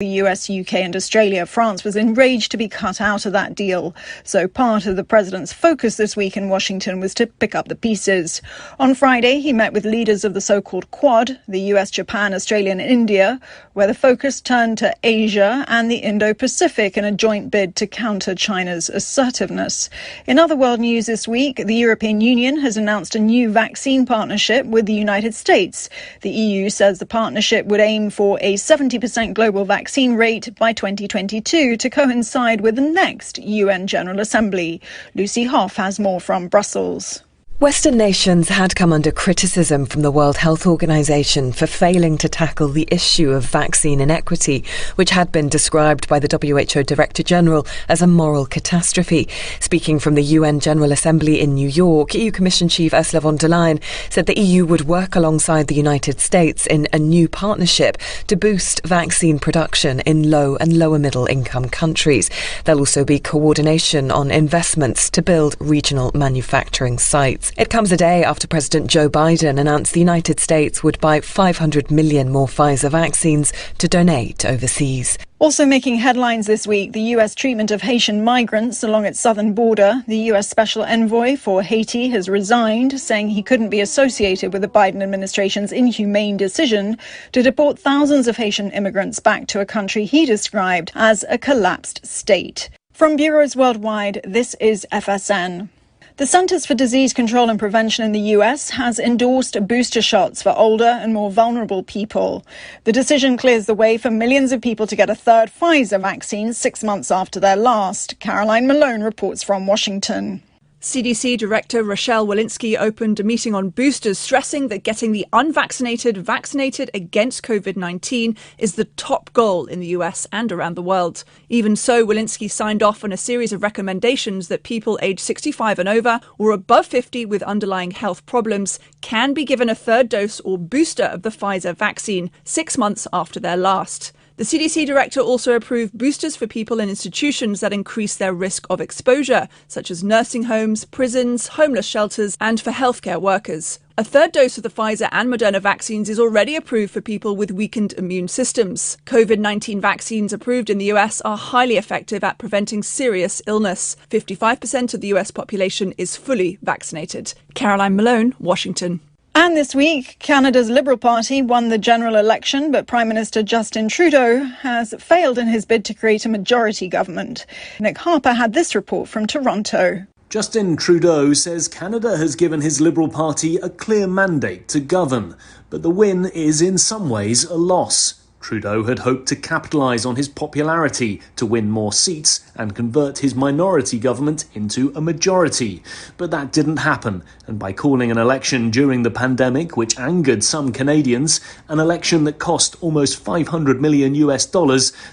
The US, UK and Australia. France was enraged to be cut out of that deal. So part of the president's focus this week in Washington was to pick up the pieces. On Friday, he met with leaders of the so-called Quad, the US, Japan, Australia and India, where the focus turned to Asia and the Indo-Pacific in a joint bid to counter China's assertiveness. In other world news this week, the European Union has announced a new vaccine partnership with the United States. The EU says the partnership would aim for a 70% global vaccine rate by 2022 to coincide with the next UN General Assembly. Lucy Hoff has more from Brussels. Western nations had come under criticism from the World Health Organization for failing to tackle the issue of vaccine inequity, which had been described by the WHO Director General as a moral catastrophe. Speaking from the UN General Assembly in New York, EU Commission Chief Ursula von der Leyen said the EU would work alongside the United States in a new partnership to boost vaccine production in low and lower middle income countries. There'll also be coordination on investments to build regional manufacturing sites. It comes a day after President Joe Biden announced the United States would buy 500 million more Pfizer vaccines to donate overseas. Also making headlines this week, the US treatment of Haitian migrants along its southern border. The US Special Envoy for Haiti has resigned, saying he couldn't be associated with the Biden administration's inhumane decision to deport thousands of Haitian immigrants back to a country he described as a collapsed state. From bureaus worldwide, this is FSN. The Centers for Disease Control and Prevention in the US has endorsed booster shots for older and more vulnerable people. The decision clears the way for millions of people to get a third Pfizer vaccine 6 months after their last. Caroline Malone reports from Washington. CDC Director Rochelle Walensky opened a meeting on boosters, stressing that getting the unvaccinated vaccinated against COVID-19 is the top goal in the US and around the world. Even so, Walensky signed off on a series of recommendations that people aged 65 and over or above 50 with underlying health problems can be given a third dose or booster of the Pfizer vaccine 6 months after their last. The CDC director also approved boosters for people in institutions that increase their risk of exposure, such as nursing homes, prisons, homeless shelters, and for healthcare workers. A third dose of the Pfizer and Mrna vaccines is already approved for people with weakened immune systems. COVID-19 vaccines approved in the US are highly effective at preventing serious illness. 55% of the US population is fully vaccinated. Caroline Malone, Washington. And this week, Canada's Liberal Party won the general election, but Prime Minister Justin Trudeau has failed in his bid to create a majority government. Nick Harper had this report from Toronto. Justin Trudeau says Canada has given his Liberal Party a clear mandate to govern, but the win is in some ways a loss. Trudeau had hoped to capitalise on his popularity to win more seats and convert his minority government into a majority. But that didn't happen, and by calling an election during the pandemic, which angered some Canadians, an election that cost almost $500 million,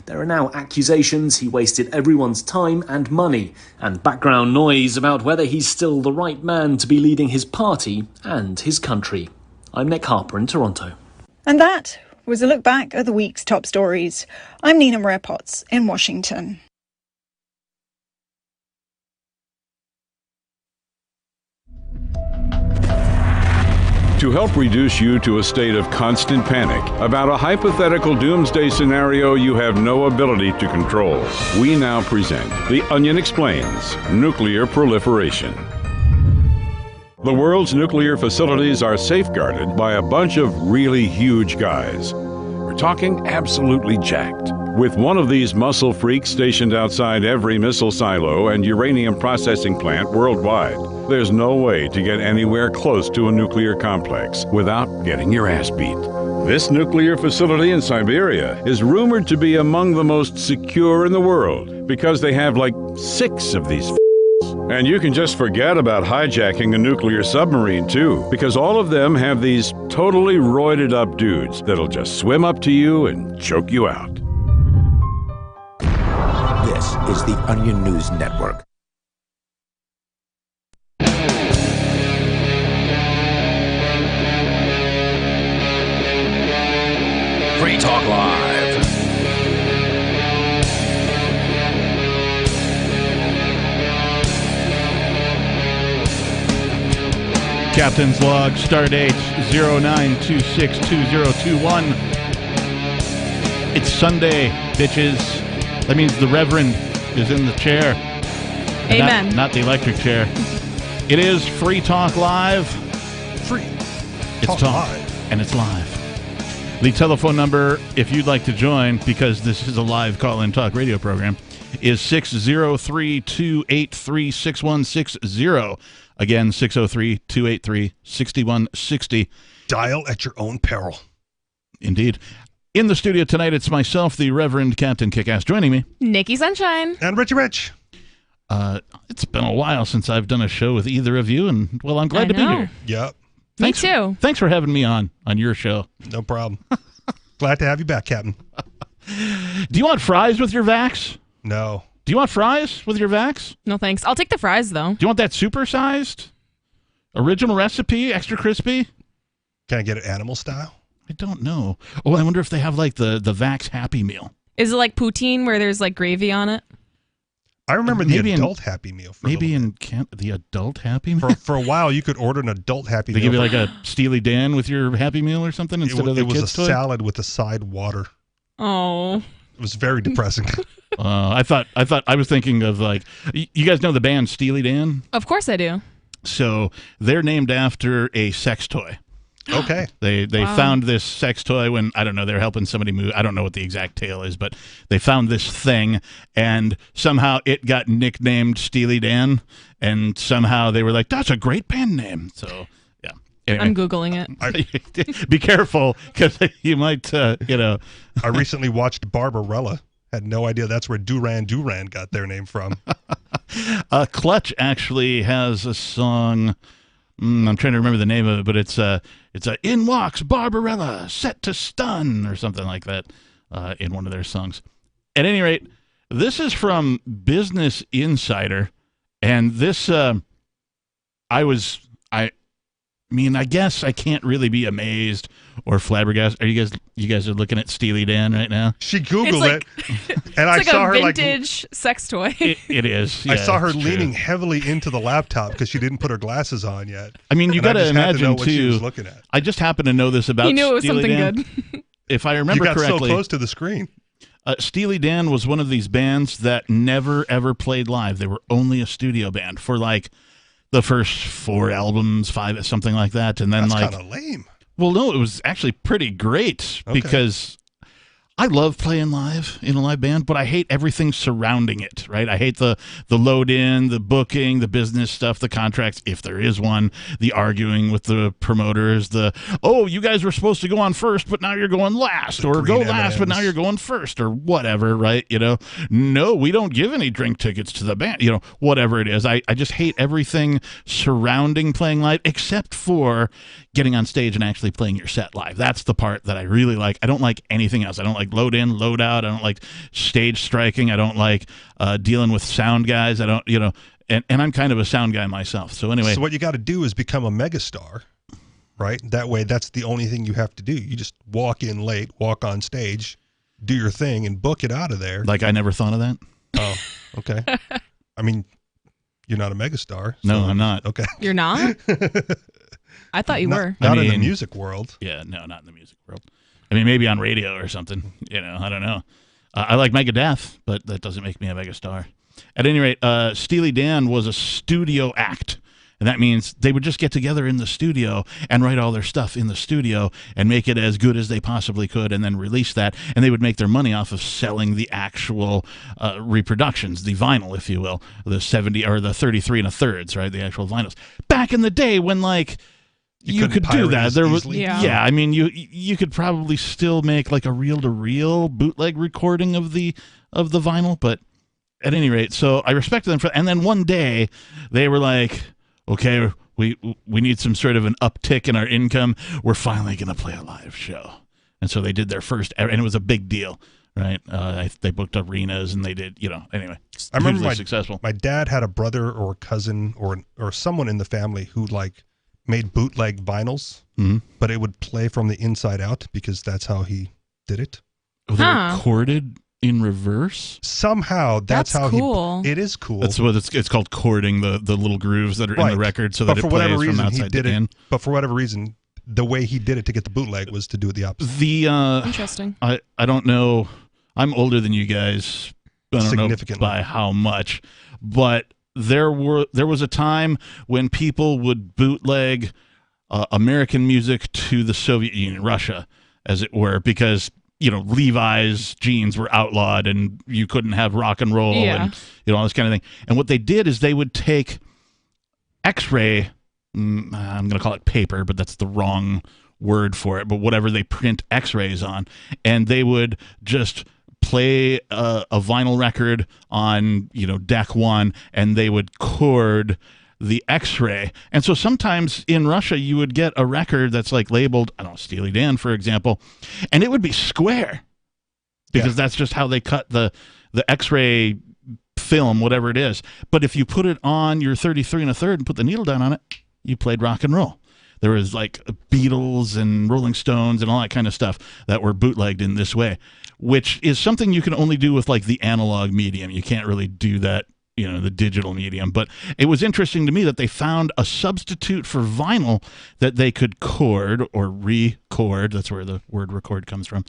there are now accusations he wasted everyone's time and money, and background noise about whether he's still the right man to be leading his party and his country. I'm Nick Harper in Toronto. And that was a look back at the week's top stories. I'm Nina Maria Potts in Washington. To help reduce you to a state of constant panic about a hypothetical doomsday scenario you have no ability to control, we now present The Onion Explains Nuclear Proliferation. The world's nuclear facilities are safeguarded by a bunch of really huge guys. We're talking absolutely jacked. With one of these muscle freaks stationed outside every missile silo and uranium processing plant worldwide, there's no way to get anywhere close to a nuclear complex without getting your ass beat. This nuclear facility in Siberia is rumored to be among the most secure in the world because they have like 6 of these. And you can just forget about hijacking a nuclear submarine, too, because all of them have these totally roided up dudes that'll just swim up to you and choke you out. This is the Onion News Network. Free Talk Live. Captain's log, start date 09262021. It's Sunday, bitches. That means the Reverend is in the chair. Amen. Not the electric chair. It is Free Talk Live. It's talk live. And it's live. The telephone number, if you'd like to join, because this is a live call-in talk radio program, is 603-283-6160. Again, 603-283-6160. Dial at your own peril. Indeed. In the studio tonight, it's myself, the Reverend Captain Kickass. Joining me, Nikki Sunshine. And Richie Rich. It's been a while since I've done a show with either of you, and, well, I'm glad to be here. Yep. Me too. Thanks for having me on your show. No problem. Glad to have you back, Captain. Do you want fries with your Vax? No. Do you want fries with your Vax? No thanks. I'll take the fries, though. Do you want that supersized? Original recipe? Extra crispy? Can I get it animal style? I don't know. Oh, I wonder if they have, like, the Vax Happy Meal. Is it like poutine where there's, like, gravy on it? I remember the adult Happy Meal. The adult Happy Meal? For a while, you could order an adult Happy Meal. They give you, like, a Steely Dan with your Happy Meal or something instead of the kids' toy? It was a salad with a side water. Oh. It was very depressing. I was thinking of, like, you guys know the band Steely Dan? Of course I do. So they're named after a sex toy. Okay. They found this sex toy when, I don't know, they're helping somebody move. I don't know what the exact tale is, but they found this thing, and somehow it got nicknamed Steely Dan, and somehow they were like, that's a great band name. So, yeah. Anyway. I'm Googling it. Be careful, because you might, I recently watched Barbarella. Had no idea that's where Duran Duran got their name from. Clutch actually has a song... I'm trying to remember the name of it, but it's In Walks Barbarella, Set to Stun, or something like that, in one of their songs. At any rate, this is from Business Insider, and this, I guess I can't really be amazed or flabbergasted. You guys are looking at Steely Dan right now? She Googled it, and I saw her like a vintage sex toy. It is. Yeah, I saw her leaning heavily into the laptop because she didn't put her glasses on yet. I mean, you got to imagine what she was looking at. I just happen to know this about. You knew it was Steely something Dan. good. If I remember correctly, you got so close to the screen. Steely Dan was one of these bands that never ever played live. They were only a studio band for like the first 4 albums, 5, something like that, and then that's kind of lame. Well, no, it was actually pretty great because I love playing live in a live band, but I hate everything surrounding it, right? I hate the load in, the booking, the business stuff, the contracts, if there is one, the arguing with the promoters, you guys were supposed to go on first, but now you're going last, or go last, but now you're going first, or whatever, right? No, we don't give any drink tickets to the band, whatever it is. I just hate everything surrounding playing live, except for getting on stage and actually playing your set live. That's the part that I really like. I don't like anything else. I don't like load in, load out. I don't like stage striking. I don't like dealing with sound guys. I don't, and I'm kind of a sound guy myself. So anyway. So what you got to do is become a megastar, right? That way, that's the only thing you have to do. You just walk in late, walk on stage, do your thing, and book it out of there. Like I never thought of that. Oh, okay. I mean, you're not a megastar. So, no, I'm not. Okay. You're not? I thought you were. Not in the music world. Yeah, no, not in the music world. I mean, maybe on radio or something. I don't know. I like Megadeth, but that doesn't make me a megastar. At any rate, Steely Dan was a studio act. And that means they would just get together in the studio and write all their stuff in the studio and make it as good as they possibly could and then release that. And they would make their money off of selling the actual reproductions, the vinyl, if you will, the 70 or the 33 1/3, right? The actual vinyls. Back in the day when, like, you could do that. There was, yeah. I mean, you could probably still make like a reel-to-reel bootleg recording of the vinyl, but at any rate, so I respected them for. And then one day they were like, okay, we need some sort of an uptick in our income. We're finally going to play a live show, and so they did their first, and it was a big deal, right? They booked arenas, and they did, anyway. I remember successful. My dad had a brother or a cousin or someone in the family who like made bootleg vinyls, but it would play from the inside out because that's how he did it. Oh, they recorded in reverse? Somehow that's how cool. It is cool. That's what it's called, chording the little grooves that are in the record so that it plays from outside in. But for whatever reason, the way he did it to get the bootleg was to do it the opposite. Interesting. I don't know. I'm older than you guys. I don't know by how much, but there was a time when people would bootleg American music to the Soviet Union, Russia, as it were, because Levi's jeans were outlawed and you couldn't have rock and roll and all this kind of thing. And what they did is they would take X-ray. I'm going to call it paper, but that's the wrong word for it. But whatever they print X-rays on, and they would just play a vinyl record on deck one, and they would cord the X-ray. And so sometimes in Russia you would get a record that's like labeled, I don't know, Steely Dan, for example, and it would be square because that's just how they cut the X-ray film, whatever it is. But if you put it on your 33 1/3 and put the needle down on it, you played rock and roll. There was like Beatles and Rolling Stones and all that kind of stuff that were bootlegged in this way, which is something you can only do with like the analog medium. You can't really do that, the digital medium. But it was interesting to me that they found a substitute for vinyl that they could cord or record. That's where the word record comes from.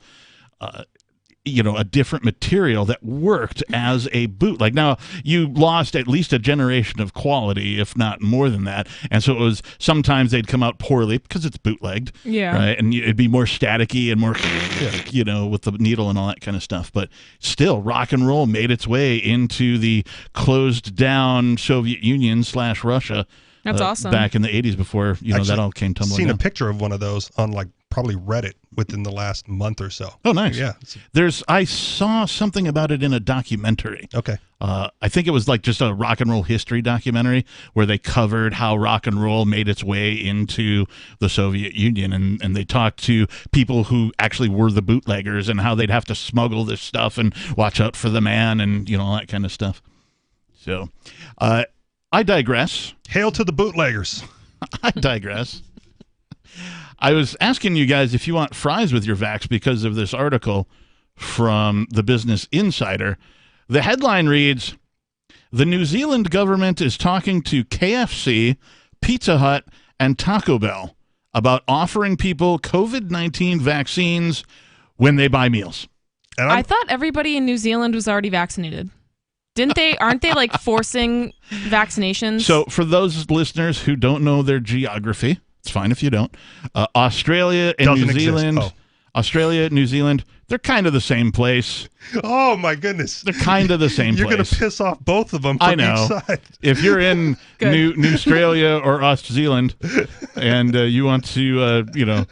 A different material that worked as a bootleg. Now, you lost at least a generation of quality, if not more than that. And so it was, sometimes they'd come out poorly because it's bootlegged. Yeah. Right? And it'd be more staticky and more, with the needle and all that kind of stuff. But still, rock and roll made its way into the closed down Soviet Union / Russia. That's awesome. Back in the 80s before, actually, that all came tumbling down. I've seen a picture of one of those on probably Reddit within the last month or so. Oh, nice. Yeah. I saw something about it in a documentary. Okay. I think it was like just a rock and roll history documentary where they covered how rock and roll made its way into the Soviet Union. And they talked to people who actually were the bootleggers and how they'd have to smuggle this stuff and watch out for the man and, all that kind of stuff. So I digress. Hail to the bootleggers. I digress. I was asking you guys if you want fries with your vax because of this article from the Business Insider. The headline reads, "The New Zealand government is talking to KFC, Pizza Hut, and Taco Bell about offering people COVID-19 vaccines when they buy meals." And I thought everybody in New Zealand was already vaccinated. Aren't they like forcing vaccinations? So for those listeners who don't know their geography, it's fine if you don't. Australia and New Zealand, Australia, New Zealand, they're kind of the same place. Oh my goodness. They're kind of the same You're place. You're going to piss off both of them from I know. each side. If you're in New Australia or Australia and you want to,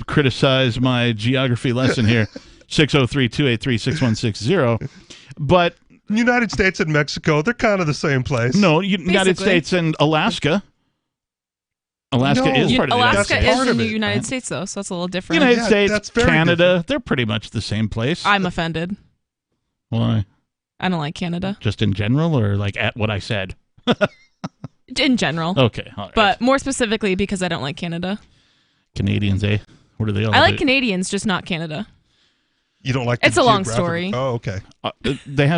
criticize my geography lesson here, 603-283-6160. But United States and Mexico, they're kind of the same place. No, United States and Alaska. Alaska is part of the United States. Alaska is in the United States, though, so that's a little different. United States, Canada, they're pretty much the same place. I'm offended. Why? I don't like Canada. Just in general, or like at what I said? In general. Okay, all right. But more specifically because I don't like Canada. Canadians, eh? What are they all I like do? Canadians, just not Canada. You don't like? It's a long story. Oh, okay.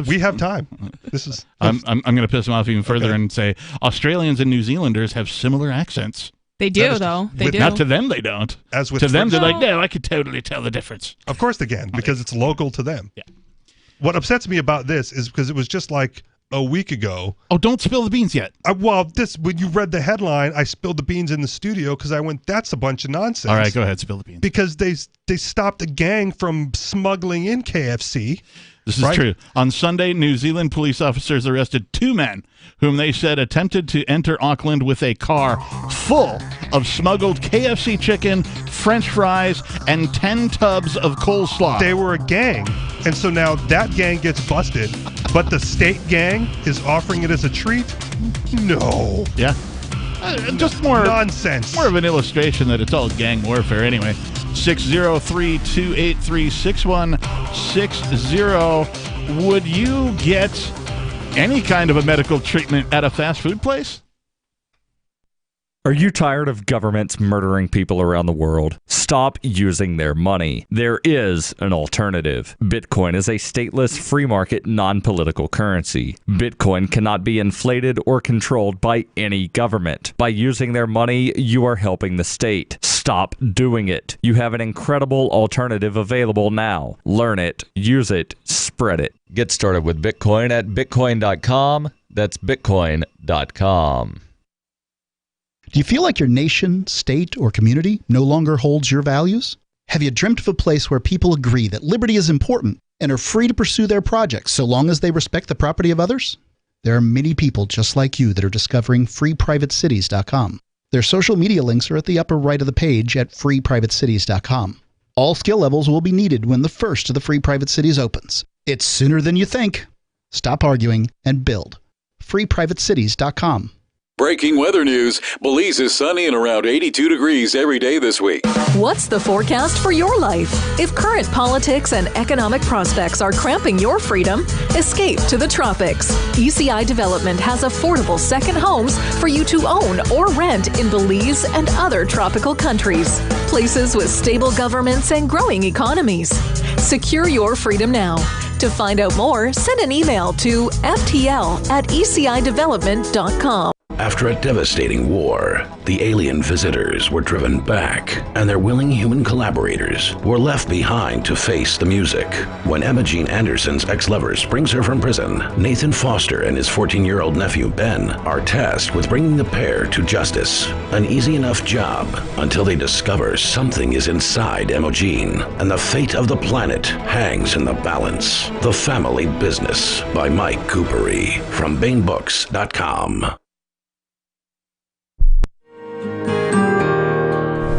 We have time. This is. I'm going to piss them off even further and say Australians and New Zealanders have similar accents. They do, though. They do. Not to them, they don't. As with to them, they're like, no, I could totally tell the difference. Of course they can, because it's local to them. Yeah. What upsets me about this is because it was just like a week ago. Oh, don't spill the beans yet. When you read the headline, I spilled the beans in the studio because I went, that's a bunch of nonsense. All right, go ahead, spill the beans. Because they stopped a gang from smuggling in KFC. This is true. On Sunday, New Zealand police officers arrested 2 men whom they said attempted to enter Auckland with a car full of smuggled KFC chicken, French fries, and 10 tubs of coleslaw. They were a gang, and so now that gang gets busted, but the state gang is offering it as a treat? No. Yeah. Just more nonsense. More of an illustration that it's all gang warfare anyway. 603-283-6160. Would you get any kind of a medical treatment at a fast food place? Are you tired of governments murdering people around the world? Stop using their money. There is an alternative. Bitcoin is a stateless, free market, non-political currency. Bitcoin cannot be inflated or controlled by any government. By using their money, you are helping the state. Stop doing it. You have an incredible alternative available now. Learn it, use it, spread it. Get started with Bitcoin at bitcoin.com. That's bitcoin.com. Do you feel like your nation, state, or community no longer holds your values? Have you dreamt of a place where people agree that liberty is important and are free to pursue their projects so long as they respect the property of others? There are many people just like you that are discovering freeprivatecities.com. Their social media links are at the upper right of the page at freeprivatecities.com. All skill levels will be needed when the first of the Free Private Cities opens. It's sooner than you think. Stop arguing and build. freeprivatecities.com. Breaking weather news. Belize is sunny and around 82 degrees every day this week. What's the forecast for your life? If current politics and economic prospects are cramping your freedom, escape to the tropics. ECI Development has affordable second homes for you to own or rent in Belize and other tropical countries. Places with stable governments and growing economies. Secure your freedom now. To find out more, send an email to ftl@ecidevelopment.com. After a devastating war, the alien visitors were driven back, and their willing human collaborators were left behind to face the music. When Emma Jean Anderson's ex-lover springs her from prison, Nathan Foster and his 14-year-old nephew Ben are tasked with bringing the pair to justice. An easy enough job until they discover something is inside Emma Jean, and the fate of the planet hangs in the balance. The Family Business by Mike Coopery from BaneBooks.com.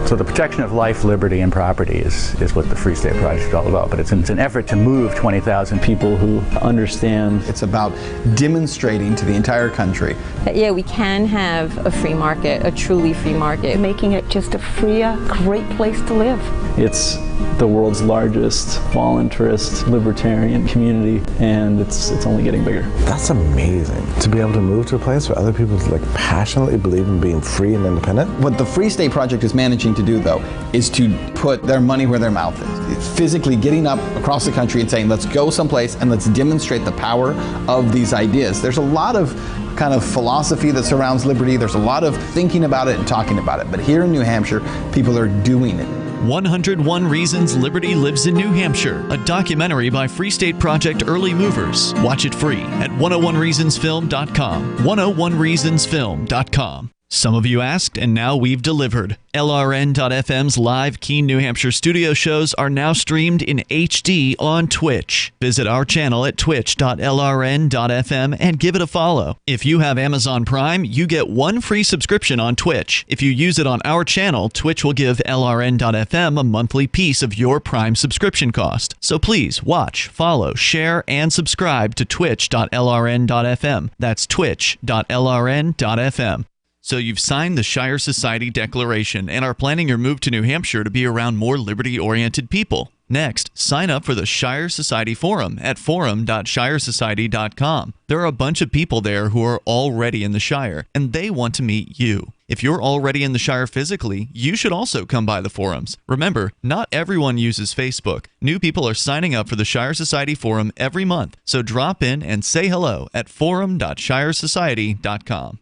So the protection of life, liberty, and property is what the Free State Project is all about. But it's an effort to move 20,000 people who understand. It's about demonstrating to the entire country that, yeah, we can have a free market, a truly free market. Making it just a freer, great place to live. It's the world's largest voluntarist libertarian community, and it's only getting bigger. That's amazing, to be able to move to a place where other people passionately believe in being free and independent. What the Free State Project is managing to do, though, is to put their money where their mouth is. It's physically getting up across the country and saying, let's go someplace and let's demonstrate the power of these ideas. There's a lot of kind of philosophy that surrounds liberty. There's a lot of thinking about it and talking about it. But here in New Hampshire, people are doing it. 101 Reasons Liberty Lives in New Hampshire, a documentary by Free State Project early movers. Watch it free at 101reasonsfilm.com. 101reasonsfilm.com. Some of you asked, and now we've delivered. LRN.FM's live Keene, New Hampshire studio shows are now streamed in HD on Twitch. Visit our channel at twitch.lrn.fm and give it a follow. If you have Amazon Prime, you get one free subscription on Twitch. If you use it on our channel, Twitch will give LRN.FM a monthly piece of your Prime subscription cost. So please watch, follow, share, and subscribe to twitch.lrn.fm. That's twitch.lrn.fm. So you've signed the Shire Society Declaration and are planning your move to New Hampshire to be around more liberty-oriented people. Next, sign up for the Shire Society Forum at forum.shiresociety.com. There are a bunch of people there who are already in the Shire, and they want to meet you. If you're already in the Shire physically, you should also come by the forums. Remember, not everyone uses Facebook. New people are signing up for the Shire Society Forum every month, so drop in and say hello at forum.shiresociety.com.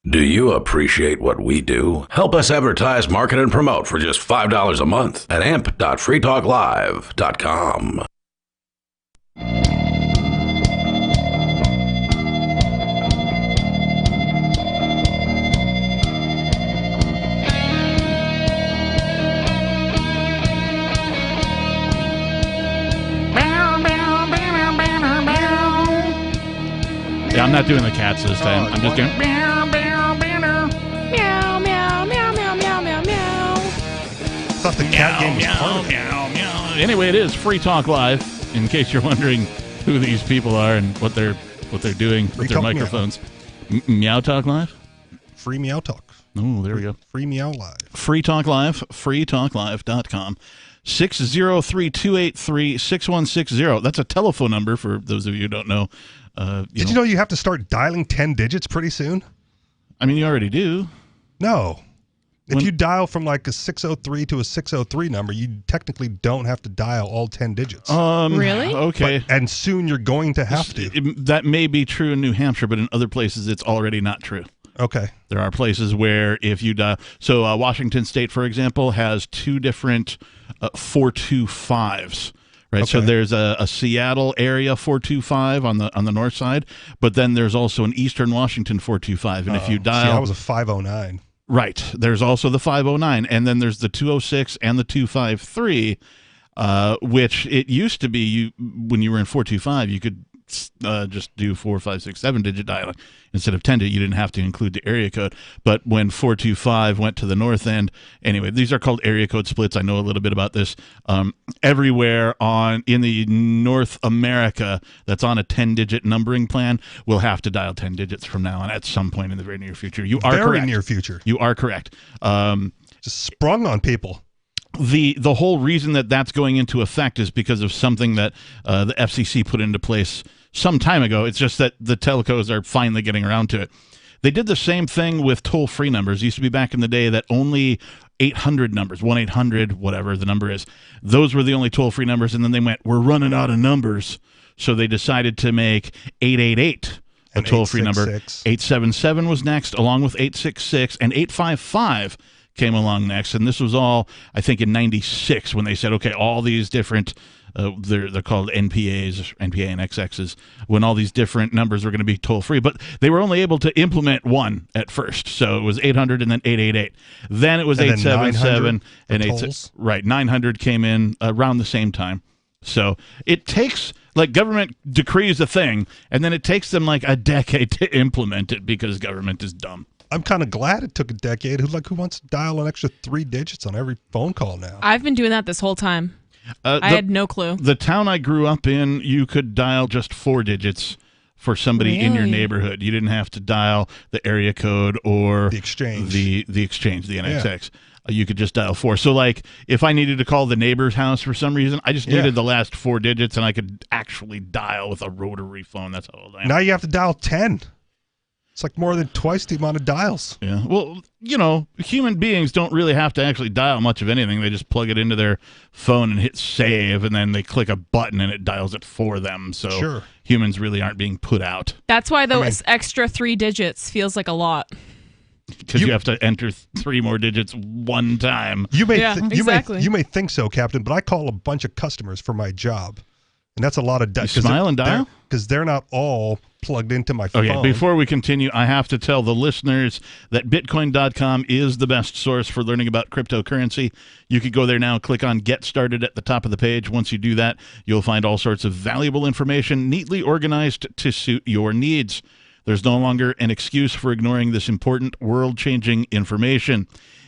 Do you appreciate what we do? Help us advertise, market, and promote for just $5 a month at amp.freetalklive.com. Yeah, I'm not doing the cats this time. I'm just going Meow, meow, meow, meow, meow, meow, meow. I thought the cat game was part of it. meow. Anyway, it is Free Talk Live. In case you're wondering who these people are and what they're doing with their microphones. Meow Talk Live? Free Meow Talk. Oh, there we go. Free Meow Live. Free Talk Live, freetalklive.com. 603-283-6160. That's a telephone number for those of you who don't know. Did you know you have to start dialing 10 digits pretty soon? I mean, you already do. No. If you dial from like a 603 to a 603 number, you technically don't have to dial all 10 digits. Really? Okay. And soon you're going to have to. That may be true in New Hampshire, but in other places it's already not true. Okay. There are places where if you dial... So Washington State, for example, has two different 425s. Right, so there's a Seattle area 425 on the north side, but then there's also an Eastern Washington 425, and if you dial... See, that was a 509. Right, there's also the 509, and then there's the 206 and the 253, which it used to be when you were in 425, you could just do 4, 5, 6, 7 digit dialing instead of 10 digit. You didn't have to include the area code. But when 425 went to the north end, anyway, these are called area code splits. I know a little bit about this. Everywhere in the North America that's on a 10 digit numbering plan will have to dial 10 digits from now on at some point in the very near future. You are correct. Very near future. You are correct. Just sprung on people. The whole reason that that's going into effect is because of something that the FCC put into place some time ago. It's just that the telcos are finally getting around to it. They did the same thing with toll-free numbers. It used to be back in the day that only 800 numbers, 1-800, whatever the number is, those were the only toll-free numbers, and then they went, we're running out of numbers, so they decided to make 888 a toll-free number. 877 was next, along with 866, and 855 came along next, and this was all, I think, in 96 when they said, okay, all these different, they're called NPAs, NPA and XXs, when all these different numbers were going to be toll-free, but they were only able to implement one at first, so it was 800 and then 888. Then it was 877 and 86. Right, 900 came in around the same time. So it takes, like, government decrees a thing, and then it takes them like a decade to implement it because government is dumb. I'm kind of glad it took a decade. Who wants to dial an extra 3 digits on every phone call now? I've been doing that this whole time. I had no clue. The town I grew up in, you could dial just 4 digits for somebody in your neighborhood. You didn't have to dial the area code or the exchange, the exchange, the NXX. Yeah. You could just dial 4. So, like, if I needed to call the neighbor's house for some reason, I just needed the last 4 digits, and I could actually dial with a rotary phone. That's how old I am. Now you have to dial 10. It's like more than twice the amount of dials. Yeah. Well, you know, human beings don't really have to actually dial much of anything. They just plug it into their phone and hit save, and then they click a button and it dials it for them. So humans really aren't being put out. That's why those extra 3 digits feels like a lot. Because you have to enter 3 more digits one time. You may think so, Captain, but I call a bunch of customers for my job. And that's a lot of dials. Smile and dial? Because they're not all plugged into my phone. Okay, before we continue, I have to tell the listeners that Bitcoin.com is the best source for learning about cryptocurrency. You could go there now and click on Get Started at the top of the page. Once you do that, you'll find all sorts of valuable information neatly organized to suit your needs. There's no longer an excuse for ignoring this important world-changing information.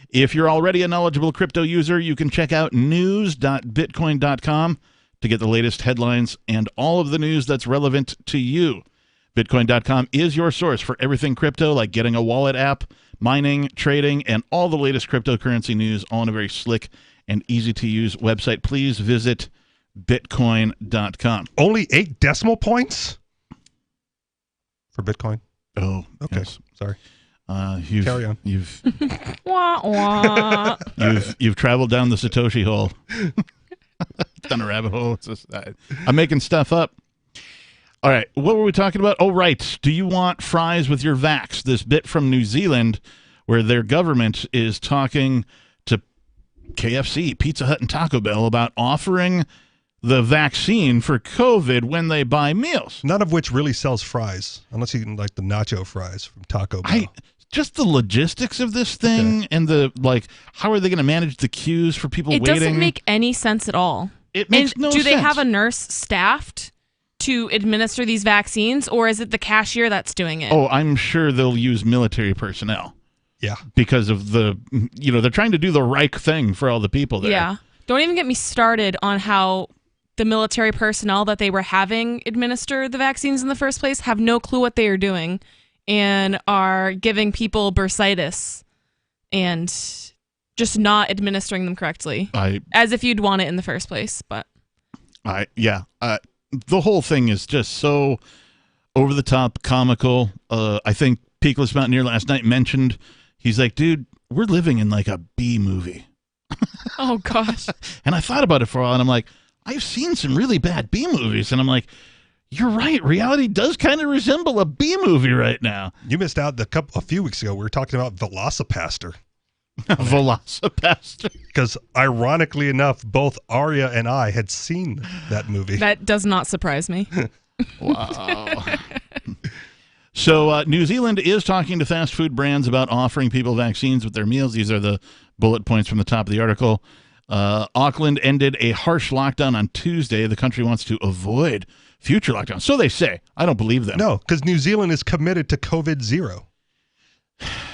If you're already a knowledgeable crypto user, you can check out news.bitcoin.com to get the latest headlines and all of the news that's relevant to you. Bitcoin.com is your source for everything crypto, like getting a wallet app, mining, trading, and all the latest cryptocurrency news all on a very slick and easy-to-use website. Please visit Bitcoin.com. Only 8 decimal points for Bitcoin? Oh, okay. Yes. Sorry. Carry on. You've wah, wah. you've traveled down the Satoshi hole. Down a rabbit hole. It's just, I'm making stuff up. All right, what were we talking about? Oh, right. Do you want fries with your vax? This bit from New Zealand where their government is talking to KFC, Pizza Hut, and Taco Bell about offering the vaccine for COVID when they buy meals. None of which really sells fries, unless you can like the nacho fries from Taco Bell. Just the logistics of this thing and how are they going to manage the queues for people waiting? It doesn't make any sense at all. It makes no sense. Do they have a nurse staffed to administer these vaccines, or is it the cashier that's doing it? Oh, I'm sure they'll use military personnel. Yeah. Because of they're trying to do the right thing for all the people there. Yeah. Don't even get me started on how the military personnel that they were having administer the vaccines in the first place have no clue what they are doing and are giving people bursitis and just not administering them correctly, as if you'd want it in the first place. But the whole thing is just so over the top, comical. I think Peakless Mountaineer last night mentioned, he's like, dude, we're living in like a B movie. Oh, gosh. And I thought about it for a while, and I'm like, I've seen some really bad B movies. And I'm like, you're right. Reality does kind of resemble a B movie right now. You missed out a few weeks ago. We were talking about Velocipaster. Velocipaster. Because ironically enough, both Arya and I had seen that movie. That does not surprise me. Wow. So New Zealand is talking to fast food brands about offering people vaccines with their meals. These are the bullet points from the top of the article. Auckland ended a harsh lockdown on Tuesday. The country wants to avoid future lockdowns. So they say. I don't believe them. No, because New Zealand is committed to COVID-0.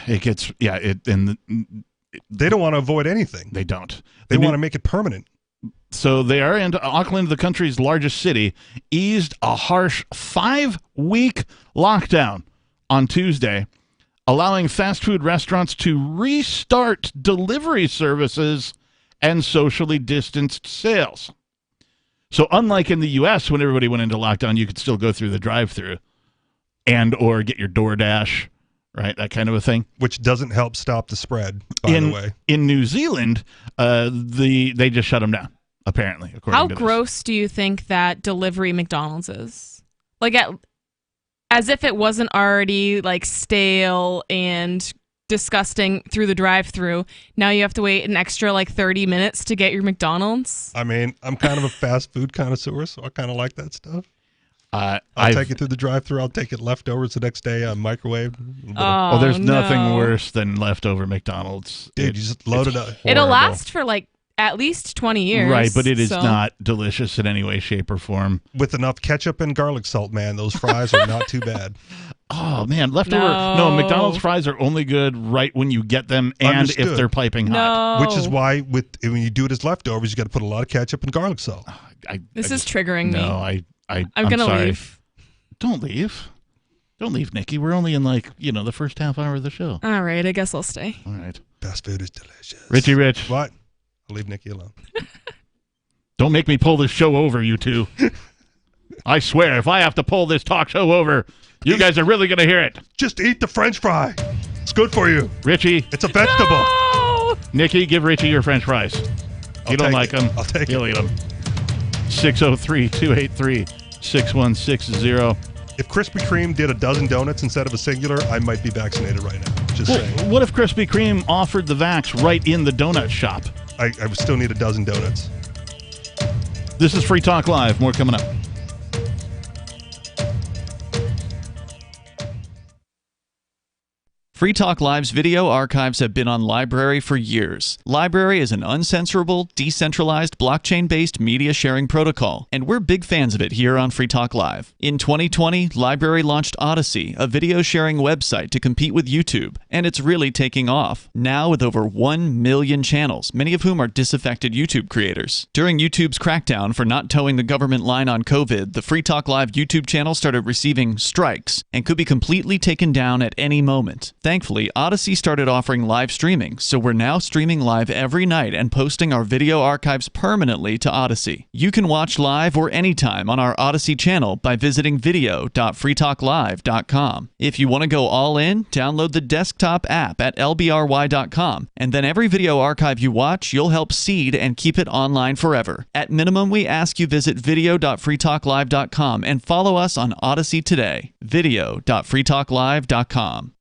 It gets, they don't want to avoid anything. They don't. They want to make it permanent. So they are, and Auckland, the country's largest city, eased a harsh 5-week lockdown on Tuesday, allowing fast food restaurants to restart delivery services and socially distanced sales. So unlike in the U.S., when everybody went into lockdown, you could still go through the drive-thru and or get your DoorDash, right? That kind of a thing. Which doesn't help stop the spread, by the way. In New Zealand, they just shut them down, apparently. How gross do you think that delivery McDonald's is? Like, as if it wasn't already, like, stale and disgusting through the drive-thru. Now you have to wait an extra, 30 minutes to get your McDonald's. I mean, I'm kind of a fast food connoisseur, so I kind of like that stuff. I'll take it through the drive-thru. I'll take it leftovers the next day, microwave. There's nothing worse than leftover McDonald's. Dude, you just load it up. It'll last for at least 20 years. Right, but it is not delicious in any way, shape, or form. With enough ketchup and garlic salt, man, those fries are not too bad. Oh, man, leftover. No, McDonald's fries are only good right when you get them and if they're piping hot. Which is why when you do it as leftovers, you got to put a lot of ketchup and garlic salt. This is triggering me. No, I'm going to sorry. leave. Don't leave. Don't leave, Nikki. We're only in the first half hour of the show. All right, I guess I'll stay. All right. Fast food is delicious. Richie Rich. What? I'll leave Nikki alone. Don't make me pull this show over, you two. I swear, if I have to pull this talk show over, you guys are really going to hear it. Just eat the French fry. It's good for you. Richie. It's a vegetable. No! Nikki, give Richie your French fries. You don't like them. I'll take He'll eat them. 603-283-6160. If Krispy Kreme did a dozen donuts instead of a singular, I might be vaccinated right now. Just saying. What if Krispy Kreme offered the vax right in the donut shop? I would still need a dozen donuts. This is Free Talk Live. More coming up. Free Talk Live's video archives have been on LBRY for years. LBRY is an uncensorable, decentralized, blockchain-based media sharing protocol, and we're big fans of it here on Free Talk Live. In 2020, LBRY launched Odyssey, a video sharing website to compete with YouTube, and it's really taking off. Now with over 1 million channels, many of whom are disaffected YouTube creators. During YouTube's crackdown for not towing the government line on COVID, the Free Talk Live YouTube channel started receiving strikes and could be completely taken down at any moment. Thankfully, Odyssey started offering live streaming, so we're now streaming live every night and posting our video archives permanently to Odyssey. You can watch live or anytime on our Odyssey channel by visiting video.freetalklive.com. If you want to go all in, download the desktop app at lbry.com, and then every video archive you watch, you'll help seed and keep it online forever. At minimum, we ask you visit video.freetalklive.com and follow us on Odyssey today. video.freetalklive.com.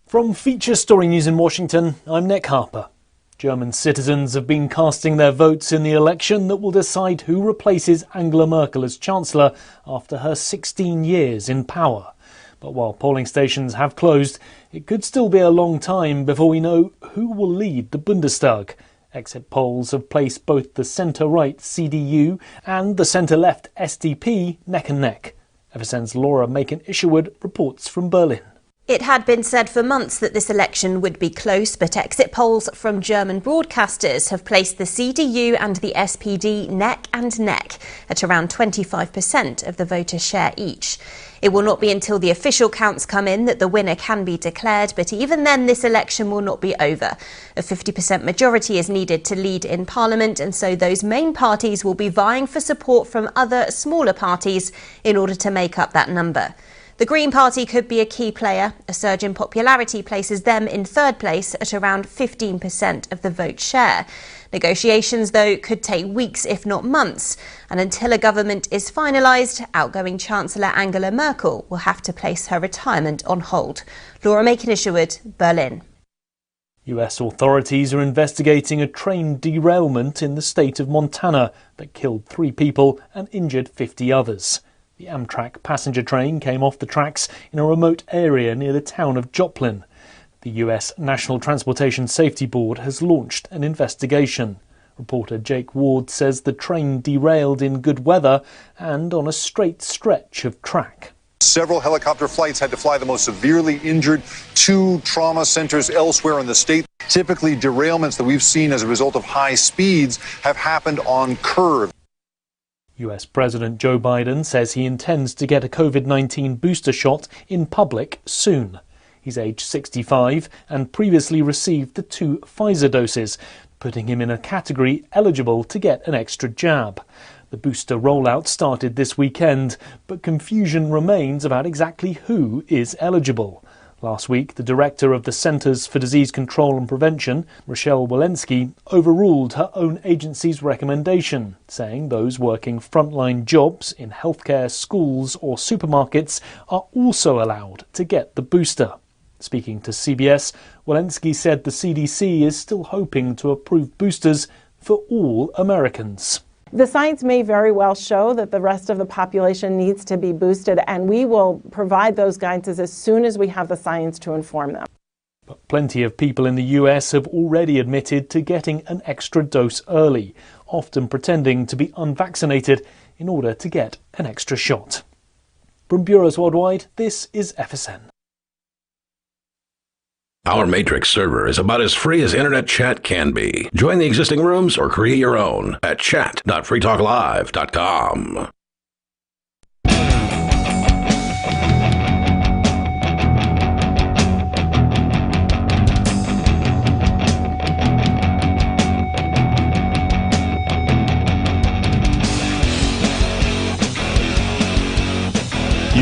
From Feature Story News in Washington, I'm Nick Harper. German citizens have been casting their votes in the election that will decide who replaces Angela Merkel as Chancellor after her 16 years in power. But while polling stations have closed, it could still be a long time before we know who will lead the Bundestag. Exit polls have placed both the centre-right CDU and the centre-left SDP neck and neck. Ever since Laura Macon-Isherwood reports from Berlin. It had been said for months that this election would be close, but exit polls from German broadcasters have placed the CDU and the SPD neck and neck at around 25% of the voter share each. It will not be until the official counts come in that the winner can be declared, but even then this election will not be over. A 50% majority is needed to lead in Parliament, and so those main parties will be vying for support from other smaller parties in order to make up that number. The Green Party could be a key player. A surge in popularity places them in third place at around 15% of the vote share. Negotiations, though, could take weeks, if not months. And until a government is finalised, outgoing Chancellor Angela Merkel will have to place her retirement on hold. Laura Macon-Isherwood, Berlin. US authorities are investigating a train derailment in the state of Montana that killed 3 people and injured 50 others. The Amtrak passenger train came off the tracks in a remote area near the town of Joplin. The US National Transportation Safety Board has launched an investigation. Reporter Jake Ward says the train derailed in good weather and on a straight stretch of track. Several helicopter flights had to fly the most severely injured to trauma centers elsewhere in the state. Typically, derailments that we've seen as a result of high speeds have happened on curves. US President Joe Biden says he intends to get a COVID-19 booster shot in public soon. He's aged 65 and previously received the 2 Pfizer doses, putting him in a category eligible to get an extra jab. The booster rollout started this weekend, but confusion remains about exactly who is eligible. Last week, the director of the Centers for Disease Control and Prevention, Rochelle Walensky, overruled her own agency's recommendation, saying those working frontline jobs in healthcare, schools or supermarkets are also allowed to get the booster. Speaking to CBS, Walensky said the CDC is still hoping to approve boosters for all Americans. The science may very well show that the rest of the population needs to be boosted, and we will provide those guidances as soon as we have the science to inform them. But plenty of people in the US have already admitted to getting an extra dose early, often pretending to be unvaccinated in order to get an extra shot. From Bureaus Worldwide, this is FSN. Our Matrix server is about as free as internet chat can be. Join the existing rooms or create your own at chat.freetalklive.com.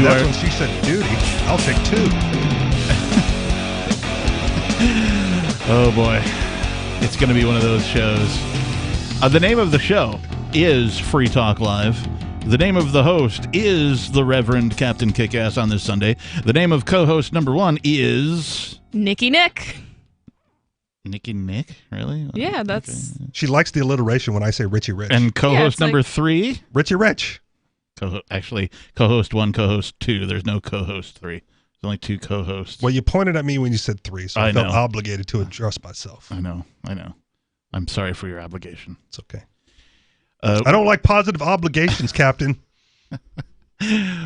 That's when she said duty. I'll take 2. Oh boy, it's going to be one of those shows. The name of the show is Free Talk Live. The name of the host is the Reverend Captain Kickass on this Sunday. The name of co-host number 1 is Nicky Nick. Nicky Nick? Really? Yeah, that's... She likes the alliteration when I say Richie Rich. And co-host number 3? Richie Rich. Actually, co-host 1, co-host 2. There's no co-host 3. There's only 2 co-hosts. Well, you pointed at me when you said 3, so I felt obligated to address myself. I know. I'm sorry for your obligation. It's okay. I don't like positive obligations, Captain.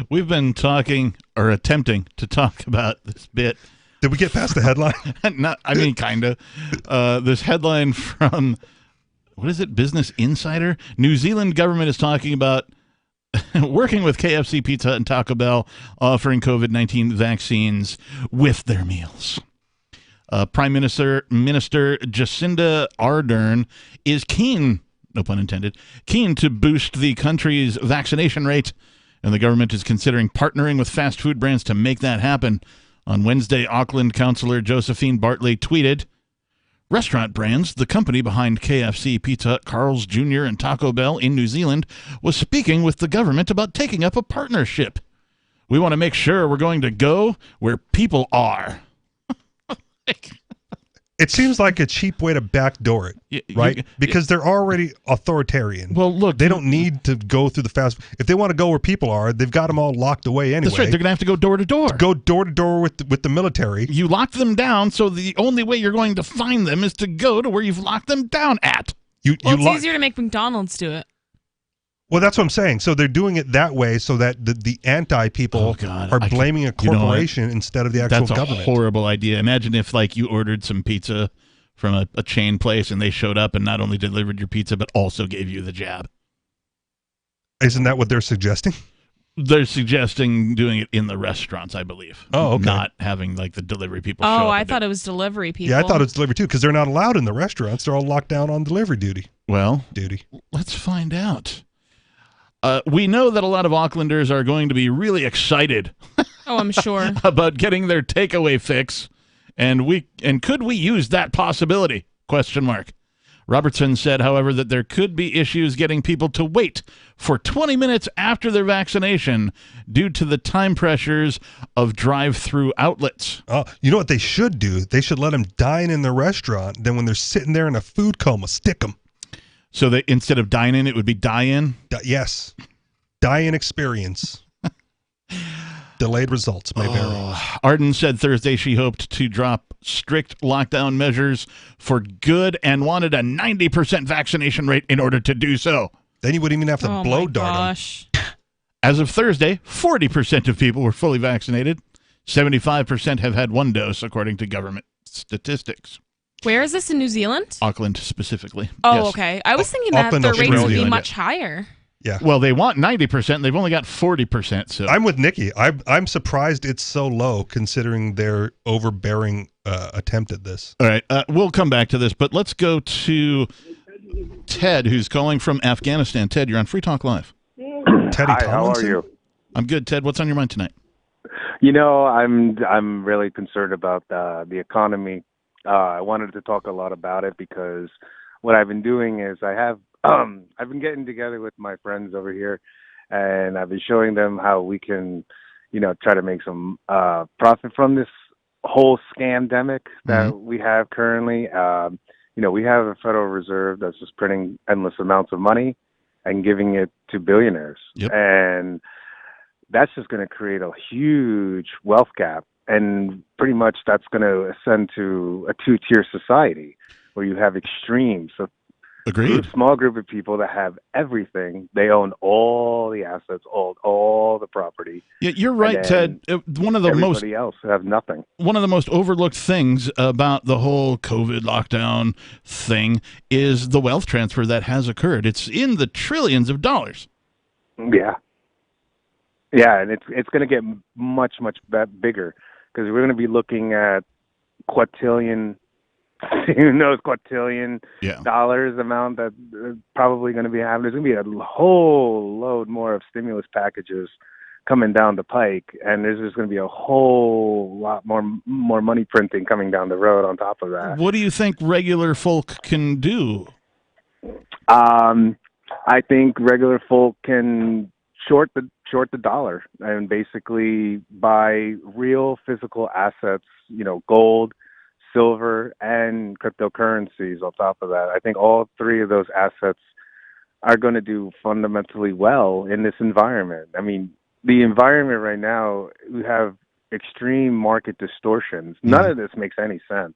We've been talking, or attempting to talk about this bit. Did we get past the headline? Kind of. This headline from, what is it, Business Insider? New Zealand government is talking about working with KFC, Pizza, and Taco Bell, offering COVID-19 vaccines with their meals. Prime Minister Jacinda Ardern is keen, no pun intended, to boost the country's vaccination rate, and the government is considering partnering with fast food brands to make that happen. On Wednesday, Auckland Councillor Josephine Bartley tweeted, "Restaurant Brands, the company behind KFC, Pizza Hut, Carl's Jr., and Taco Bell in New Zealand, was speaking with the government about taking up a partnership. We want to make sure we're going to go where people are." It seems like a cheap way to backdoor it, right? Because they're already authoritarian. Well, look, they don't need to go through the fast. If they want to go where people are, they've got them all locked away anyway. That's right. They're going to have to go door to door. Go door to door with the military. You lock them down, so the only way you're going to find them is to go to where you've locked them down at. It's easier to make McDonald's do it. Well, that's what I'm saying. So they're doing it that way so that the anti-people are blaming a corporation instead of the actual government. That's a horrible idea. Imagine if, you ordered some pizza from a chain place and they showed up and not only delivered your pizza but also gave you the jab. Isn't that what they're suggesting? They're suggesting doing it in the restaurants, I believe. Oh, okay. Not having, the delivery people show up. Oh, I thought it was delivery people. Yeah, I thought it was delivery, too, because they're not allowed in the restaurants. They're all locked down on delivery duty. Well, let's find out. We know that a lot of Aucklanders are going to be really excited Oh, I'm sure. about getting their takeaway fix, and could we use that possibility? ? Robertson said, however, that there could be issues getting people to wait for 20 minutes after their vaccination due to the time pressures of drive-through outlets. Oh, you know what they should do? They should let them dine in the restaurant. Then when they're sitting there in a food coma, stick them. So that instead of dine-in, it would be die-in? Yes. Die-in experience. Delayed results may vary. Arden said Thursday she hoped to drop strict lockdown measures for good and wanted a 90% vaccination rate in order to do so. Then you wouldn't even have to blow dart them. As of Thursday, 40% of people were fully vaccinated. 75% have had one dose, according to government statistics. Where is this, in New Zealand? Auckland specifically. Oh, yes. okay. I was thinking that their rates would be much higher. Yeah. Well, they want 90%. They've only got 40%. So I'm with Nikki. I'm surprised it's so low considering their overbearing attempt at this. All right. We'll come back to this, but let's go to Ted, who's calling from Afghanistan. Ted, you're on Free Talk Live. Teddy Hi, how are you? I'm good, Ted. What's on your mind tonight? You know, I'm really concerned about the economy. I wanted to talk a lot about it because what I've been doing is I've been getting together with my friends over here, and I've been showing them how we can, try to make some profit from this whole scamdemic that we have currently. We have a Federal Reserve that's just printing endless amounts of money and giving it to billionaires. Yep. And that's just going to create a huge wealth gap. And pretty much that's going to ascend to a two-tier society where you have extremes. So agreed. A small group of people that have everything. They own all the assets, all the property. Yeah, you're right, Ted. One of the everybody else have nothing. One of the most overlooked things about the whole COVID lockdown thing is the wealth transfer that has occurred. It's in the trillions of dollars. Yeah. Yeah, and it's going to get much bigger because we're going to be looking at quadrillion. Who knows, quadrillion dollars amount that probably going to be happening. There's going to be a whole load more of stimulus packages coming down the pike, and there's just going to be a whole lot more money printing coming down the road on top of that. What do you think regular folk can do? I think regular folk can short the dollar and basically buy real physical assets, gold, silver, and cryptocurrencies on top of that. I think all three of those assets are going to do fundamentally well in this environment. I mean, the environment right now, we have extreme market distortions. None of this makes any sense.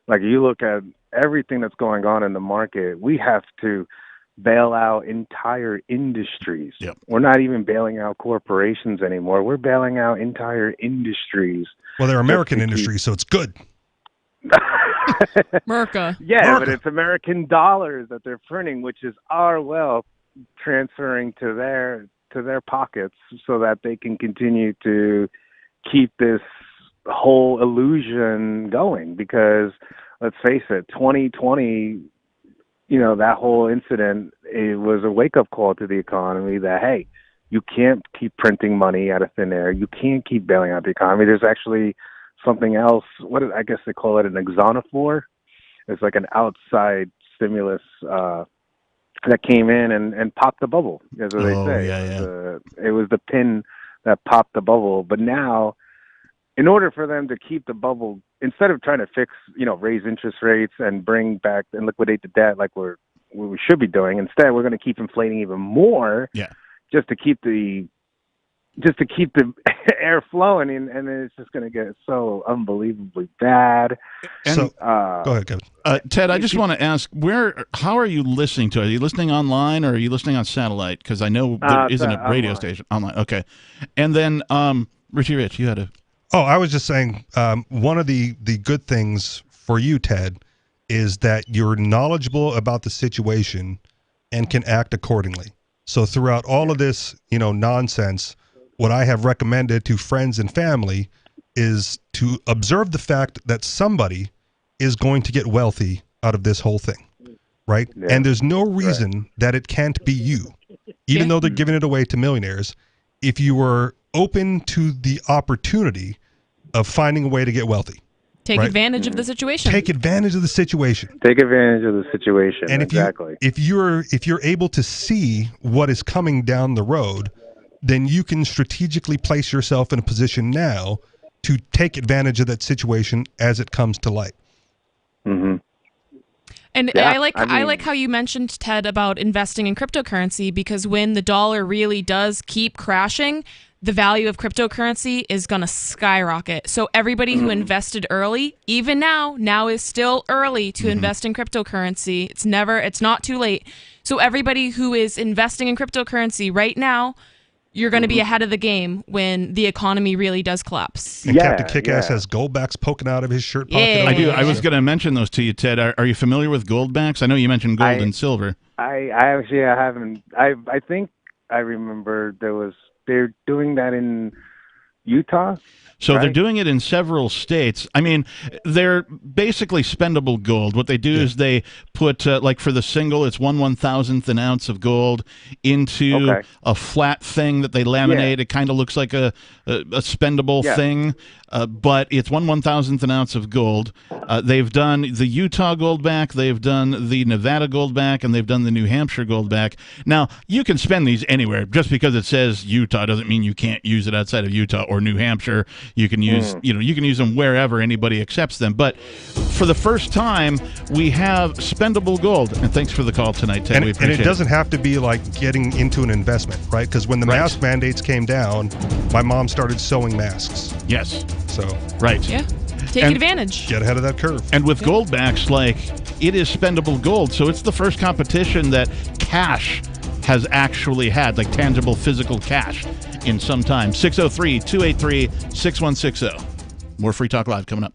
Like, you look at everything that's going on in the market, we have to bail out entire industries. Yep. We're not even bailing out corporations anymore. We're bailing out entire industries. Well, they're American industries, so it's good. Mrna. Yeah, but it's American dollars that they're printing, which is our wealth transferring to their pockets so that they can continue to keep this whole illusion going. Because let's face it, 2020, that whole incident, it was a wake-up call to the economy that, hey, you can't keep printing money out of thin air. You can't keep bailing out the economy. There's actually something else. I guess they call it an exonophore. It's like an outside stimulus that came in and popped the bubble, as they say. Yeah. It was the pin that popped the bubble. But now, in order for them to keep the bubble, instead of trying to fix, raise interest rates and bring back and liquidate the debt like we should be doing, instead we're going to keep inflating even more. Yeah. Just to keep the air flowing, and then it's just going to get so unbelievably bad. And, go ahead, Kevin. Ted, I just want to ask, how are you listening to it? Are you listening online or are you listening on satellite? Because I know there isn't a radio station online. Okay. And then, Richie Rich, you had a... Oh, I was just saying, one of the good things for you, Ted, is that you're knowledgeable about the situation and can act accordingly. So throughout all of this, nonsense, what I have recommended to friends and family is to observe the fact that somebody is going to get wealthy out of this whole thing, right? Yeah. And there's no reason that it can't be you, even though they're giving it away to millionaires. If you were open to the opportunity of finding a way to get wealthy. Take advantage of the situation. Take advantage of the situation. Take advantage of the situation. And exactly. if you're able to see what is coming down the road, then you can strategically place yourself in a position now to take advantage of that situation as it comes to light. Mm-hmm. And I like how you mentioned, Ted, about investing in cryptocurrency, because when the dollar really does keep crashing, the value of cryptocurrency is going to skyrocket. So everybody who invested early, even now is still early to invest in cryptocurrency. It's not too late. So everybody who is investing in cryptocurrency right now, you're going to be ahead of the game when the economy really does collapse. And Captain Kickass has goldbacks poking out of his shirt pocket. Yeah. I do. I was going to mention those to you, Ted. Are you familiar with goldbacks? I know you mentioned gold and silver. I haven't. I think I remember they're doing that in Utah. So they're doing it in several states. I mean, they're basically spendable gold. What they do is they put, like for the single, it's 1/1000th an ounce of gold into a flat thing that they laminate. Yeah. It kind of looks like a spendable thing, but it's 1/1000th an ounce of gold. They've done the Utah Goldback, they've done the Nevada Goldback, and they've done the New Hampshire Goldback. Now, you can spend these anywhere. Just because it says Utah doesn't mean you can't use it outside of Utah or New Hampshire. You can use, you can use them wherever anybody accepts them. But for the first time, we have spendable gold. And thanks for the call tonight, Ted. We appreciate it doesn't have to be like getting into an investment, right? Because when the mask mandates came down, my mom started sewing masks. Yes. So. Right. Yeah. Take advantage. Get ahead of that curve. And with goldbacks, like, it is spendable gold. So it's the first competition that cash has actually had, like tangible physical cash, in some time. 603-283-6160. More Free Talk Live coming up.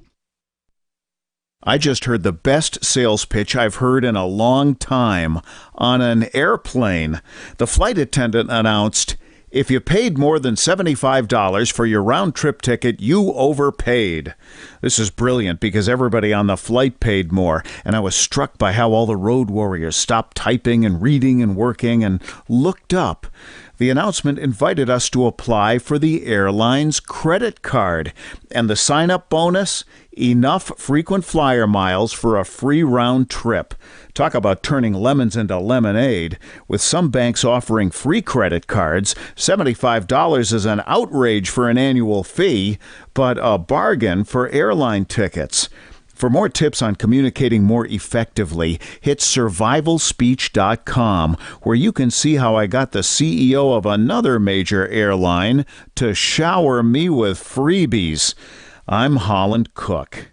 I just heard the best sales pitch I've heard in a long time on an airplane. The flight attendant announced, "If you paid more than $75 for your round-trip ticket, you overpaid." This is brilliant because everybody on the flight paid more, and I was struck by how all the road warriors stopped typing and reading and working and looked up. The announcement invited us to apply for the airline's credit card, and the sign-up bonus, enough frequent flyer miles for a free round trip. Talk about turning lemons into lemonade. With some banks offering free credit cards, $75 is an outrage for an annual fee, but a bargain for airline tickets. For more tips on communicating more effectively, hit survivalspeech.com, where you can see how I got the CEO of another major airline to shower me with freebies. I'm Holland Cook.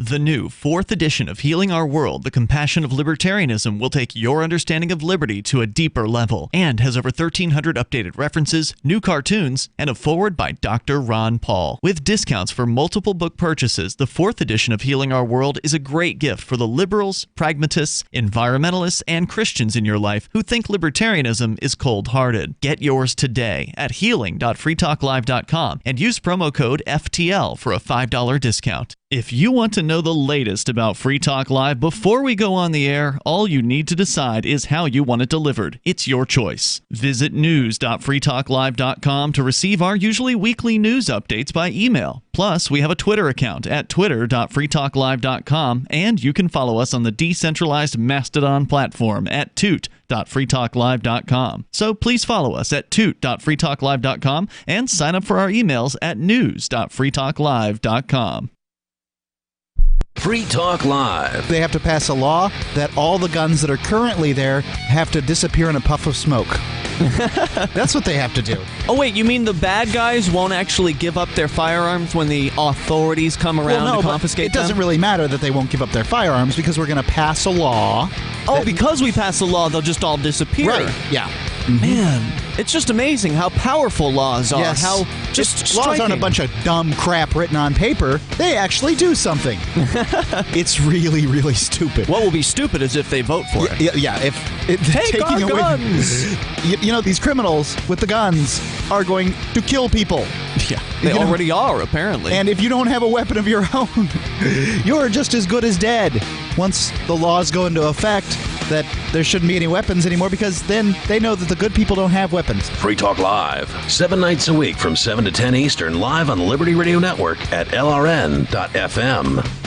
The new 4th edition of Healing Our World, The Compassion of Libertarianism, will take your understanding of liberty to a deeper level and has over 1,300 updated references, new cartoons, and a foreword by Dr. Ron Paul. With discounts for multiple book purchases, the 4th edition of Healing Our World is a great gift for the liberals, pragmatists, environmentalists, and Christians in your life who think libertarianism is cold-hearted. Get yours today at healing.freetalklive.com and use promo code FTL for a $5 discount. If you want to know the latest about Free Talk Live before we go on the air, all you need to decide is how you want it delivered. It's your choice. Visit news.freetalklive.com to receive our usually weekly news updates by email. Plus, we have a Twitter account at twitter.freetalklive.com, and you can follow us on the decentralized Mastodon platform at toot.freetalklive.com. So please follow us at toot.freetalklive.com and sign up for our emails at news.freetalklive.com. Free Talk Live. They have to pass a law that all the guns that are currently there have to disappear in a puff of smoke. That's what they have to do. Oh, wait, you mean the bad guys won't actually give up their firearms when the authorities come around to confiscate them? It doesn't really matter that they won't give up their firearms because we're going to pass a law. Oh, because we pass a law, they'll just all disappear. Right, yeah. Man, it's just amazing how powerful laws are. Yes. How just laws aren't a bunch of dumb crap written on paper. They actually do something. It's really, really stupid. What will be stupid is if they vote for it. Yeah, if take our guns. You know, these criminals with the guns are going to kill people. Yeah, they already are, apparently. And if you don't have a weapon of your own, you're just as good as dead. Once the laws go into effect, that there shouldn't be any weapons anymore because then they know that the good people don't have weapons. Free Talk Live, 7 nights a week from 7 to 10 Eastern, live on the Liberty Radio Network at LRN.FM.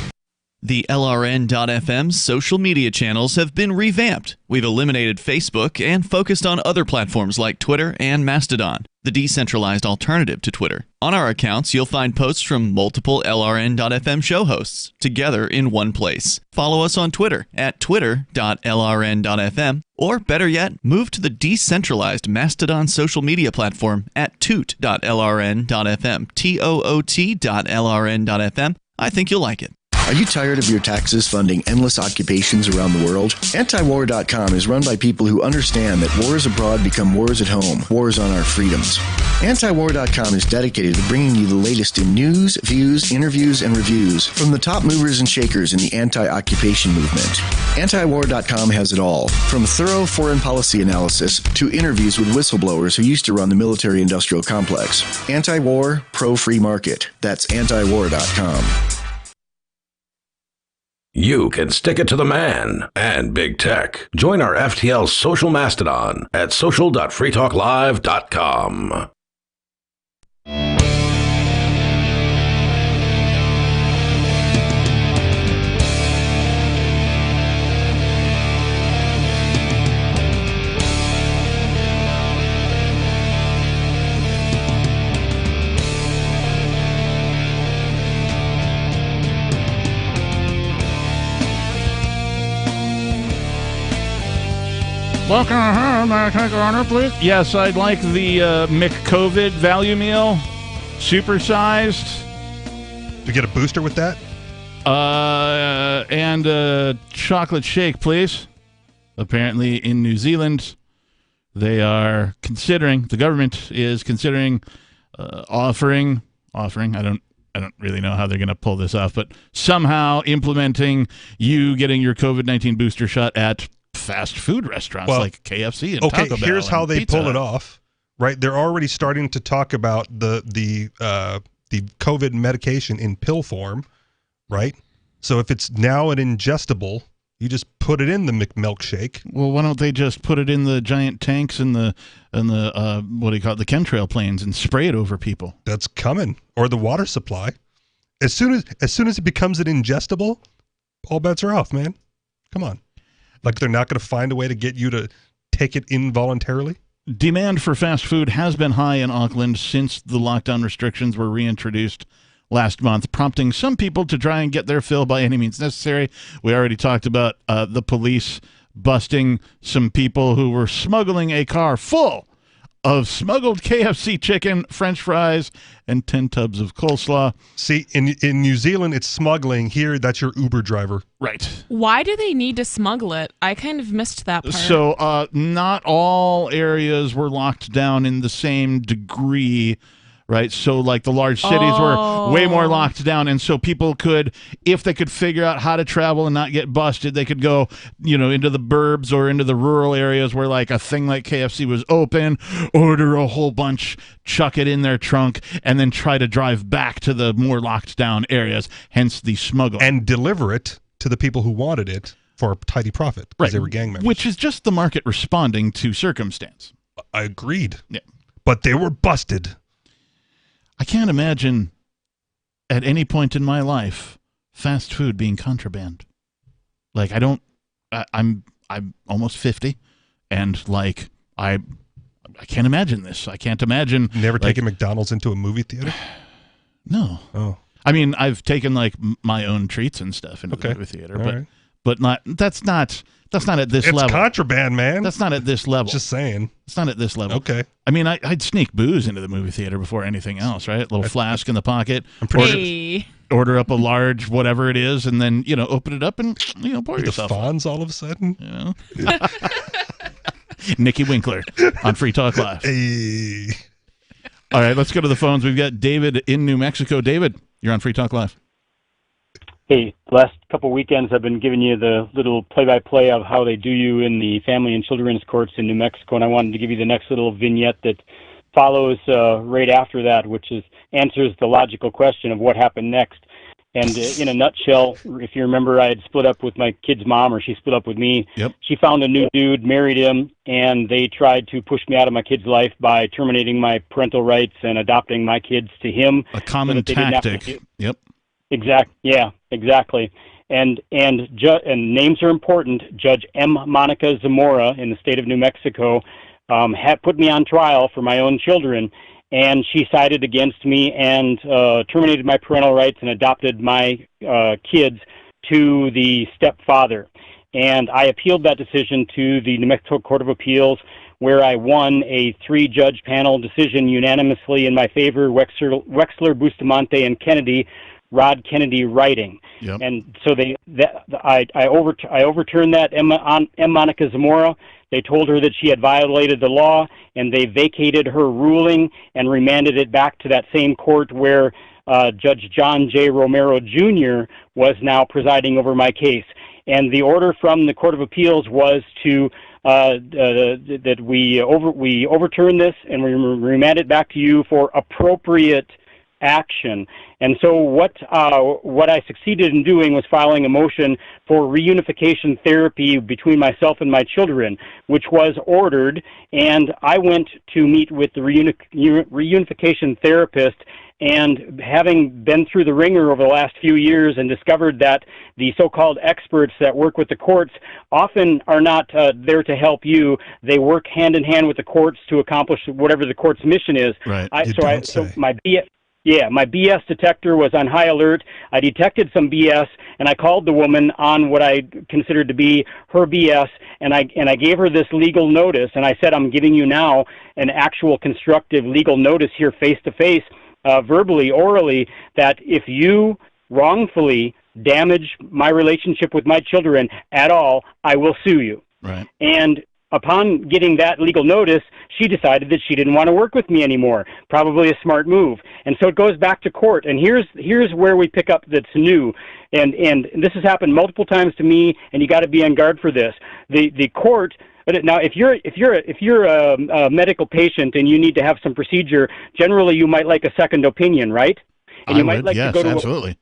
The LRN.FM social media channels have been revamped. We've eliminated Facebook and focused on other platforms like Twitter and Mastodon, the decentralized alternative to Twitter. On our accounts, you'll find posts from multiple LRN.FM show hosts together in one place. Follow us on Twitter at twitter.lrn.fm, or better yet, move to the decentralized Mastodon social media platform at toot.lrn.fm, toot.lrn.fm. I think you'll like it. Are you tired of your taxes funding endless occupations around the world? Antiwar.com is run by people who understand that wars abroad become wars at home, wars on our freedoms. Antiwar.com is dedicated to bringing you the latest in news, views, interviews, and reviews from the top movers and shakers in the anti-occupation movement. Antiwar.com has it all, from thorough foreign policy analysis to interviews with whistleblowers who used to run the military-industrial complex. Anti-war, pro-free market. That's antiwar.com. You can stick it to the man and big tech. Join our FTL social mastodon at social.freetalklive.com. Welcome home. May I take your order, please? Yes, I'd like the McCovid value meal, supersized. Did you get a booster with that? And a chocolate shake, please. Apparently in New Zealand, they are considering, the government is considering offering, I don't really know how they're going to pull this off, but somehow implementing you getting your COVID-19 booster shot at fast food restaurants like KFC and Taco Bell. Okay, here's how they Pizza pull it off, right? They're already starting to talk about the COVID medication in pill form, right? So if it's now an ingestible, you just put it in the McMilkshake. Well, why don't they just put it in the giant tanks and the what do you call it, the chemtrail planes, and spray it over people? That's coming, or the water supply. As soon as it becomes an ingestible, all bets are off, man. Come on. Like they're not going to find a way to get you to take it involuntarily? Demand for fast food has been high in Auckland since the lockdown restrictions were reintroduced last month, prompting some people to try and get their fill by any means necessary. We already talked about the police busting some people who were smuggling a car full of smuggled KFC chicken, French fries, and 10 tubs of coleslaw. See, in New Zealand, it's smuggling. Here, that's your Uber driver. Right. Why do they need to smuggle it? I kind of missed that part. So not all areas were locked down in the same degree, right? So like the large cities were way more locked down, and so people could, if they could figure out how to travel and not get busted, they could go, into the burbs or into the rural areas where like a thing like KFC was open, order a whole bunch, chuck it in their trunk, and then try to drive back to the more locked down areas, hence the smuggling. And deliver it to the people who wanted it for a tidy profit, because they were gang members. Which is just the market responding to circumstance. I agreed. Yeah. But they were busted. I can't imagine at any point in my life fast food being contraband. Like I'm almost 50, and like I can't imagine this. I can't imagine never taking McDonald's into a movie theater. No. Oh. I mean, I've taken like my own treats and stuff into the movie theater, but that's not at this level. It's contraband, man. That's not at this level. Just saying. It's not at this level. Okay. I mean, I'd sneak booze into the movie theater before anything else, right? A little flask in the pocket. Order up a large whatever it is, and then, open it up and, pour yourself. The Fonz all of a sudden? Nikki Winkler on Free Talk Live. Hey. All right, let's go to the phones. We've got David in New Mexico. David, you're on Free Talk Live. Hey, the last couple of weekends I've been giving you the little play-by-play of how they do you in the family and children's courts in New Mexico, and I wanted to give you the next little vignette that follows right after that, which answers the logical question of what happened next. And in a nutshell, if you remember, I had split up with my kid's mom, or she split up with me. Yep. She found a new dude, married him, and they tried to push me out of my kid's life by terminating my parental rights and adopting my kids to him. A common tactic. Yep. Exactly. And names are important. Judge Mrna Zamora in the state of New Mexico had put me on trial for my own children, and she sided against me and terminated my parental rights and adopted my kids to the stepfather. And I appealed that decision to the New Mexico Court of Appeals, where I won a 3-judge panel decision unanimously in my favor, Wexler, Bustamante, and Kennedy, Rod Kennedy writing. Yep. And so I overturned that Mrna Zamora. They told her that she had violated the law, and they vacated her ruling and remanded it back to that same court where Judge John J. Romero Jr. was now presiding over my case. And the order from the Court of Appeals was to that we overturn this and we remand it back to you for appropriate action. And so what I succeeded in doing was filing a motion for reunification therapy between myself and my children, which was ordered, and I went to meet with the reunification therapist, and having been through the ringer over the last few years and discovered that the so-called experts that work with the courts often are not there to help you. They work hand in hand with the courts to accomplish whatever the court's mission is. Right. My BS detector was on high alert. I detected some BS, and I called the woman on what I considered to be her BS, and I gave her this legal notice, and I said, I'm giving you now an actual constructive legal notice here face-to-face, verbally, orally, that if you wrongfully damage my relationship with my children at all, I will sue you. Right. And upon getting that legal notice, she decided that she didn't want to work with me anymore. Probably a smart move. And so it goes back to court. And here's where we pick up that's new. And this has happened multiple times to me, and you got to be on guard for this. The court. Now, if you're a medical patient and you need to have some procedure, generally you might like a second opinion, right? And you might like to go to absolutely.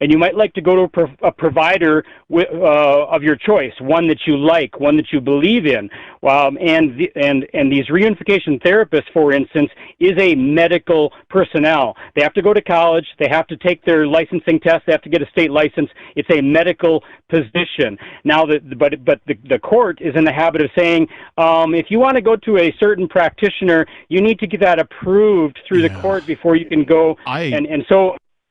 And you might like to go to a provider of your choice, one that you like, one that you believe in. And these reunification therapists, for instance, is a medical personnel. They have to go to college. They have to take their licensing test. They have to get a state license. It's a medical position. Now, the court is in the habit of saying, if you want to go to a certain practitioner, you need to get that approved through the court before you can go.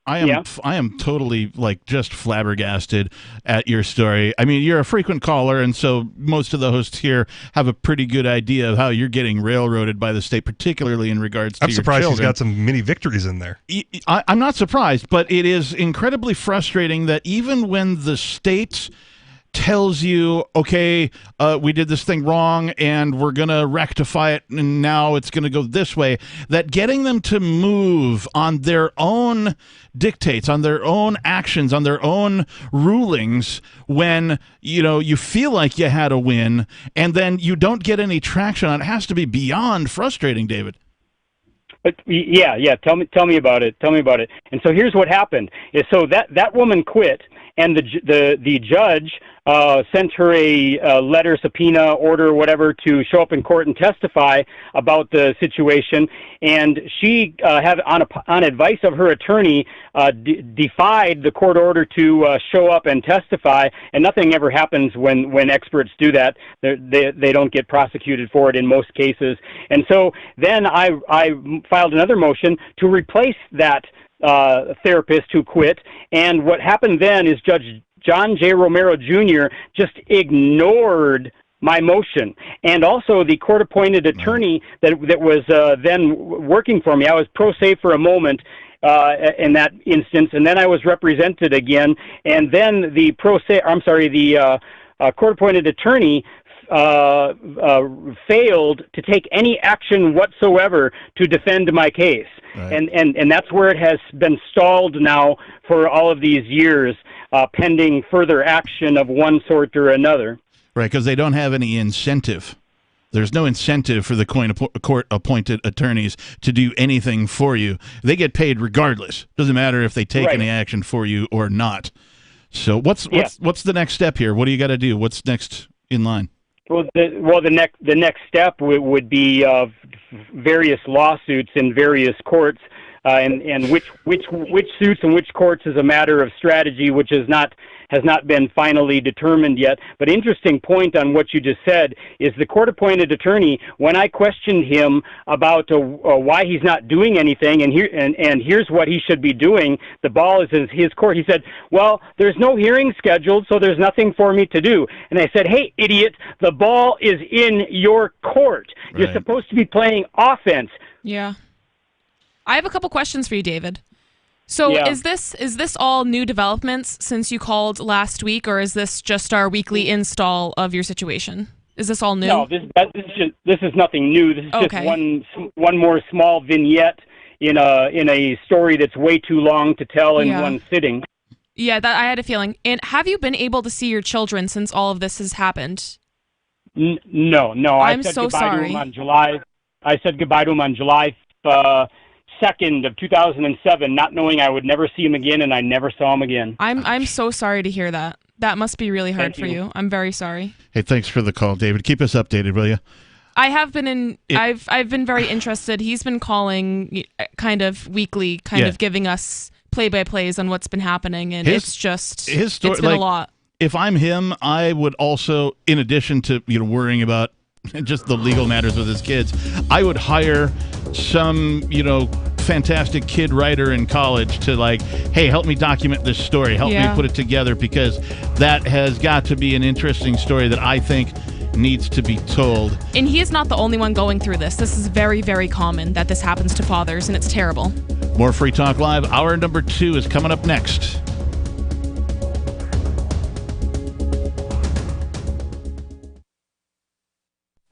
I am totally just flabbergasted at your story. I mean, you're a frequent caller, and so most of the hosts here have a pretty good idea of how you're getting railroaded by the state, particularly in regards to your children. I'm surprised he's got some mini victories in there. I'm not surprised, but it is incredibly frustrating that even when the state tells you, okay, we did this thing wrong and we're going to rectify it and now it's going to go this way, that getting them to move on their own dictates, on their own actions, on their own rulings when, you feel like you had a win and then you don't get any traction on it, has to be beyond frustrating, David. Yeah. Tell me about it. And so here's what happened: is so that woman quit, and the judge sent her a letter, subpoena, order, whatever, to show up in court and testify about the situation. And she, on advice of her attorney, defied the court order to show up and testify. And nothing ever happens when experts do that. They don't get prosecuted for it in most cases. And so then I filed another motion to replace that therapist who quit. And what happened then is Judge John J. Romero Jr. just ignored my motion. And also the court-appointed attorney that was then working for me. I was pro se for a moment in that instance, and then I was represented again. And then the court-appointed attorney failed to take any action whatsoever to defend my case. Right. And that's where it has been stalled now for all of these years, pending further action of one sort or another. Right, because they don't have any incentive. There's no incentive for the court-appointed attorneys to do anything for you. They get paid regardless. Doesn't matter if they take any action for you or not. So what's the next step here? What do you got to do? What's next in line? Well, the next step would be various lawsuits in various courts, and which suits and which courts is a matter of strategy, which has not been finally determined yet. But interesting point on what you just said is the court-appointed attorney, when I questioned him about why he's not doing anything, and here's what he should be doing, the ball is in his court. He said, well, there's no hearing scheduled, so there's nothing for me to do. And I said, hey, idiot, the ball is in your court. Right. You're supposed to be playing offense. Yeah. I have a couple questions for you, David. So is this all new developments since you called last week, or is this just our weekly install of your situation? Is this all new? No, this is nothing new. This is just one more small vignette in a story that's way too long to tell in one sitting. Yeah, that I had a feeling. And have you been able to see your children since all of this has happened? No. I'm so sorry. I said goodbye to him on July 2nd of 2007, not knowing I would never see him again, and I never saw him again. I'm so sorry to hear that. That must be really hard for you. I'm very sorry. Hey, thanks for the call, David. Keep us updated, will you? I have been I've been very interested. He's been calling kind of weekly, of giving us play-by-plays on what's been happening, and it's been a lot. If I'm him, I would also, in addition to worrying about just the legal matters with his kids, I would hire some fantastic kid writer in college to hey, help me document this story, help me put it together, because that has got to be an interesting story that I think needs to be told. And he is not the only one going through this. This is very, very common that this happens to fathers, and it's terrible. More Free Talk Live. Hour number 2 is coming up next.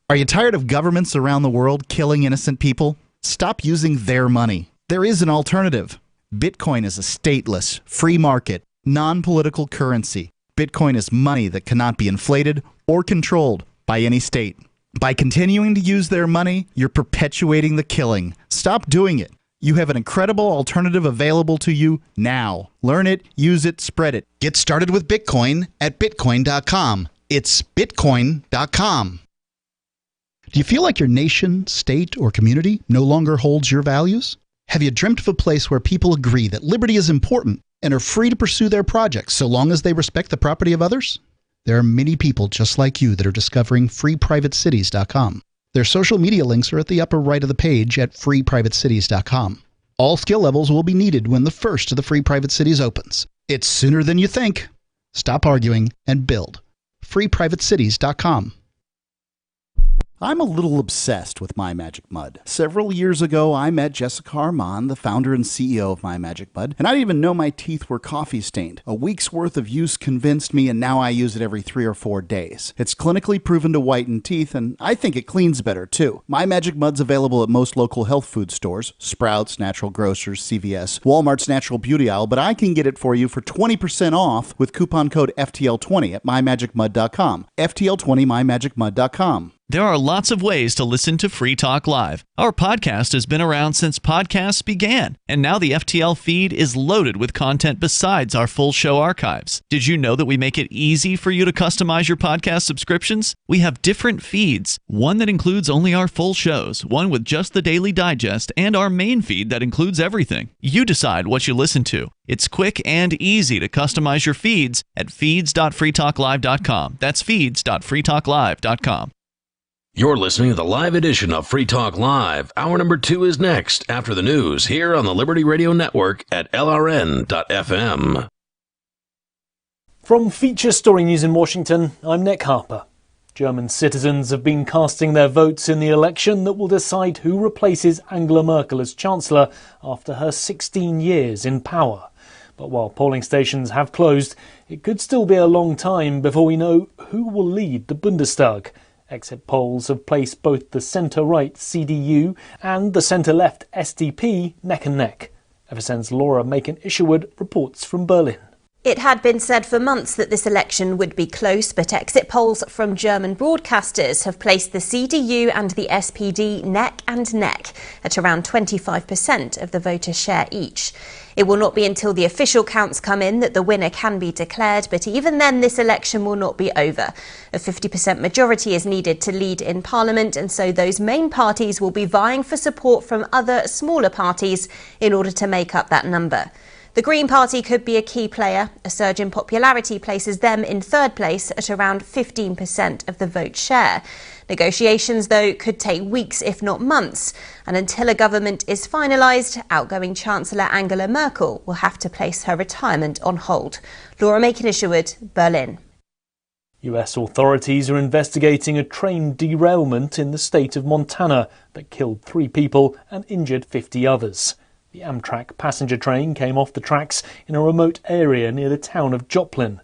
Are you tired of governments around the world killing innocent people? Stop using their money. There is an alternative. Bitcoin is a stateless, free market, non-political currency. Bitcoin is money that cannot be inflated or controlled by any state. By continuing to use their money, you're perpetuating the killing. Stop doing it. You have an incredible alternative available to you now. Learn it, use it, spread it. Get started with Bitcoin at Bitcoin.com. It's Bitcoin.com. Do you feel like your nation, state, or community no longer holds your values? Have you dreamt of a place where people agree that liberty is important and are free to pursue their projects so long as they respect the property of others? There are many people just like you that are discovering freeprivatecities.com. Their social media links are at the upper right of the page at freeprivatecities.com. All skill levels will be needed when the first of the Free Private Cities opens. It's sooner than you think. Stop arguing and build. freeprivatecities.com. I'm a little obsessed with My Magic Mud. Several years ago, I met Jessica Armand, the founder and CEO of My Magic Mud, and I didn't even know my teeth were coffee stained. A week's worth of use convinced me, and now I use it every 3 or 4 days. It's clinically proven to whiten teeth, and I think it cleans better, too. My Magic Mud's available at most local health food stores, Sprouts, Natural Grocers, CVS, Walmart's Natural Beauty Aisle, but I can get it for you for 20% off with coupon code FTL20 at mymagicmud.com. FTL20 mymagicmud.com. There are lots of ways to listen to Free Talk Live. Our podcast has been around since podcasts began, and now the FTL feed is loaded with content besides our full show archives. Did you know that we make it easy for you to customize your podcast subscriptions? We have different feeds, one that includes only our full shows, one with just the Daily Digest, and our main feed that includes everything. You decide what you listen to. It's quick and easy to customize your feeds at feeds.freetalklive.com. That's feeds.freetalklive.com. You're listening to the live edition of Free Talk Live. Hour number 2 is next after the news here on the Liberty Radio Network at LRN.FM. From Feature Story News in Washington, I'm Nick Harper. German citizens have been casting their votes in the election that will decide who replaces Angela Merkel as Chancellor after her 16 years in power. But while polling stations have closed, it could still be a long time before we know who will lead the Bundestag. Exit polls have placed both the centre-right CDU and the centre-left SDP neck and neck. FSN's Laura Macon-Isherwood reports from Berlin. It had been said for months that this election would be close, but exit polls from German broadcasters have placed the CDU and the SPD neck and neck at around 25% of the voter share each. It will not be until the official counts come in that the winner can be declared, but even then this election will not be over. A 50% majority is needed to lead in Parliament, and so those main parties will be vying for support from other smaller parties in order to make up that number. The Green Party could be a key player. A surge in popularity places them in third place at around 15% of the vote share. Negotiations, though, could take weeks, if not months. And until a government is finalised, outgoing Chancellor Angela Merkel will have to place her retirement on hold. Laura Makin-Isherwood, Berlin. US authorities are investigating a train derailment in the state of Montana that killed 3 people and injured 50 others. The Amtrak passenger train came off the tracks in a remote area near the town of Joplin.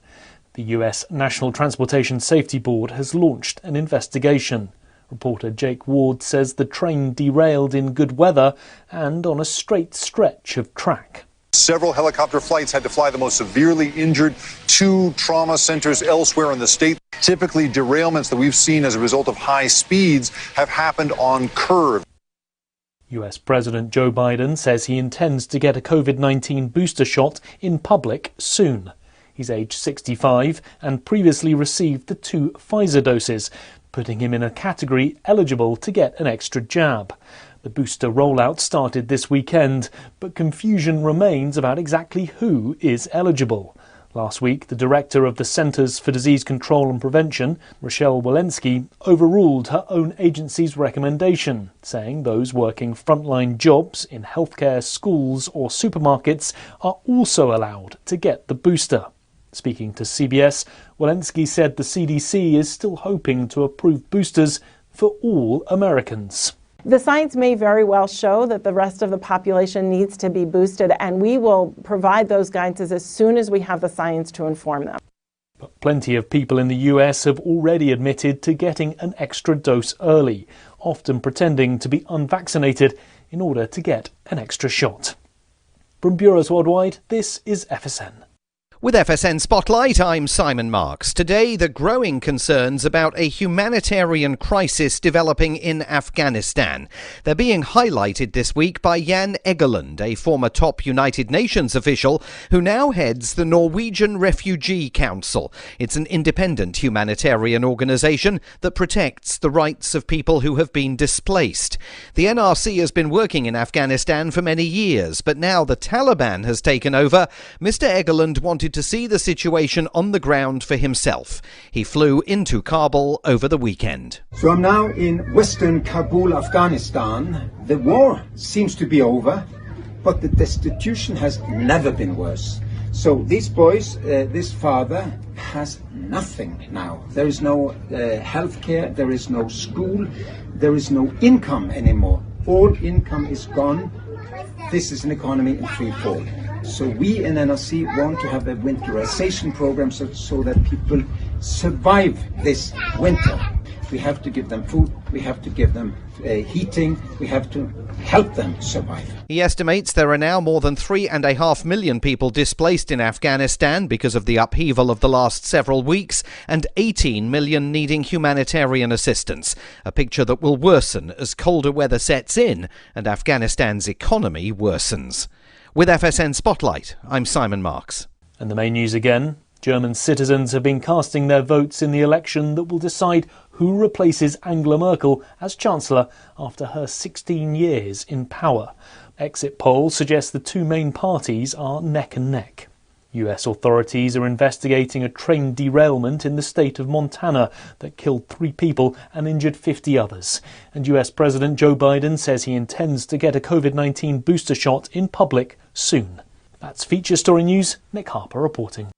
The US National Transportation Safety Board has launched an investigation. Reporter Jake Ward says the train derailed in good weather and on a straight stretch of track. Several helicopter flights had to fly the most severely injured to trauma centers elsewhere in the state. Typically, derailments that we've seen as a result of high speeds have happened on curves. US President Joe Biden says he intends to get a COVID-19 booster shot in public soon. He's aged 65 and previously received the 2 Pfizer doses, putting him in a category eligible to get an extra jab. The booster rollout started this weekend, but confusion remains about exactly who is eligible. Last week, the director of the Centers for Disease Control and Prevention, Rochelle Walensky, overruled her own agency's recommendation, saying those working frontline jobs in healthcare, schools or supermarkets are also allowed to get the booster. Speaking to CBS, Walensky said the CDC is still hoping to approve boosters for all Americans. The science may very well show that the rest of the population needs to be boosted, and we will provide those guidances as soon as we have the science to inform them. But plenty of people in the US have already admitted to getting an extra dose early, often pretending to be unvaccinated in order to get an extra shot. From Bureaus Worldwide, this is FSN. With FSN Spotlight, I'm Simon Marks. Today, the growing concerns about a humanitarian crisis developing in Afghanistan. They're being highlighted this week by Jan Egeland, a former top United Nations official who now heads the Norwegian Refugee Council. It's an independent humanitarian organisation that protects the rights of people who have been displaced. The NRC has been working in Afghanistan for many years, but now the Taliban has taken over. Mr. Egeland wanted to see the situation on the ground for himself. He flew into Kabul over the weekend. So I'm now in western Kabul, Afghanistan. The war seems to be over, but the destitution has never been worse. So these boys, this father has nothing now. There is no health care, there is no school, there is no income anymore. All income is gone. This is an economy in free fall. So we in NRC want to have a winterization program so that people survive this winter. We have to give them food, we have to give them heating, we have to help them survive. He estimates there are now more than 3.5 million people displaced in Afghanistan because of the upheaval of the last several weeks, and 18 million needing humanitarian assistance, a picture that will worsen as colder weather sets in and Afghanistan's economy worsens. With FSN Spotlight, I'm Simon Marks. And the main news again. German citizens have been casting their votes in the election that will decide who replaces Angela Merkel as Chancellor after her 16 years in power. Exit polls suggest the 2 main parties are neck and neck. US authorities are investigating a train derailment in the state of Montana that killed 3 people and injured 50 others. And US President Joe Biden says he intends to get a COVID-19 booster shot in public soon. That's Feature Story News. Nick Harper reporting.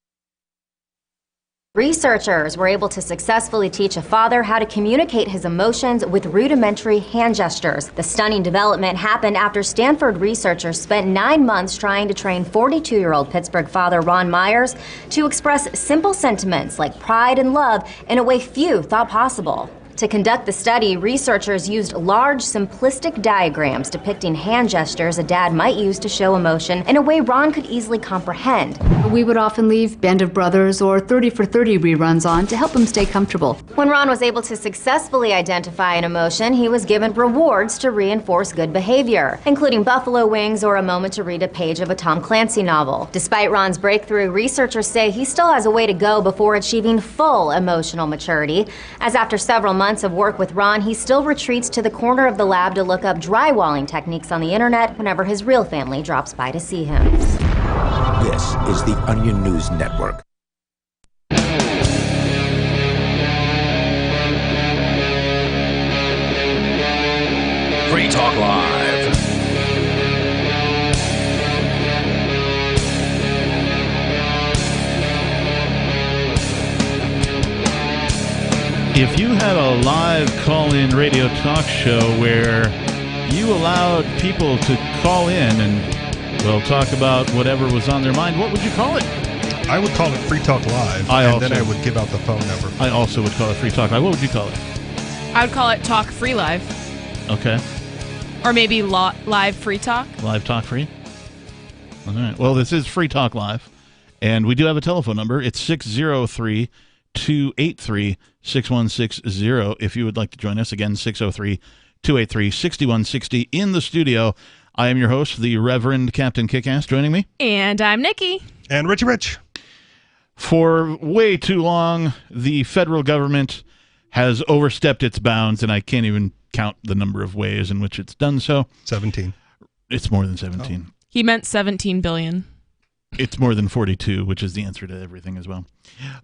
Researchers were able to successfully teach a father how to communicate his emotions with rudimentary hand gestures. The stunning development happened after Stanford researchers spent 9 months trying to train 42-year-old Pittsburgh father Ron Myers to express simple sentiments like pride and love in a way few thought possible. To conduct the study, researchers used large, simplistic diagrams depicting hand gestures a dad might use to show emotion in a way Ron could easily comprehend. We would often leave Band of Brothers or 30 for 30 reruns on to help him stay comfortable. When Ron was able to successfully identify an emotion, he was given rewards to reinforce good behavior, including buffalo wings or a moment to read a page of a Tom Clancy novel. Despite Ron's breakthrough, researchers say he still has a way to go before achieving full emotional maturity, as after several months of work with Ron, he still retreats to the corner of the lab to look up drywalling techniques on the internet whenever his real family drops by to see him. This is the Onion News Network. Free Talk Live. If you had a live call-in radio talk show where you allowed people to call in and, well, talk about whatever was on their mind, what would you call it? I would call it Free Talk Live, then I would give out the phone number. I also would call it Free Talk Live. What would you call it? I would call it Talk Free Live. Okay. Or maybe Live Free Talk. Live Talk Free? All right. Well, this is Free Talk Live, and we do have a telephone number. It's 603-283-6160 if you would like to join us. Again, 603-283-6160. In the studio, I am your host, the Reverend Captain Kickass. Joining me? And I'm Nikki. And Richie Rich. For way too long, the federal government has overstepped its bounds, and I can't even count the number of ways in which it's done so. 17. It's more than 17. Oh. He meant 17 billion. It's more than 42, which is the answer to everything as well.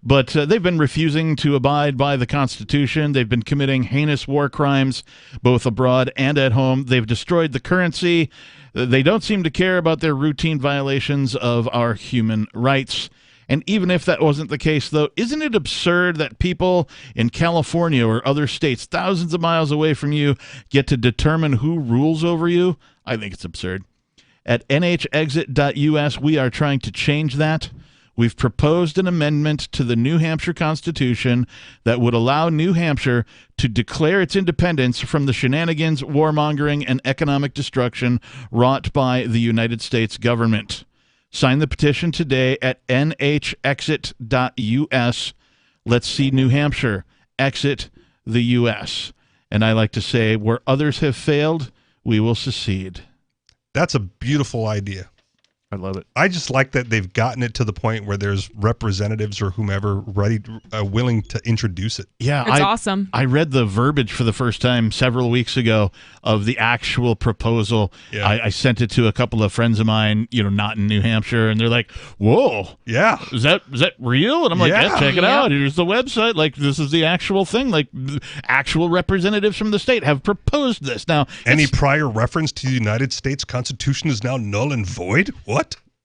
But they've been refusing to abide by the Constitution. They've been committing heinous war crimes, both abroad and at home. They've destroyed the currency. They don't seem to care about their routine violations of our human rights. And even if that wasn't the case, though, isn't it absurd that people in California or other states thousands of miles away from you get to determine who rules over you? I think it's absurd. At nhexit.us, we are trying to change that. We've proposed an amendment to the New Hampshire Constitution that would allow New Hampshire to declare its independence from the shenanigans, warmongering, and economic destruction wrought by the United States government. Sign the petition today at nhexit.us. Let's see New Hampshire exit the U.S. And I like to say, where others have failed, we will succeed. That's a beautiful idea. I love it. I just like that they've gotten it to the point where there's representatives or whomever ready, willing to introduce it. Yeah, it's awesome. I read the verbiage for the first time several weeks ago of the actual proposal. Yeah. I sent it to a couple of friends of mine, not in New Hampshire, and they're like, "Whoa, yeah, is that real?" And I'm like, "Yeah, check it out. Here's the website. Like, this is the actual thing. Like, actual representatives from the state have proposed this." Now, any prior reference to the United States Constitution is now null and void. What?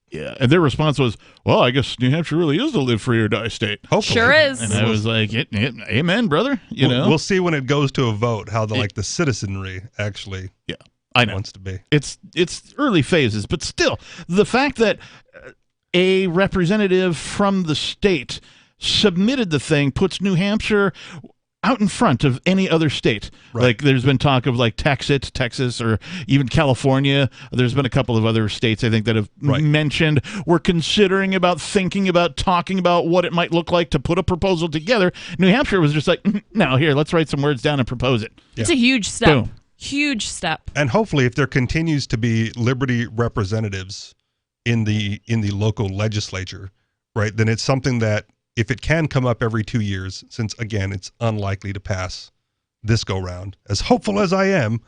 Yeah, and their response was, "Well, I guess New Hampshire really is the live free or die state." Hopefully. Sure is. And I was like, "Amen, brother." We'll see when it goes to a vote how the citizenry actually wants to be. It's early phases, but still, the fact that a representative from the state submitted the thing puts New Hampshire out in front of any other state. Right. Like, there's been talk of Texas, or even California. There's been a couple of other states, I think, that have mentioned we're considering thinking about talking about what it might look like to put a proposal together. New Hampshire was just like, no, here, let's write some words down and propose it. Yeah. It's a huge step. Boom. Huge step. And hopefully, if there continues to be liberty representatives in the local legislature, right, then it's something that, if it can come up every 2 years, since, again, it's unlikely to pass this go-round, as hopeful as I am,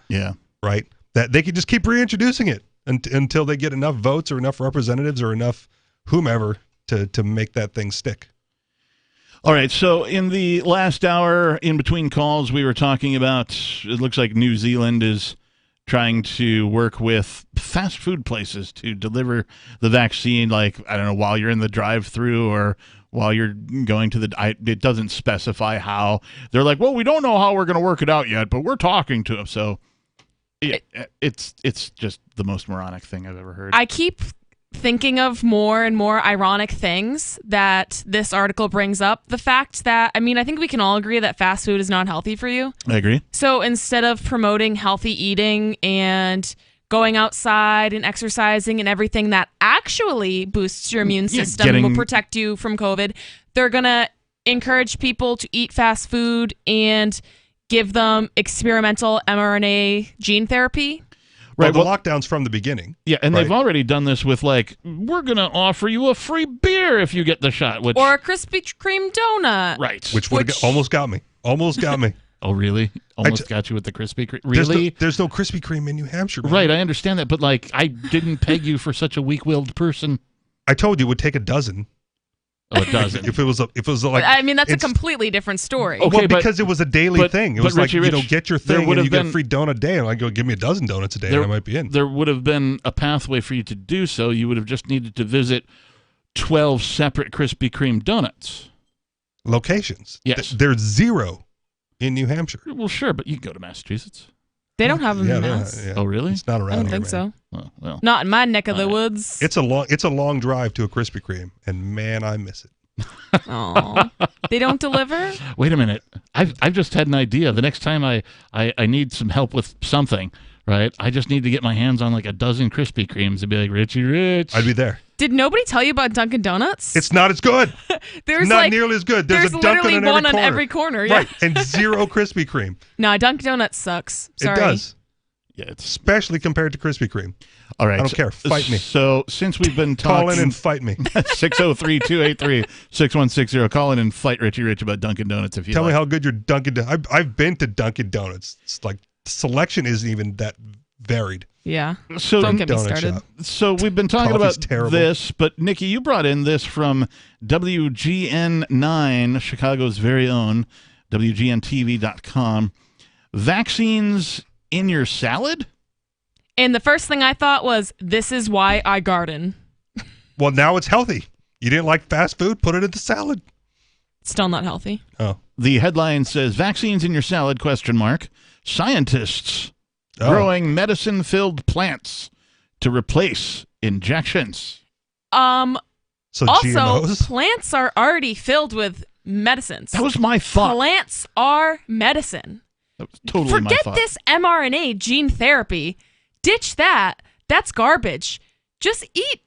right, that they could just keep reintroducing it until they get enough votes or enough representatives or enough whomever to make that thing stick. All right, so in the last hour, in between calls, we were talking about, it looks like New Zealand is trying to work with fast food places to deliver the vaccine, while you're in the drive-thru or while you're going to it doesn't specify how. They're like, well, we don't know how we're going to work it out yet, but we're talking to them. So it's just the most moronic thing I've ever heard. I keep thinking of more and more ironic things that this article brings up. The fact that, I think we can all agree that fast food is not healthy for you. I agree. So instead of promoting healthy eating and going outside and exercising and everything that actually boosts your immune system and will protect you from COVID, they're going to encourage people to eat fast food and give them experimental mRNA gene therapy. Right, the lockdowns from the beginning. Yeah, and right? they've already done this with, like, we're going to offer you a free beer if you get the shot. Or a Krispy Kreme donut. Right. Which almost got me. Almost got me. Oh, really? Almost got you with the Krispy Kreme? Really? There's no Krispy Kreme in New Hampshire, man. Right, I understand that, but, like, I didn't peg you for such a weak-willed person. I told you it would take a dozen. Oh, it doesn't. if it was like, that's a completely different story. Okay, well, because it was a daily thing. It was like, Richie, get your thing and you get a free donut a day. And I go, give me a dozen donuts a day and I might be in. There would have been a pathway for you to do so. You would have just needed to visit 12 separate Krispy Kreme donuts. Locations. Yes. There's 0 in New Hampshire. Well, sure, but you can go to Massachusetts. They don't have them in Mass. Oh, really? It's not around I don't here, think so. Oh, well. Not in my neck of the woods. It's a long drive to a Krispy Kreme, and man, I miss it. Oh, they don't deliver? Wait a minute. I've just had an idea. The next time I need some help with something, right? I just need to get my hands on like a dozen Krispy Kremes and be like, Richie Rich. I'd be there. Did nobody tell you about Dunkin' Donuts? It's not as good. There's not nearly as good. There's a Dunkin' literally one on every corner. Yeah. Right, and 0 Krispy Kreme. No, Dunkin' Donuts sucks. Sorry. It does. Yeah, it's especially compared to Krispy Kreme. All right. I don't care. Fight me. So since we've been talking... Call in and fight me. 603-283-6160. Call in and fight Richie Rich about Dunkin' Donuts if you Tell like. me how good your Dunkin' Donuts... I've been to Dunkin' Donuts. It's like the selection isn't even that varied. Yeah. So don't get me started. So we've been talking Coffee's about terrible. this, but Nikki, you brought in this from WGN9, Chicago's very own, WGNTV.com. Vaccines in your salad? And the first thing I thought was, this is why I garden. Well, now it's healthy. You didn't like fast food? Put it in the salad. Still not healthy. Oh. The headline says, vaccines in your salad, ? Scientists growing medicine-filled plants to replace injections. So also, GMOs? plants are already filled with medicines. That was my thought. Plants are medicine. That was totally my Forget thought. this mRNA gene therapy. Ditch that. That's garbage. Just eat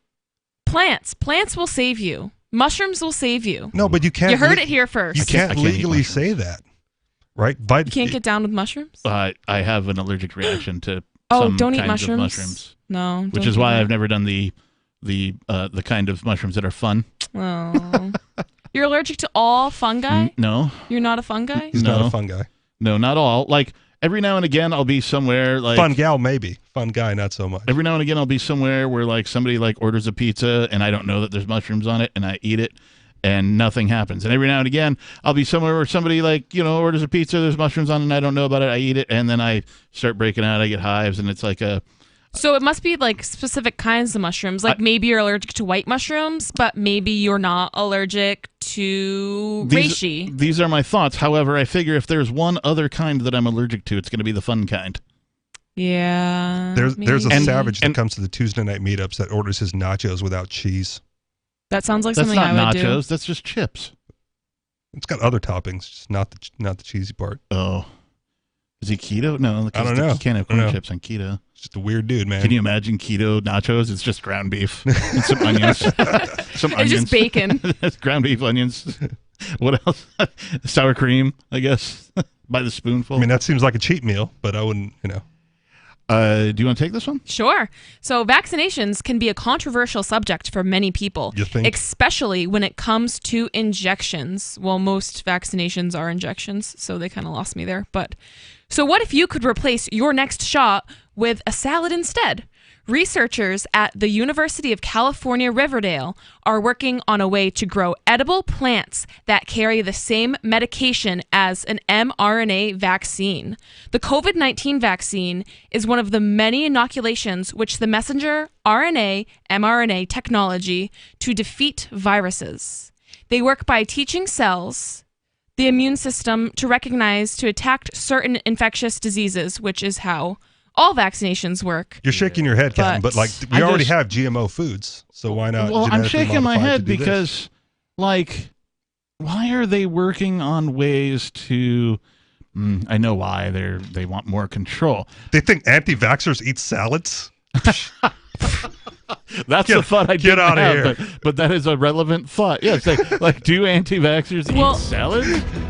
plants. Plants will save you. Mushrooms will save you. No, but you can't... You heard it here first. You can't legally say that, right? You can't get down with mushrooms? I have an allergic reaction to don't some eat kinds mushrooms. of mushrooms. No. Which is why I've never done the kind of mushrooms that are fun. Oh. You're allergic to all fungi? No. You're not a fungi? He's not a fun guy. No, not all. Like, every now and again, I'll be somewhere like... Fun gal, maybe. Fun guy, not so much. Every now and again, I'll be somewhere where, like, somebody, like, orders a pizza, and I don't know that there's mushrooms on it, and I eat it, and nothing happens. And every now and again, I'll be somewhere where somebody, like, orders a pizza, there's mushrooms on it, and I don't know about it, I eat it, and then I start breaking out, I get hives, and it's like a... So it must be like specific kinds of mushrooms. Like maybe you're allergic to white mushrooms, but maybe you're not allergic to reishi. These are my thoughts. However, I figure if there's one other kind that I'm allergic to, it's going to be the fun kind. Yeah. There's a savage that comes to the Tuesday night meetups that orders his nachos without cheese. That sounds like That's something I not would do. nachos. That's just chips. It's got other toppings, just not the cheesy part. Oh. Is he keto? No, I don't know. You can't have corn chips on keto. It's just a weird dude, man. Can you imagine keto nachos? It's just ground beef and some onions. It's just bacon. Ground beef, onions. What else? Sour cream, I guess, by the spoonful. I mean, that seems like a cheat meal, but I wouldn't, Do you want to take this one? Sure. So vaccinations can be a controversial subject for many people, You think? especially when it comes to injections. Well, most vaccinations are injections, so they kind of lost me there. But so what if you could replace your next shot with a salad instead? Researchers at the University of California, Riverdale are working on a way to grow edible plants that carry the same medication as an mRNA vaccine. The COVID-19 vaccine is one of the many inoculations which the messenger RNA mRNA technology to defeat viruses. They work by teaching cells the immune system to recognize to attack certain infectious diseases, which is how all vaccinations work. You're shaking your head, Captain, but like we already have GMO foods, so why not? Well, I'm shaking my head do because, like, why are they working on ways to? I know why they want more control. They think anti-vaxxers eat salads. That's the thought I get out of have, here. but that is a relevant thought. Yes, like do anti-vaxxers eat salad?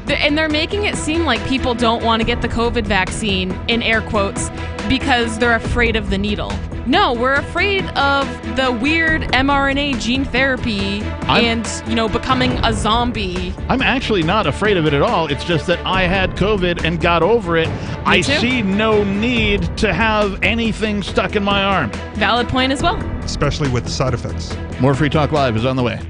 And they're making it seem like people don't want to get the COVID vaccine, in air quotes, because they're afraid of the needle. No, we're afraid of the weird mRNA gene therapy and, becoming a zombie. I'm actually not afraid of it at all. It's just that I had COVID and got over it. I see no need to have anything stuck in my arm. Valid point as well. Especially with the side effects. More Free Talk Live is on the way.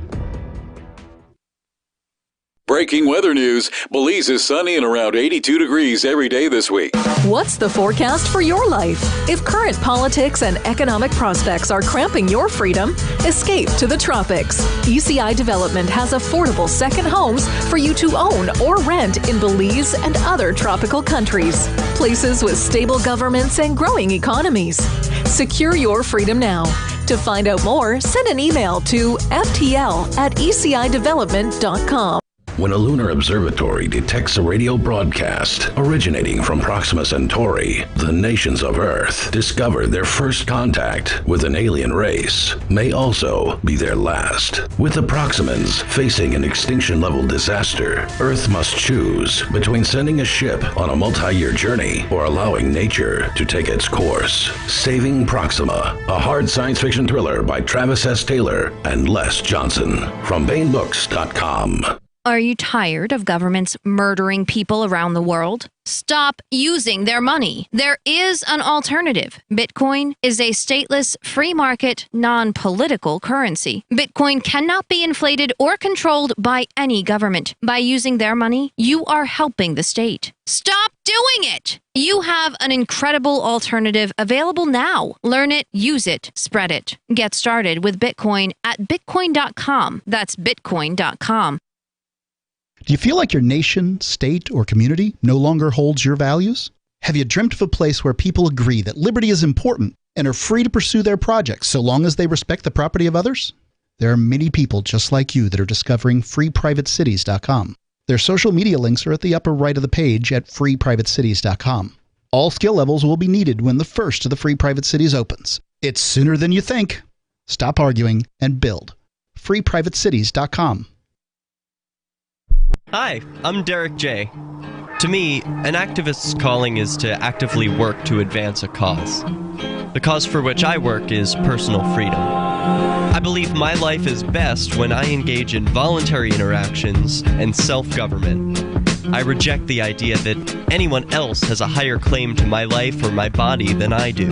Breaking weather news. Belize is sunny and around 82 degrees every day this week. What's the forecast for your life? If current politics and economic prospects are cramping your freedom, escape to the tropics. ECI Development has affordable second homes for you to own or rent in Belize and other tropical countries. Places with stable governments and growing economies. Secure your freedom now. To find out more, send an email to ftl@ecidevelopment.com. When a lunar observatory detects a radio broadcast originating from Proxima Centauri, the nations of Earth discover their first contact with an alien race may also be their last. With the Proximans facing an extinction-level disaster, Earth must choose between sending a ship on a multi-year journey or allowing nature to take its course. Saving Proxima, a hard science fiction thriller by Travis S. Taylor and Les Johnson from BaneBooks.com. Are you tired of governments murdering people around the world? Stop using their money. There is an alternative. Bitcoin is a stateless, free market, non-political currency. Bitcoin cannot be inflated or controlled by any government. By using their money, you are helping the state. Stop doing it! You have an incredible alternative available now. Learn it, use it, spread it. Get started with Bitcoin at bitcoin.com. That's bitcoin.com. Do you feel like your nation, state, or community no longer holds your values? Have you dreamt of a place where people agree that liberty is important and are free to pursue their projects so long as they respect the property of others? There are many people just like you that are discovering freeprivatecities.com. Their social media links are at the upper right of the page at freeprivatecities.com. All skill levels will be needed when the first of the Free Private Cities opens. It's sooner than you think. Stop arguing and build. freeprivatecities.com. Hi, I'm Derek J. To me, an activist's calling is to actively work to advance a cause. The cause for which I work is personal freedom. I believe my life is best when I engage in voluntary interactions and self-government. I reject the idea that anyone else has a higher claim to my life or my body than I do.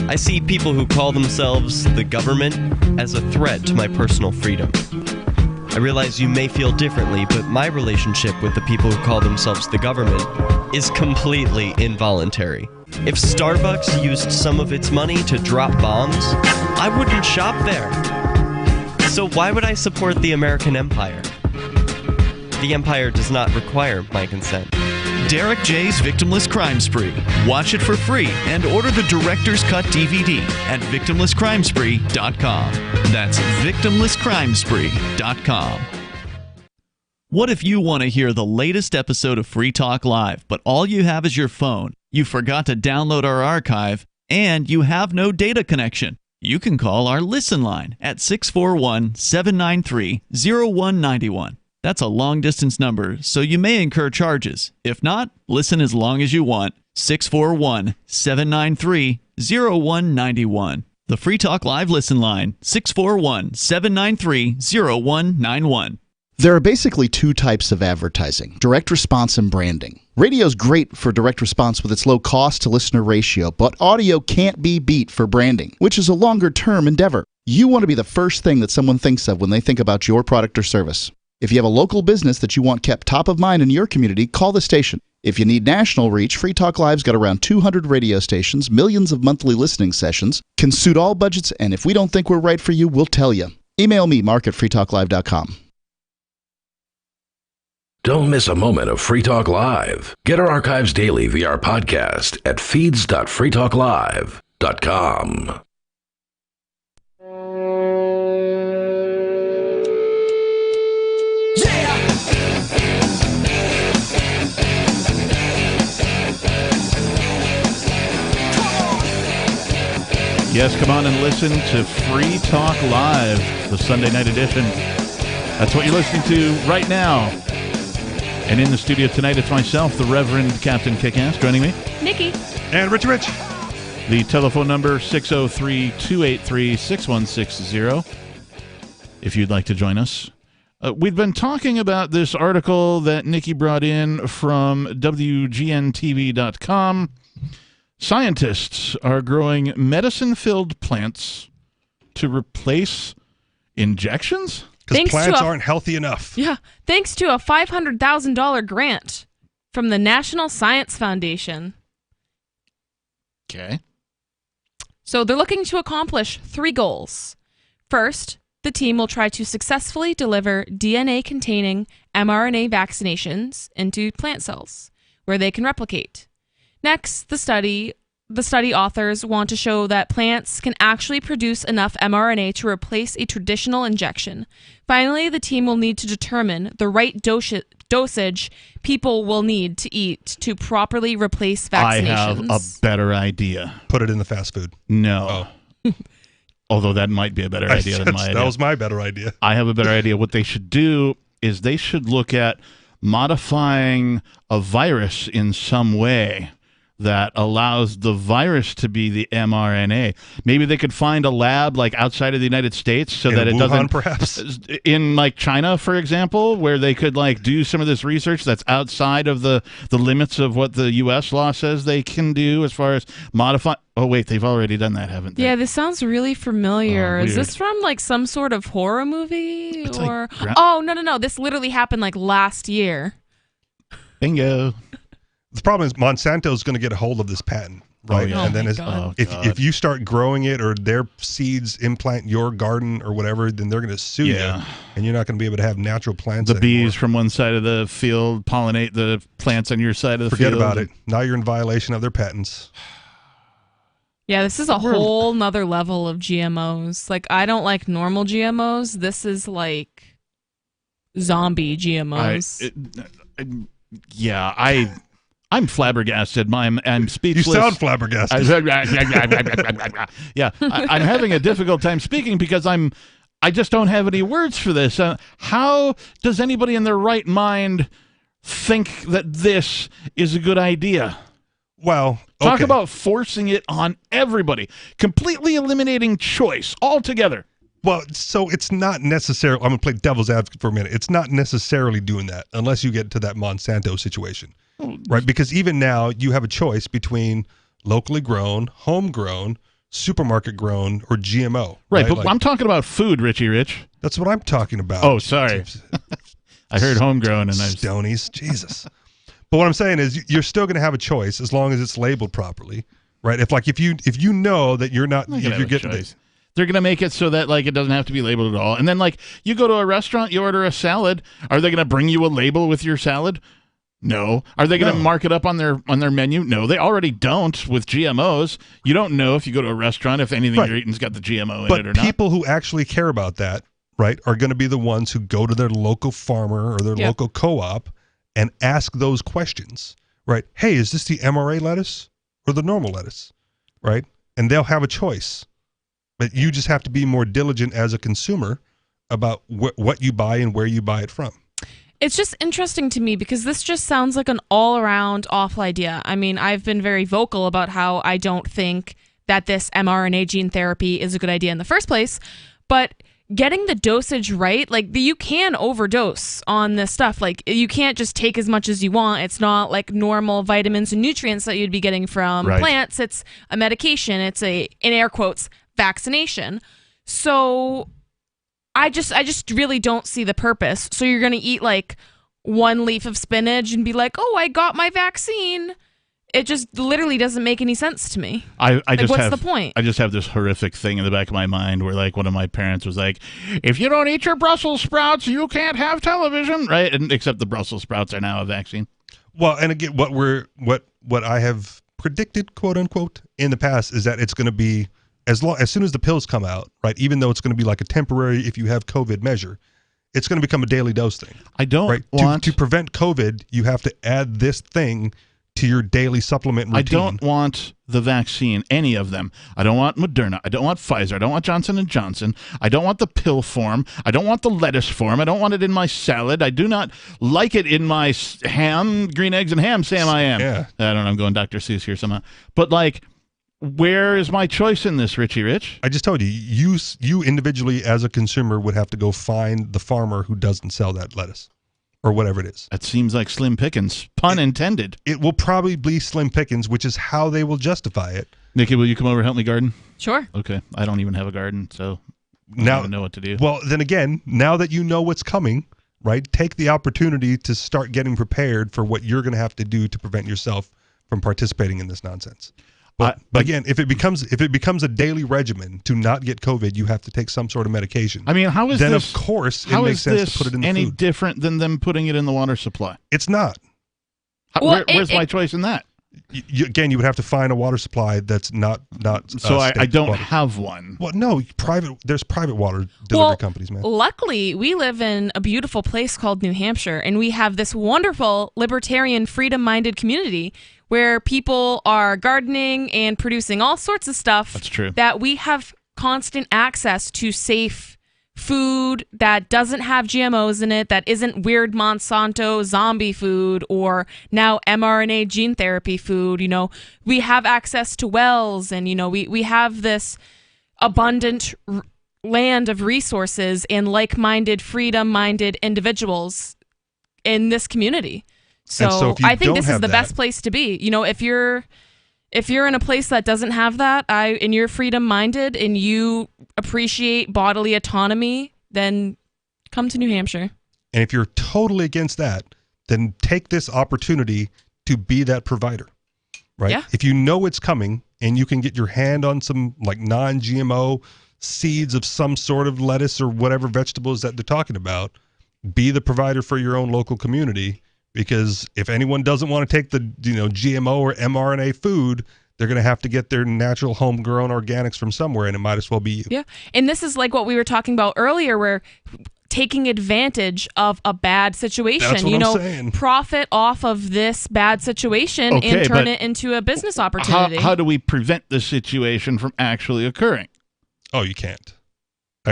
I see people who call themselves the government as a threat to my personal freedom. I realize you may feel differently, but my relationship with the people who call themselves the government is completely involuntary. If Starbucks used some of its money to drop bombs, I wouldn't shop there. So why would I support the American empire? The empire does not require my consent. Derek J's Victimless Crime Spree. Watch it for free and order the Director's Cut DVD at victimlesscrimespree.com. That's victimlesscrimespree.com. What if you want to hear the latest episode of Free Talk Live, but all you have is your phone, you forgot to download our archive, and you have no data connection? You can call our Listen line at 641-793-0191. That's a long-distance number, so you may incur charges. If not, listen as long as you want. 641-793-0191. The Free Talk Live Listen line, 641-793-0191. There are basically two types of advertising, direct response and branding. Radio's great for direct response with its low cost to listener ratio, but audio can't be beat for branding, which is a longer-term endeavor. You want to be the first thing that someone thinks of when they think about your product or service. If you have a local business that you want kept top of mind in your community, call the station. If you need national reach, Free Talk Live's got around 200 radio stations, millions of monthly listening sessions, can suit all budgets, and if we don't think we're right for you, we'll tell you. Email me, mark@freetalklive.com. Don't miss a moment of Free Talk Live. Get our archives daily via our podcast at feeds.freetalklive.com. Yes, come on and listen to Free Talk Live, the Sunday night edition. That's what you're listening to right now. And in the studio tonight, it's myself, the Reverend Captain Kickass, joining me. Nikki. And Rich. The telephone number, 603-283-6160, if you'd like to join us. We've been talking about this article that Nikki brought in from WGNTV.com. Scientists are growing medicine-filled plants to replace injections? Because plants aren't healthy enough. Yeah, thanks to a $500,000 grant from the National Science Foundation. Okay. So they're looking to accomplish 3 goals. First, the team will try to successfully deliver DNA-containing mRNA vaccinations into plant cells, where they can replicate. Next, the study authors want to show that plants can actually produce enough mRNA to replace a traditional injection. Finally, the team will need to determine the right dosage people will need to eat to properly replace vaccinations. I have a better idea. Put it in the fast food. No. Oh. Although that might be a better idea than my idea. That was my better idea. I have a better idea. What they should do is they should look at modifying a virus in some way that allows the virus to be the mRNA. Maybe they could find a lab like outside of the United States so that it doesn't, perhaps in like China, for example, where they could like do some of this research that's outside of the limits of what the U.S. law says they can do as far as modify. Oh wait, they've already done that, haven't they? Yeah, this sounds really familiar. Oh, is this from like some sort of horror movie or? Like Oh no! This literally happened like last year. Bingo. The problem is Monsanto's going to get a hold of this patent, right? Oh, yeah. And then if you start growing it or their seeds implant your garden or whatever, then they're going to sue you, and you're not going to be able to have natural plants The anymore. bees from one side of the field pollinate the plants on your side of the field. Forget about it. Now you're in violation of their patents. Yeah, this is a whole nother level of GMOs. Like, I don't like normal GMOs. This is like zombie GMOs. I'm flabbergasted. I'm speechless. You sound flabbergasted. Yeah, I'm having a difficult time speaking because I just don't have any words for this. How does anybody in their right mind think that this is a good idea? Well, talk about forcing it on everybody, completely eliminating choice altogether. Well, so it's not necessarily, I'm going to play devil's advocate for a minute. It's not necessarily doing that unless you get to that Monsanto situation, right? Because even now you have a choice between locally grown, homegrown, supermarket grown, or GMO. Right, but I'm talking about food, Richie Rich. That's what I'm talking about. Oh, sorry. I heard homegrown and Stonies, Jesus. But what I'm saying is you're still going to have a choice as long as it's labeled properly, right? If you know that you're not, if you're getting this. They're going to make it so that like it doesn't have to be labeled at all. And then like you go to a restaurant, you order a salad. Are they going to bring you a label with your salad? No. Are they going to mark it up on their menu? No, they already don't with GMOs. You don't know if you go to a restaurant if anything you're eating's got the GMO in it or not. But people who actually care about that, right, are going to be the ones who go to their local farmer or their local co-op and ask those questions, right? Hey, is this the MRA lettuce or the normal lettuce, right? And they'll have a choice. But you just have to be more diligent as a consumer about what you buy and where you buy it from. It's just interesting to me because this just sounds like an all-around awful idea. I mean, I've been very vocal about how I don't think that this mRNA gene therapy is a good idea in the first place, but getting the dosage right, like you can overdose on this stuff. Like you can't just take as much as you want. It's not like normal vitamins and nutrients that you'd be getting from plants. It's a medication. It's a, in air quotes, vaccination. So I just really don't see the purpose. So you're going to eat like one leaf of spinach and be like, oh, I got my vaccine. it just literally doesn't make any sense to me. What's the point? I just have this horrific thing in the back of my mind where, like, one of my parents was like, if you don't eat your Brussels sprouts, you can't have television, right? And except the Brussels sprouts are now a vaccine. Well, and again, what I have predicted, quote unquote, in the past is that it's going to be as soon as the pills come out, right? Even though it's going to be like a temporary, if you have COVID measure, it's going to become a daily dose thing. I don't want to prevent COVID. You have to add this thing to your daily supplement routine. I don't want the vaccine, any of them. I don't want Mrna. I don't want Pfizer. I don't want Johnson & Johnson. I don't want the pill form. I don't want the lettuce form. I don't want it in my salad. I do not like it in my ham, green eggs and ham, Sam I am. Yeah. I don't know, I'm going Dr. Seuss here somehow. But, like, where is my choice in this, Richie Rich? I just told you, you individually as a consumer would have to go find the farmer who doesn't sell that lettuce. Or whatever it is. That seems like slim pickings, pun intended. It will probably be slim pickings, which is how they will justify it. Nikki, will you come over and help me garden? Sure. Okay. I don't even have a garden, so I don't know what to do. Well, then again, now that you know what's coming, right, take the opportunity to start getting prepared for what you're going to have to do to prevent yourself from participating in this nonsense. But again, if it becomes a daily regimen to not get COVID, you have to take some sort of medication. I mean, how is then this? Of course, it makes sense to put it in the any food. different than them putting it in the water supply? It's not. Where's my choice in that? Again, you would have to find a water supply that's not. So I don't water. have one. Well, no, there's private water delivery companies, man. Luckily, we live in a beautiful place called New Hampshire, and we have this wonderful libertarian, freedom-minded community where people are gardening and producing all sorts of stuff. That's true. That we have constant access to safe food that doesn't have GMOs in it, that isn't weird Monsanto zombie food or now mRNA gene therapy food. You know, we have access to wells, and, you know, we have this abundant land of resources and like-minded, freedom-minded individuals in this community. So I think this is the best place to be. You know, if you're in a place that doesn't have that, and you're freedom-minded and you appreciate bodily autonomy, then come to New Hampshire. And if you're totally against that, then take this opportunity to be that provider, right? Yeah. If you know it's coming and you can get your hand on some like non-GMO seeds of some sort of lettuce or whatever vegetables that they're talking about, be the provider for your own local community. Because if anyone doesn't want to take the GMO or mRNA food, they're going to have to get their natural homegrown organics from somewhere, and it might as well be you. Yeah, and this is like what we were talking about earlier, where taking advantage of a bad situation, That's what I'm saying. Profit off of this bad situation and turn it into a business opportunity. How do we prevent this situation from actually occurring? Oh, you can't.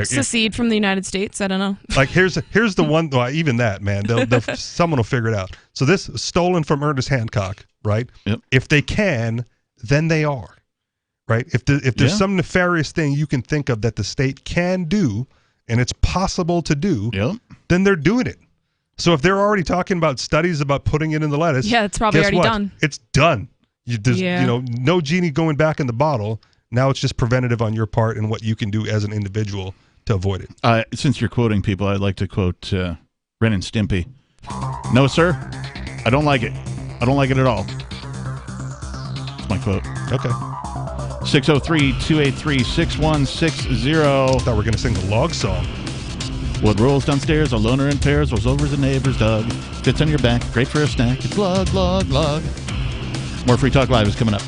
Secede from the United States? I don't know. Like here's the one. Well, even that, man. Someone will figure it out. So this stolen from Ernest Hancock, right? Yep. If they can, then they are, right? If there's some nefarious thing you can think of that the state can do, and it's possible to do, then they're doing it. So if they're already talking about studies about putting it in the lettuce, it's probably already done. It's done. There's no genie going back in the bottle. Now it's just preventative on your part and what you can do as an individual to avoid it. Since you're quoting people, I'd like to quote Ren and Stimpy. No, sir, I don't like it. I don't like it at all. That's my quote. Okay. 603-283-6160. I thought we were going to sing the log song. What rolls downstairs, a loner in pairs, rolls over the neighbor's dog. Fits on your back, great for a snack. It's log, log, log. More Free Talk Live is coming up.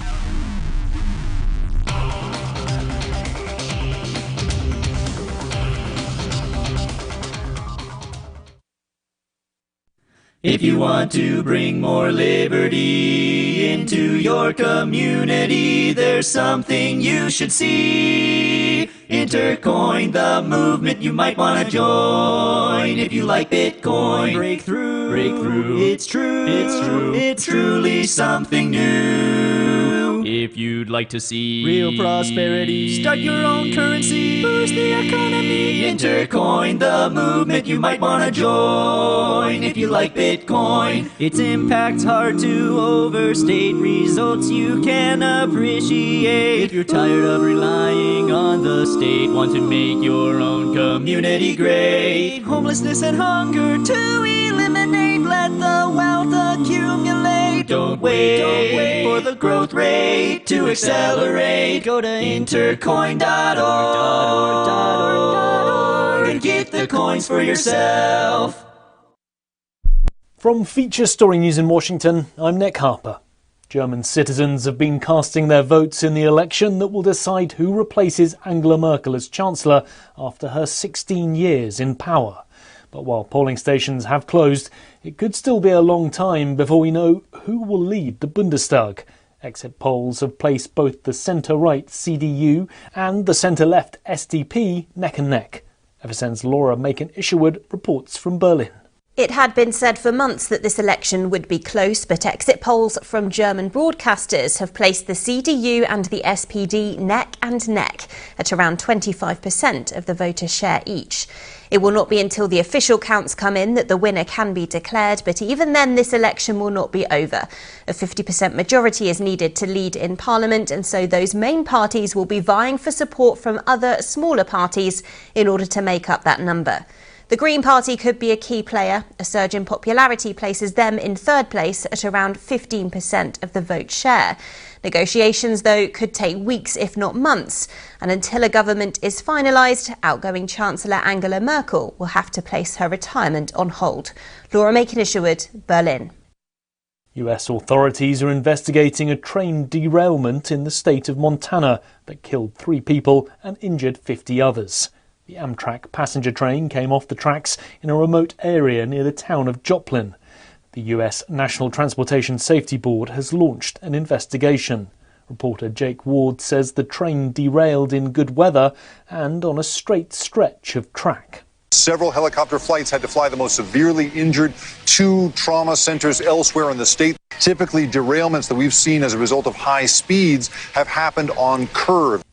If you want to bring more liberty into your community, there's something you should see. Intercoin, the movement you might want to join. If you like Bitcoin, break through. It's true. It's truly something new. If you'd like to see real prosperity, start your own currency, boost the economy. Intercoin, the movement you might want to join. If you like Bitcoin, its impact's hard to overstate, results you can appreciate. If you're tired of relying on the the state. Want to make your own community great. Homelessness and hunger to eliminate. Let the wealth accumulate. Don't wait for the growth rate to accelerate. Go to intercoin.org and get the coins for yourself. From Feature Story News in Washington, I'm Nick Harper. German citizens have been casting their votes in the election that will decide who replaces Angela Merkel as Chancellor after her 16 years in power. But while polling stations have closed, it could still be a long time before we know who will lead the Bundestag. Exit polls have placed both the centre-right CDU and the centre-left SDP neck and neck. FSN's Laura Macon-Isherwood reports from Berlin. It had been said for months that this election would be close, but exit polls from German broadcasters have placed the CDU and the SPD neck and neck at around 25% of the voter share each. It will not be until the official counts come in that the winner can be declared, but even then this election will not be over. A 50% majority is needed to lead in Parliament, and so those main parties will be vying for support from other smaller parties in order to make up that number. The Green Party could be a key player. A surge in popularity places them in third place at around 15% of the vote share. Negotiations, though, could take weeks, if not months. And until a government is finalised, outgoing Chancellor Angela Merkel will have to place her retirement on hold. Laura Macon-Isherwood, Berlin. US authorities are investigating a train derailment in the state of Montana that killed 3 people and injured 50 others. The Amtrak passenger train came off the tracks in a remote area near the town of Joplin. The US National Transportation Safety Board has launched an investigation. Reporter Jake Ward says the train derailed in good weather and on a straight stretch of track. Several helicopter flights had to fly the most severely injured to trauma centers elsewhere in the state. Typically, derailments that we've seen as a result of high speeds have happened on curves.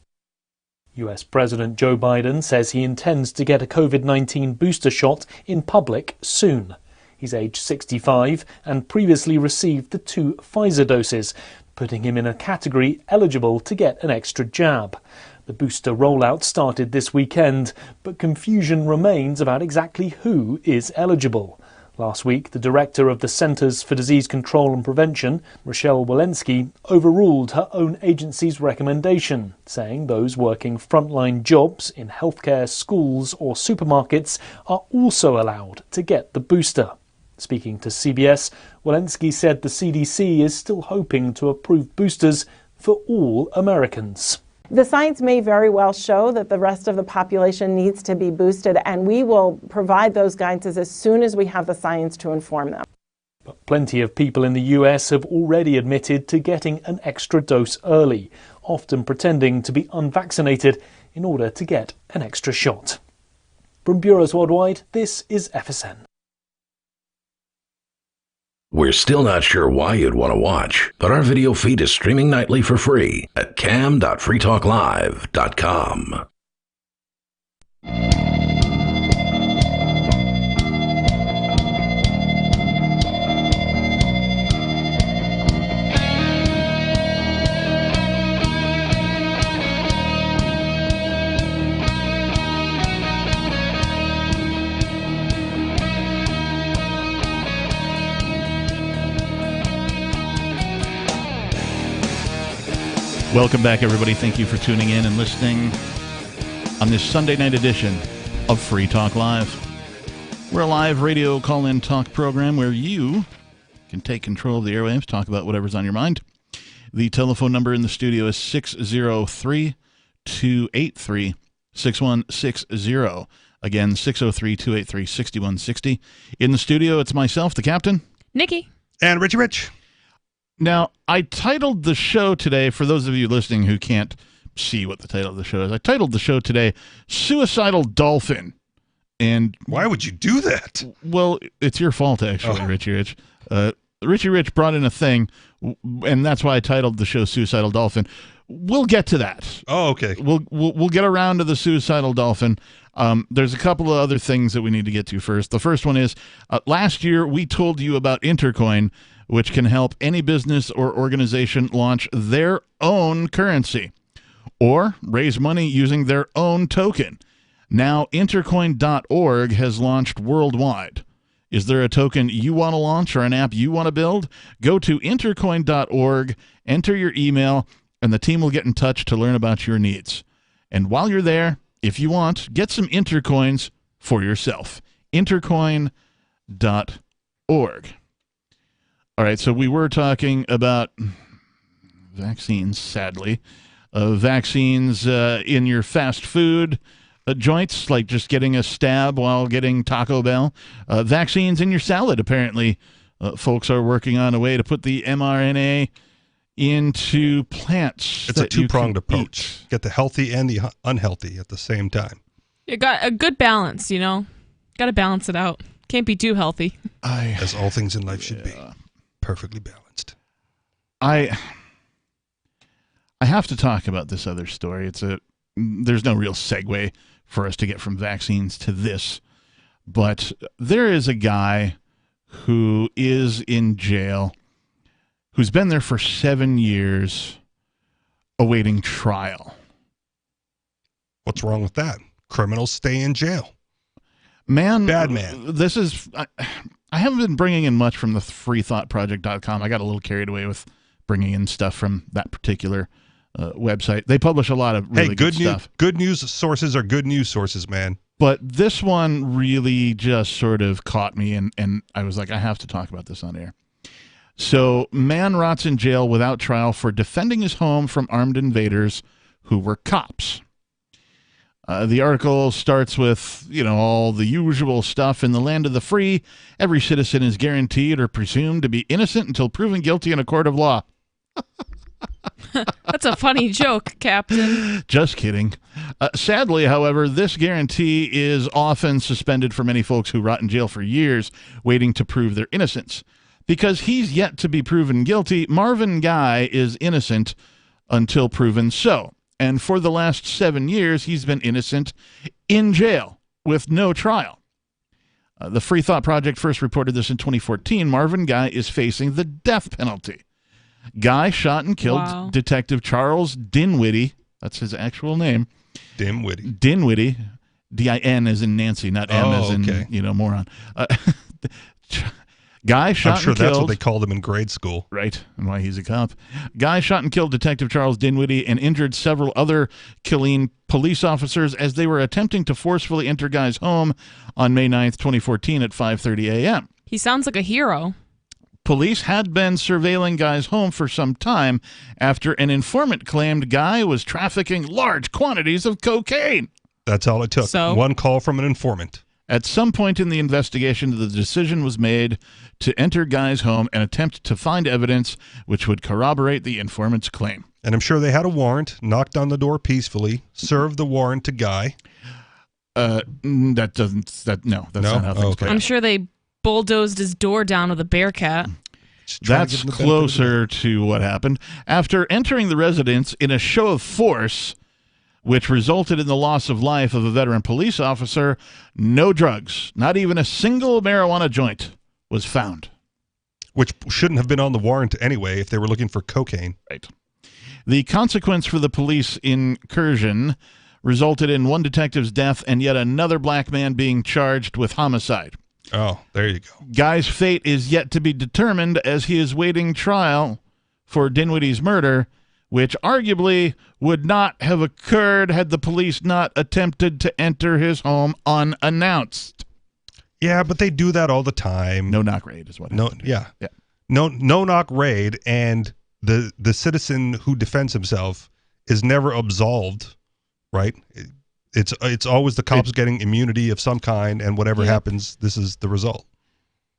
US President Joe Biden says he intends to get a COVID-19 booster shot in public soon. He's aged 65 and previously received the 2 Pfizer doses, putting him in a category eligible to get an extra jab. The booster rollout started this weekend, but confusion remains about exactly who is eligible. Last week, the director of the Centers for Disease Control and Prevention, Rochelle Walensky, overruled her own agency's recommendation, saying those working frontline jobs in healthcare, schools or supermarkets are also allowed to get the booster. Speaking to CBS, Walensky said the CDC is still hoping to approve boosters for all Americans. The science may very well show that the rest of the population needs to be boosted, and we will provide those guidances as soon as we have the science to inform them. But plenty of people in the US have already admitted to getting an extra dose early, often pretending to be unvaccinated in order to get an extra shot. From bureaus worldwide, this is FSN. We're still not sure why you'd want to watch, but our video feed is streaming nightly for free at cam.freetalklive.com. Welcome back, everybody. Thank you for tuning in and listening on this Sunday night edition of Free Talk Live. We're a live radio call-in talk program where you can take control of the airwaves, talk about whatever's on your mind. The telephone number in the studio is 603-283-6160. Again, 603-283-6160. In the studio, it's myself, the captain. Nikki. And Richie Rich. Now, I titled the show today, for those of you listening who can't see what the title of the show is, I titled the show today, Suicidal Dolphin. And why would you do that? Well, it's your fault, actually, Richie Rich. Richie Rich brought in a thing, and that's why I titled the show Suicidal Dolphin. We'll get to that. Oh, okay. We'll get around to the Suicidal Dolphin. There's a couple of other things that we need to get to first. The first one is, last year we told you about Intercoin, which can help any business or organization launch their own currency. or raise money using their own token. Now, Intercoin.org has launched worldwide. Is there a token you want to launch or an app you want to build? Go to Intercoin.org, enter your email, and the team will get in touch to learn about your needs. And while you're there, if you want, get some Intercoins for yourself. Intercoin.org. All right, so we were talking about vaccines, sadly. Vaccines in your fast food joints, like just getting a stab while getting Taco Bell. Vaccines in your salad, apparently. Folks are working on a way to put the mRNA into plants. It's a two-pronged approach. Get the healthy and the unhealthy at the same time. You got a good balance, you know. Got to balance it out. Can't be too healthy. As all things in life should be. Perfectly balanced. I have to talk about this other story. There's no real segue for us to get from vaccines to this, but there is a guy who is in jail who's been there for 7 years awaiting trial. What's wrong with that? Criminals stay in jail. Man, bad man. This is I haven't been bringing in much from the freethoughtproject.com. I got a little carried away with bringing in stuff from that particular website. They publish a lot of really good stuff. Good news sources are good news sources, man. But this one really just sort of caught me, and I was like, I have to talk about this on air. So, man rots in jail without trial for defending his home from armed invaders who were cops. The article starts with, all the usual stuff. In the land of the free, every citizen is guaranteed or presumed to be innocent until proven guilty in a court of law. That's a funny joke, Captain. Just kidding. Sadly, however, this guarantee is often suspended for many folks who rot in jail for years, waiting to prove their innocence. Because he's yet to be proven guilty, Marvin Guy is innocent until proven so. And for the last 7 years, he's been innocent in jail with no trial. The Free Thought Project first reported this in 2014. Marvin Guy is facing the death penalty. Guy shot and killed Detective Charles Dinwiddie. That's his actual name. Dinwiddie. D-I-N as in Nancy, not M as in, moron. Guy shot and killed... I'm sure that's what they called him in grade school. Right, and why he's a cop. Guy shot and killed Detective Charles Dinwiddie and injured several other Killeen police officers as they were attempting to forcefully enter Guy's home on May 9th, 2014 at 5:30 a.m. He sounds like a hero. Police had been surveilling Guy's home for some time after an informant claimed Guy was trafficking large quantities of cocaine. That's all it took. So? One call from an informant. At some point in the investigation, the decision was made to enter Guy's home and attempt to find evidence which would corroborate the informant's claim. And I'm sure they had a warrant, knocked on the door peacefully, served the warrant to Guy. That's not how things go. I'm sure they bulldozed his door down with a Bearcat. That's closer to what happened. After entering the residence in a show of force, which resulted in the loss of life of a veteran police officer, no drugs, not even a single marijuana joint, was found. Which shouldn't have been on the warrant anyway if they were looking for cocaine. Right. The consequence for the police incursion resulted in one detective's death and yet another black man being charged with homicide. Oh, there you go. Guy's fate is yet to be determined as he is waiting trial for Dinwiddie's murder, which arguably would not have occurred had the police not attempted to enter his home unannounced. Yeah, but they do that all the time. No knock raid is what happened. Yeah. No knock raid, and the citizen who defends himself is never absolved, right? It's always the cops getting immunity of some kind, and whatever happens, this is the result.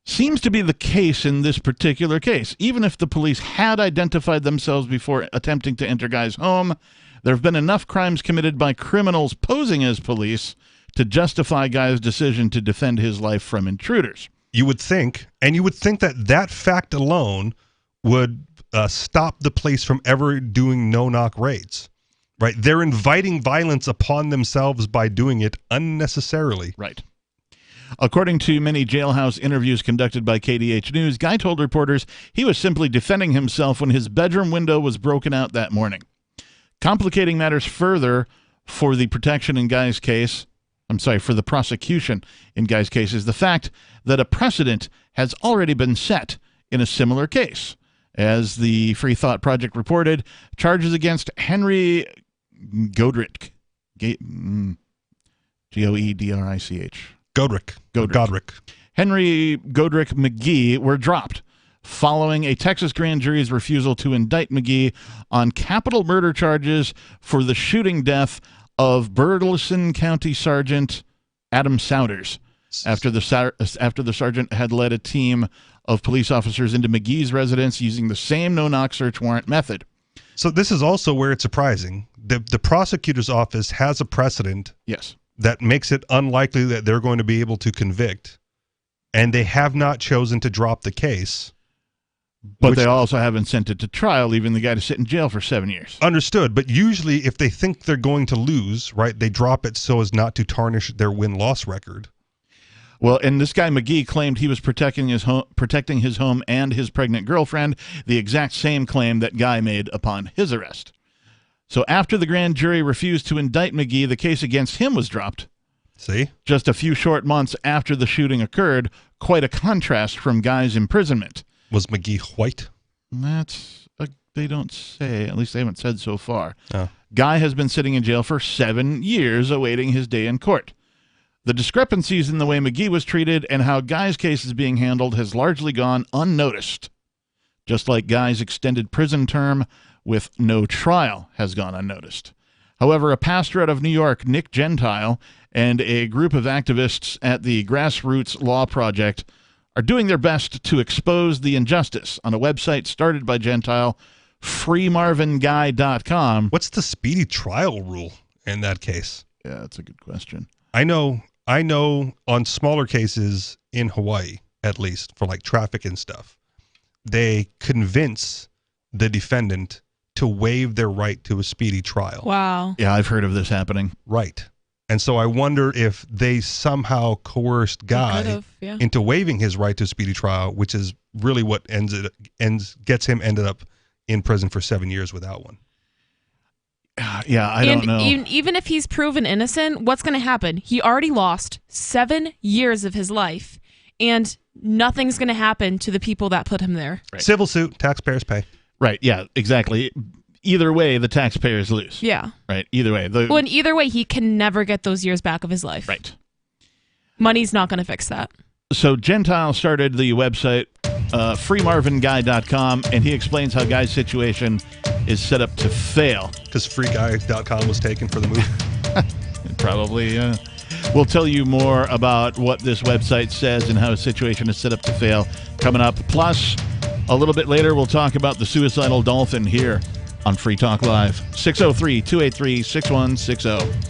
Seems to be the case in this particular case. Even if the police had identified themselves before attempting to enter Guy's home, there have been enough crimes committed by criminals posing as police to justify Guy's decision to defend his life from intruders. You would think that fact alone would stop the police from ever doing no-knock raids. Right? They're inviting violence upon themselves by doing it unnecessarily. Right. According to many jailhouse interviews conducted by KDH News, Guy told reporters he was simply defending himself when his bedroom window was broken out that morning. Complicating matters further for the protection in Guy's case, for the prosecution in Guy's case, is the fact that a precedent has already been set in a similar case. As the Free Thought Project reported, charges against Henry Godrich, G-O-E-D-R-I-C-H. Godrich. Henry Godrich McGee were dropped following a Texas grand jury's refusal to indict McGee on capital murder charges for the shooting death of Burleson County Sergeant Adam Souders after the sergeant had led a team of police officers into McGee's residence using the same no-knock search warrant method. So this is also where it's surprising. The prosecutor's office has a precedent that makes it unlikely that they're going to be able to convict, and they have not chosen to drop the case. But they also haven't sent it to trial, leaving the guy to sit in jail for 7 years. Understood, but usually if they think they're going to lose, right, they drop it so as not to tarnish their win-loss record. Well, and this guy McGee claimed he was protecting his home and his pregnant girlfriend, the exact same claim that Guy made upon his arrest. So after the grand jury refused to indict McGee, the case against him was dropped. See? Just a few short months after the shooting occurred, quite a contrast from Guy's imprisonment. Was McGee white? They don't say. At least they haven't said so far. Oh. Guy has been sitting in jail for 7 years awaiting his day in court. The discrepancies in the way McGee was treated and how Guy's case is being handled has largely gone unnoticed, just like Guy's extended prison term with no trial has gone unnoticed. However, a pastor out of New York, Nick Gentile, and a group of activists at the Grassroots Law Project are doing their best to expose the injustice on a website started by Gentile, freemarvinguy.com. What's the speedy trial rule in that case? Yeah, that's a good question. I know on smaller cases in Hawaii, at least, for like traffic and stuff, they convince the defendant to waive their right to a speedy trial. Wow. Yeah, I've heard of this happening. Right. And so I wonder if they somehow coerced Guy into waiving his right to a speedy trial, which is really what gets him ended up in prison for 7 years without one. Yeah, I don't know. Even if he's proven innocent, what's going to happen? He already lost 7 years of his life, and nothing's going to happen to the people that put him there. Right. Civil suit, taxpayers pay. Right, yeah, exactly. Either way, the taxpayers lose. Yeah. Right, either way. Well, and either way, he can never get those years back of his life. Right. Money's not going to fix that. So Gentile started the website freemarvinguy.com, and he explains how Guy's situation is set up to fail. Because freeguy.com was taken for the move? Probably. We'll tell you more about what this website says and how his situation is set up to fail coming up. Plus, a little bit later, we'll talk about the suicidal Dolphin here on Free Talk Live. 603-283-6160.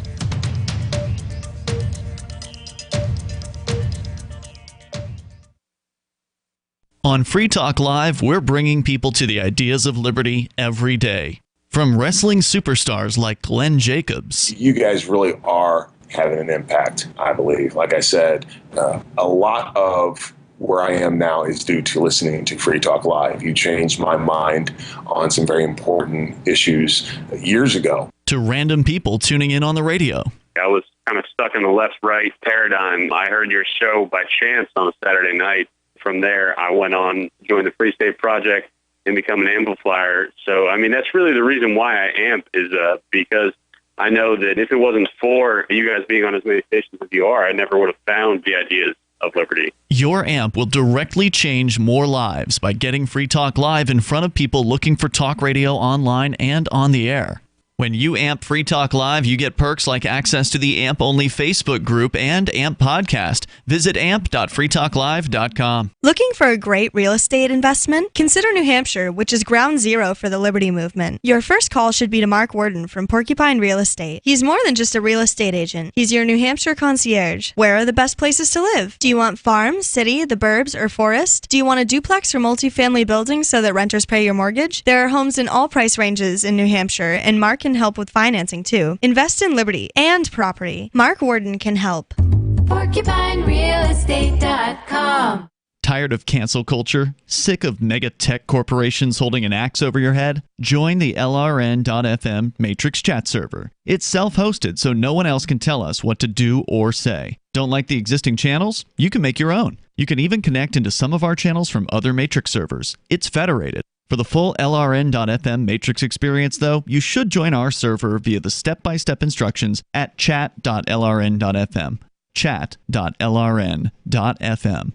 On Free Talk Live, we're bringing people to the ideas of liberty every day. From wrestling superstars like Glenn Jacobs. You guys really are having an impact, I believe. Like I said, a lot of where I am now is due to listening to Free Talk Live. You changed my mind on some very important issues years ago. To random people tuning in on the radio. I was kind of stuck in the left-right paradigm. I heard your show by chance on a Saturday night. From there, I went on, joined the Free State Project, and become an amplifier. So, I mean, that's really the reason why I amp is because I know that if it wasn't for you guys being on as many stations as you are, I never would have found the ideas of liberty. Your amp will directly change more lives by getting Free Talk Live in front of people looking for talk radio online and on the air. When you amp Free Talk Live, you get perks like access to the AMP-only Facebook group and AMP podcast. Visit amp.freetalklive.com. Looking for a great real estate investment? Consider New Hampshire, which is ground zero for the Liberty Movement. Your first call should be to Mark Worden from Porcupine Real Estate. He's more than just a real estate agent. He's your New Hampshire concierge. Where are the best places to live? Do you want farm, city, the burbs, or forest? Do you want a duplex or multifamily building so that renters pay your mortgage? There are homes in all price ranges in New Hampshire, and Mark can help with financing too. Invest in liberty and property. Mark Worden can help. PorcupineRealestate.com. Tired of cancel culture? Sick of mega tech corporations holding an axe over your head? Join the LRN.FM Matrix chat server. It's self-hosted, so no one else can tell us what to do or say. Don't like the existing channels? You can make your own. You can even connect into some of our channels from other Matrix servers. It's federated. For the full LRN.FM Matrix experience, though, you should join our server via the step-by-step instructions at chat.lrn.fm. Chat.lrn.fm.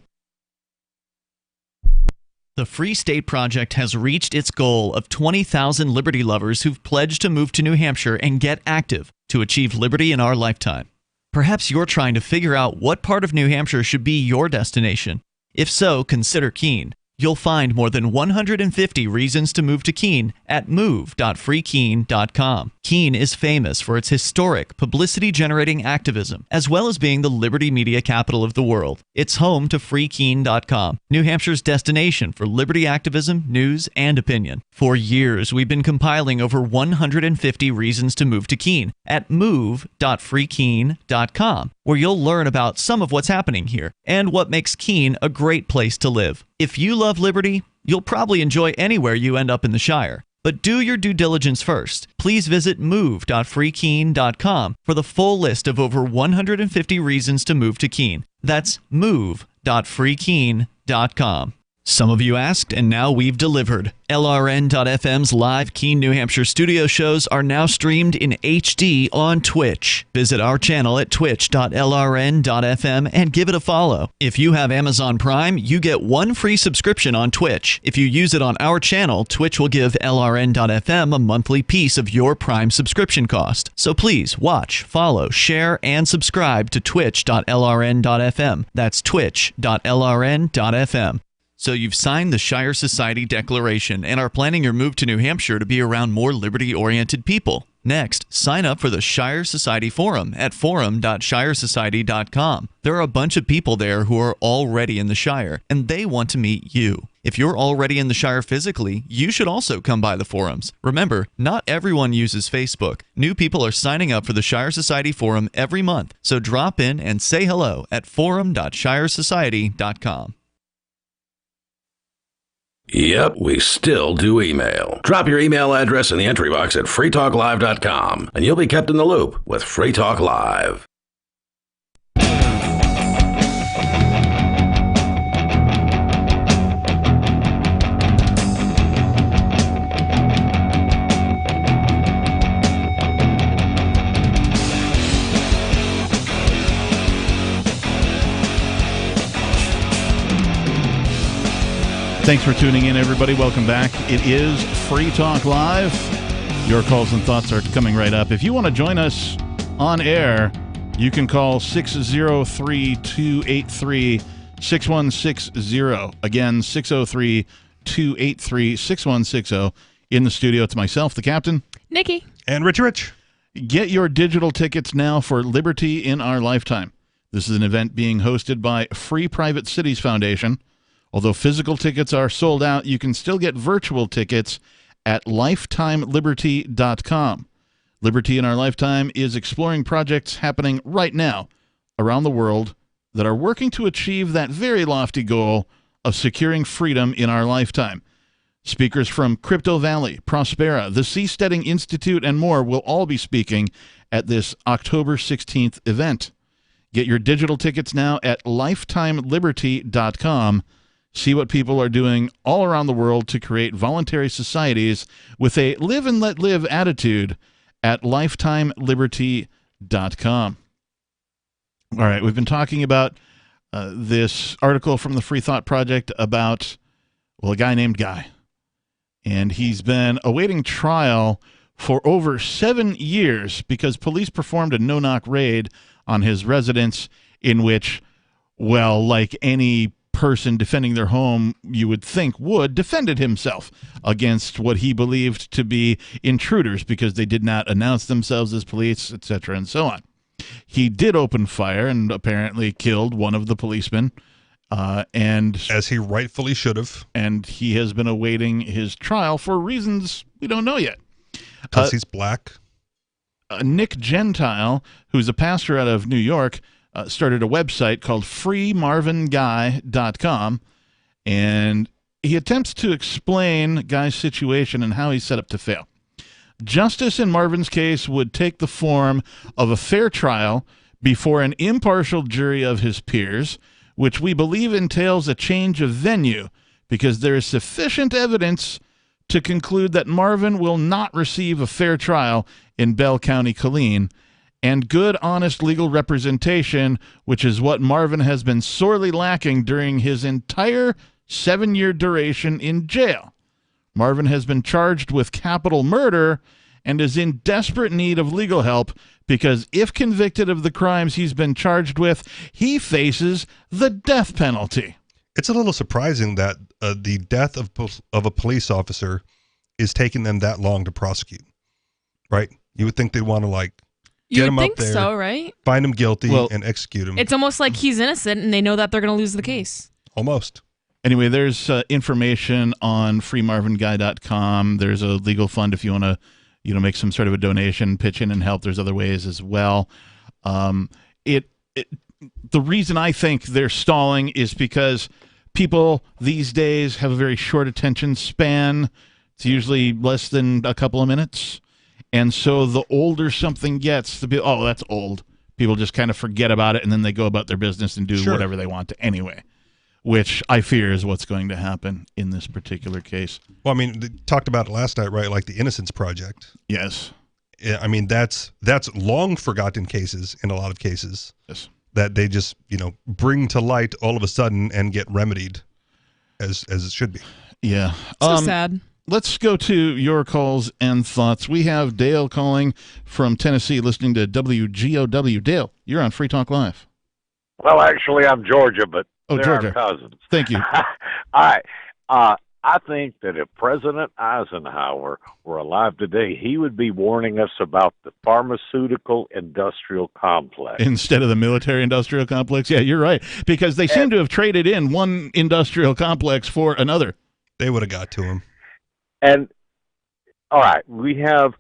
The Free State Project has reached its goal of 20,000 liberty lovers who've pledged to move to New Hampshire and get active to achieve liberty in our lifetime. Perhaps you're trying to figure out what part of New Hampshire should be your destination. If so, consider Keene. You'll find more than 150 reasons to move to Keene at move.freekeene.com. Keene is famous for its historic, publicity-generating activism, as well as being the liberty media capital of the world. It's home to freekeene.com, New Hampshire's destination for liberty activism, news, and opinion. For years, we've been compiling over 150 reasons to move to Keene at move.freekeene.com, where you'll learn about some of what's happening here and what makes Keene a great place to live. If you love liberty, you'll probably enjoy anywhere you end up in the Shire. But do your due diligence first. Please visit move.freekeene.com for the full list of over 150 reasons to move to Keene. That's move.freekeene.com. Some of you asked, and now we've delivered. LRN.FM's live Keene, New Hampshire studio shows are now streamed in HD on Twitch. Visit our channel at twitch.lrn.fm and give it a follow. If you have Amazon Prime, you get one free subscription on Twitch. If you use it on our channel, Twitch will give LRN.FM a monthly piece of your Prime subscription cost. So please watch, follow, share, and subscribe to twitch.lrn.fm. That's twitch.lrn.fm. So you've signed the Shire Society Declaration and are planning your move to New Hampshire to be around more liberty-oriented people. Next, sign up for the Shire Society Forum at forum.shiresociety.com. There are a bunch of people there who are already in the Shire, and they want to meet you. If you're already in the Shire physically, you should also come by the forums. Remember, not everyone uses Facebook. New people are signing up for the Shire Society Forum every month, so drop in and say hello at forum.shiresociety.com. Yep, we still do email. Drop your email address in the entry box at freetalklive.com, and you'll be kept in the loop with Free Talk Live. Thanks for tuning in, everybody. Welcome back. It is Free Talk Live. Your calls and thoughts are coming right up. If you want to join us on air, you can call 603-283-6160. Again, 603-283-6160. In the studio, it's myself, the captain. Nikki. And Rich. Get your digital tickets now for Liberty in Our Lifetime. This is an event being hosted by Free Private Cities Foundation. Although physical tickets are sold out, you can still get virtual tickets at lifetimeliberty.com. Liberty in Our Lifetime is exploring projects happening right now around the world that are working to achieve that very lofty goal of securing freedom in our lifetime. Speakers from Crypto Valley, Prospera, the Seasteading Institute, and more will all be speaking at this October 16th event. Get your digital tickets now at lifetimeliberty.com. See what people are doing all around the world to create voluntary societies with a live and let live attitude at lifetimeliberty.com. All right, we've been talking about this article from the Free Thought Project about, well, a guy named Guy. And he's been awaiting trial for over 7 years because police performed a no-knock raid on his residence in which, well, like any person defending their home, you would think defended himself against what he believed to be intruders because they did not announce themselves as police, etc., and so on. He did open fire and apparently killed one of the policemen, and as he rightfully should have. And he has been awaiting his trial for reasons we don't know yet. Because he's black. Nick Gentile, who's a pastor out of New York, started a website called freemarvinguy.com, And he attempts to explain Guy's situation and how he's set up to fail. Justice in Marvin's case would take the form of a fair trial before an impartial jury of his peers, which we believe entails a change of venue because there is sufficient evidence to conclude that Marvin will not receive a fair trial in Bell County, Killeen, and good, honest legal representation, which is what Marvin has been sorely lacking during his entire 7-year duration in jail. Marvin has been charged with capital murder and is in desperate need of legal help because if convicted of the crimes he's been charged with, he faces the death penalty. It's a little surprising that the death of a police officer is taking them that long to prosecute, right? You would think they'd want to get him up there, so, right? find him guilty, and execute him. It's almost like he's innocent and they know that they're going to lose the case. Almost. Anyway, there's information on freemarvinguy.com. There's a legal fund if you want to, make some sort of a donation, pitch in and help. There's other ways as well. The reason I think they're stalling is because people these days have a very short attention span. It's usually less than a couple of minutes. And so the older something gets, that's old. People just kind of forget about it, and then they go about their business and do whatever they want to anyway, which I fear is what's going to happen in this particular case. Well, I mean, they talked about it last night, right? Like the Innocence Project. Yes. Yeah, I mean, that's long forgotten cases in a lot of cases. Yes. That they just, bring to light all of a sudden and get remedied as it should be. Yeah. So sad. Let's go to your calls and thoughts. We have Dale calling from Tennessee, listening to WGOW. Dale, you're on Free Talk Live. Well, actually, I'm Georgia, but they're Georgia. our cousins. Thank you. All right. I think that if President Eisenhower were alive today, he would be warning us about the pharmaceutical industrial complex. Instead of the military industrial complex? Yeah, you're right. Because they seem to have traded in one industrial complex for another. They would have got to him. And, all right, we have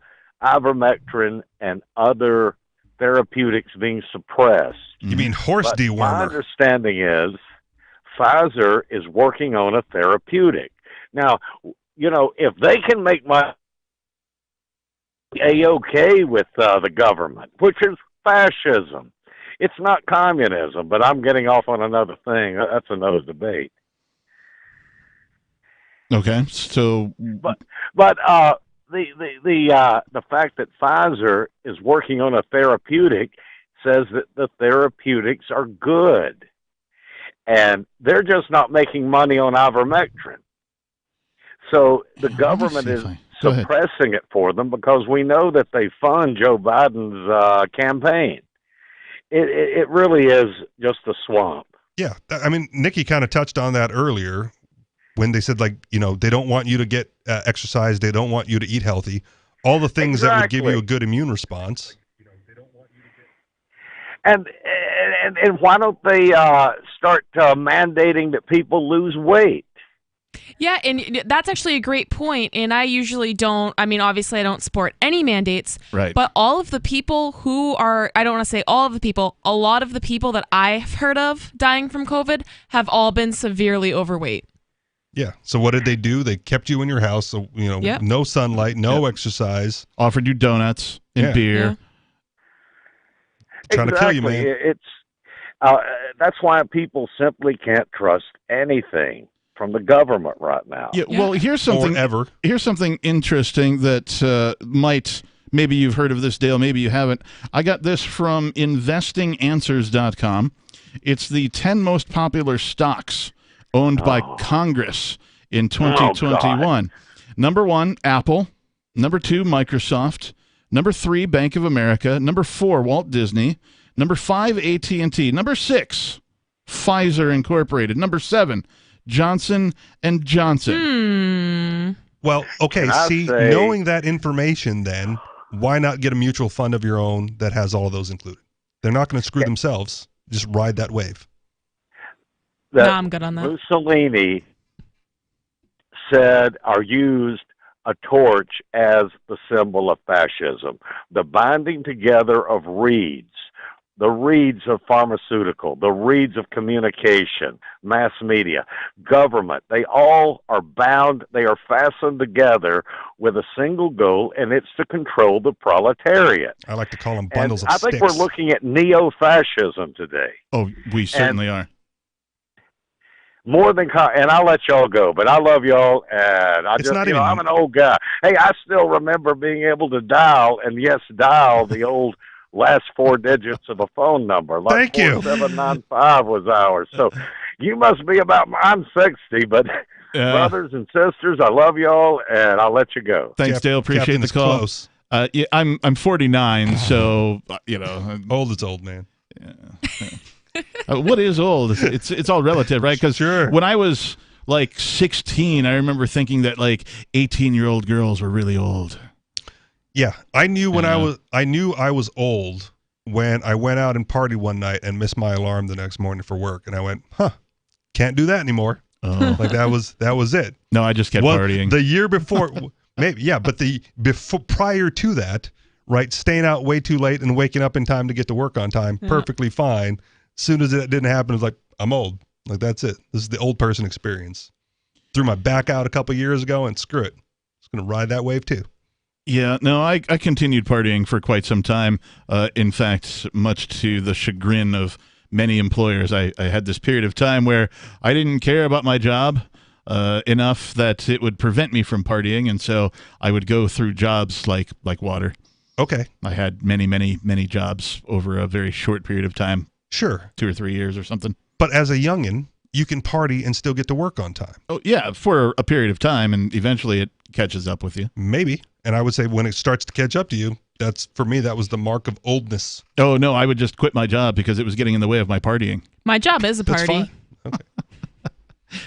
ivermectin and other therapeutics being suppressed. You mean horse dewormer? My understanding is Pfizer is working on a therapeutic. Now, if they can make my A-OK with the government, which is fascism. It's not communism, but I'm getting off on another thing. That's another debate. Okay, so the fact that Pfizer is working on a therapeutic says that the therapeutics are good, and they're just not making money on ivermectin. So the government is suppressing it for them because we know that they fund Joe Biden's campaign. It really is just a swamp. Yeah, I mean, Nikki kind of touched on that earlier when they said, they don't want you to get exercise, they don't want you to eat healthy, all the things that would give you a good immune response. And why don't they start mandating that people lose weight? Yeah, and that's actually a great point. And I usually don't, obviously I don't support any mandates. Right. But all of the people who are, I don't want to say all of the people, a lot of the people that I've heard of dying from COVID have all been severely overweight. Yeah. So what did they do? They kept you in your house. So, no sunlight, no exercise. Offered you donuts and beer. Yeah. Trying to kill you, man. It's that's why people simply can't trust anything from the government right now. Yeah. Well, here's something. Here's something interesting that maybe you've heard of this, Dale. Maybe you haven't. I got this from InvestingAnswers.com. It's the 10 most popular stocks owned by Congress in 2021. Number 1, Apple. Number 2, Microsoft. Number 3, Bank of America. Number 4, Walt Disney. Number 5, AT&T. Number 6, Pfizer Incorporated. Number 7, Johnson & Johnson. Well, okay, knowing that information then, why not get a mutual fund of your own that has all of those included? They're not going to screw themselves. Just ride that wave. No, I'm good on that. Mussolini said or used a torch as the symbol of fascism. The binding together of reeds the reeds of pharmaceutical, the reeds of communication, mass media, government, they all are bound, they are fastened together with a single goal, and it's to control the proletariat. I like to call them bundles of I think sticks. we're looking at neo-fascism today. Oh, we certainly are. More than, and I'll let y'all go, but I love y'all, and I It's just, not you know, even- I'm an old guy. Hey, I still remember being able to dial, and yes, dial the old last four digits of a phone number. Like Thank you. 4795 was ours. So you must be about, I'm 60, but brothers and sisters, I love y'all, and I'll let you go. Thanks, Dale. Appreciate Captain the is call. close. Yeah, I'm 49, so you know, old is old, man. What is old? It's all relative, right? Because when I was like 16, I remember thinking that like 18-year-old girls were really old. Yeah, I knew I was old when I went out and partied one night and missed my alarm the next morning for work, and I went, can't do that anymore. Oh. Like that was it. No, I just kept partying. The year before, maybe, yeah, but prior to that, right, staying out way too late and waking up in time to get to work on time, perfectly fine. Soon as it didn't happen, it was like, I'm old. Like, that's it. This is the old person experience. Threw my back out a couple years ago, and screw it. Just going to ride that wave too. Yeah, no, I continued partying for quite some time. In fact, much to the chagrin of many employers, I had this period of time where I didn't care about my job enough that it would prevent me from partying, and so I would go through jobs like water. Okay. I had many jobs over a very short period of time. Sure. 2 or 3 years or something. But as a youngin', you can party and still get to work on time. Oh, yeah, for a period of time, and eventually it catches up with you. Maybe. And I would say when it starts to catch up to you, for me, that was the mark of oldness. Oh, no, I would just quit my job because it was getting in the way of my partying. My job is a That's party. fine. Okay.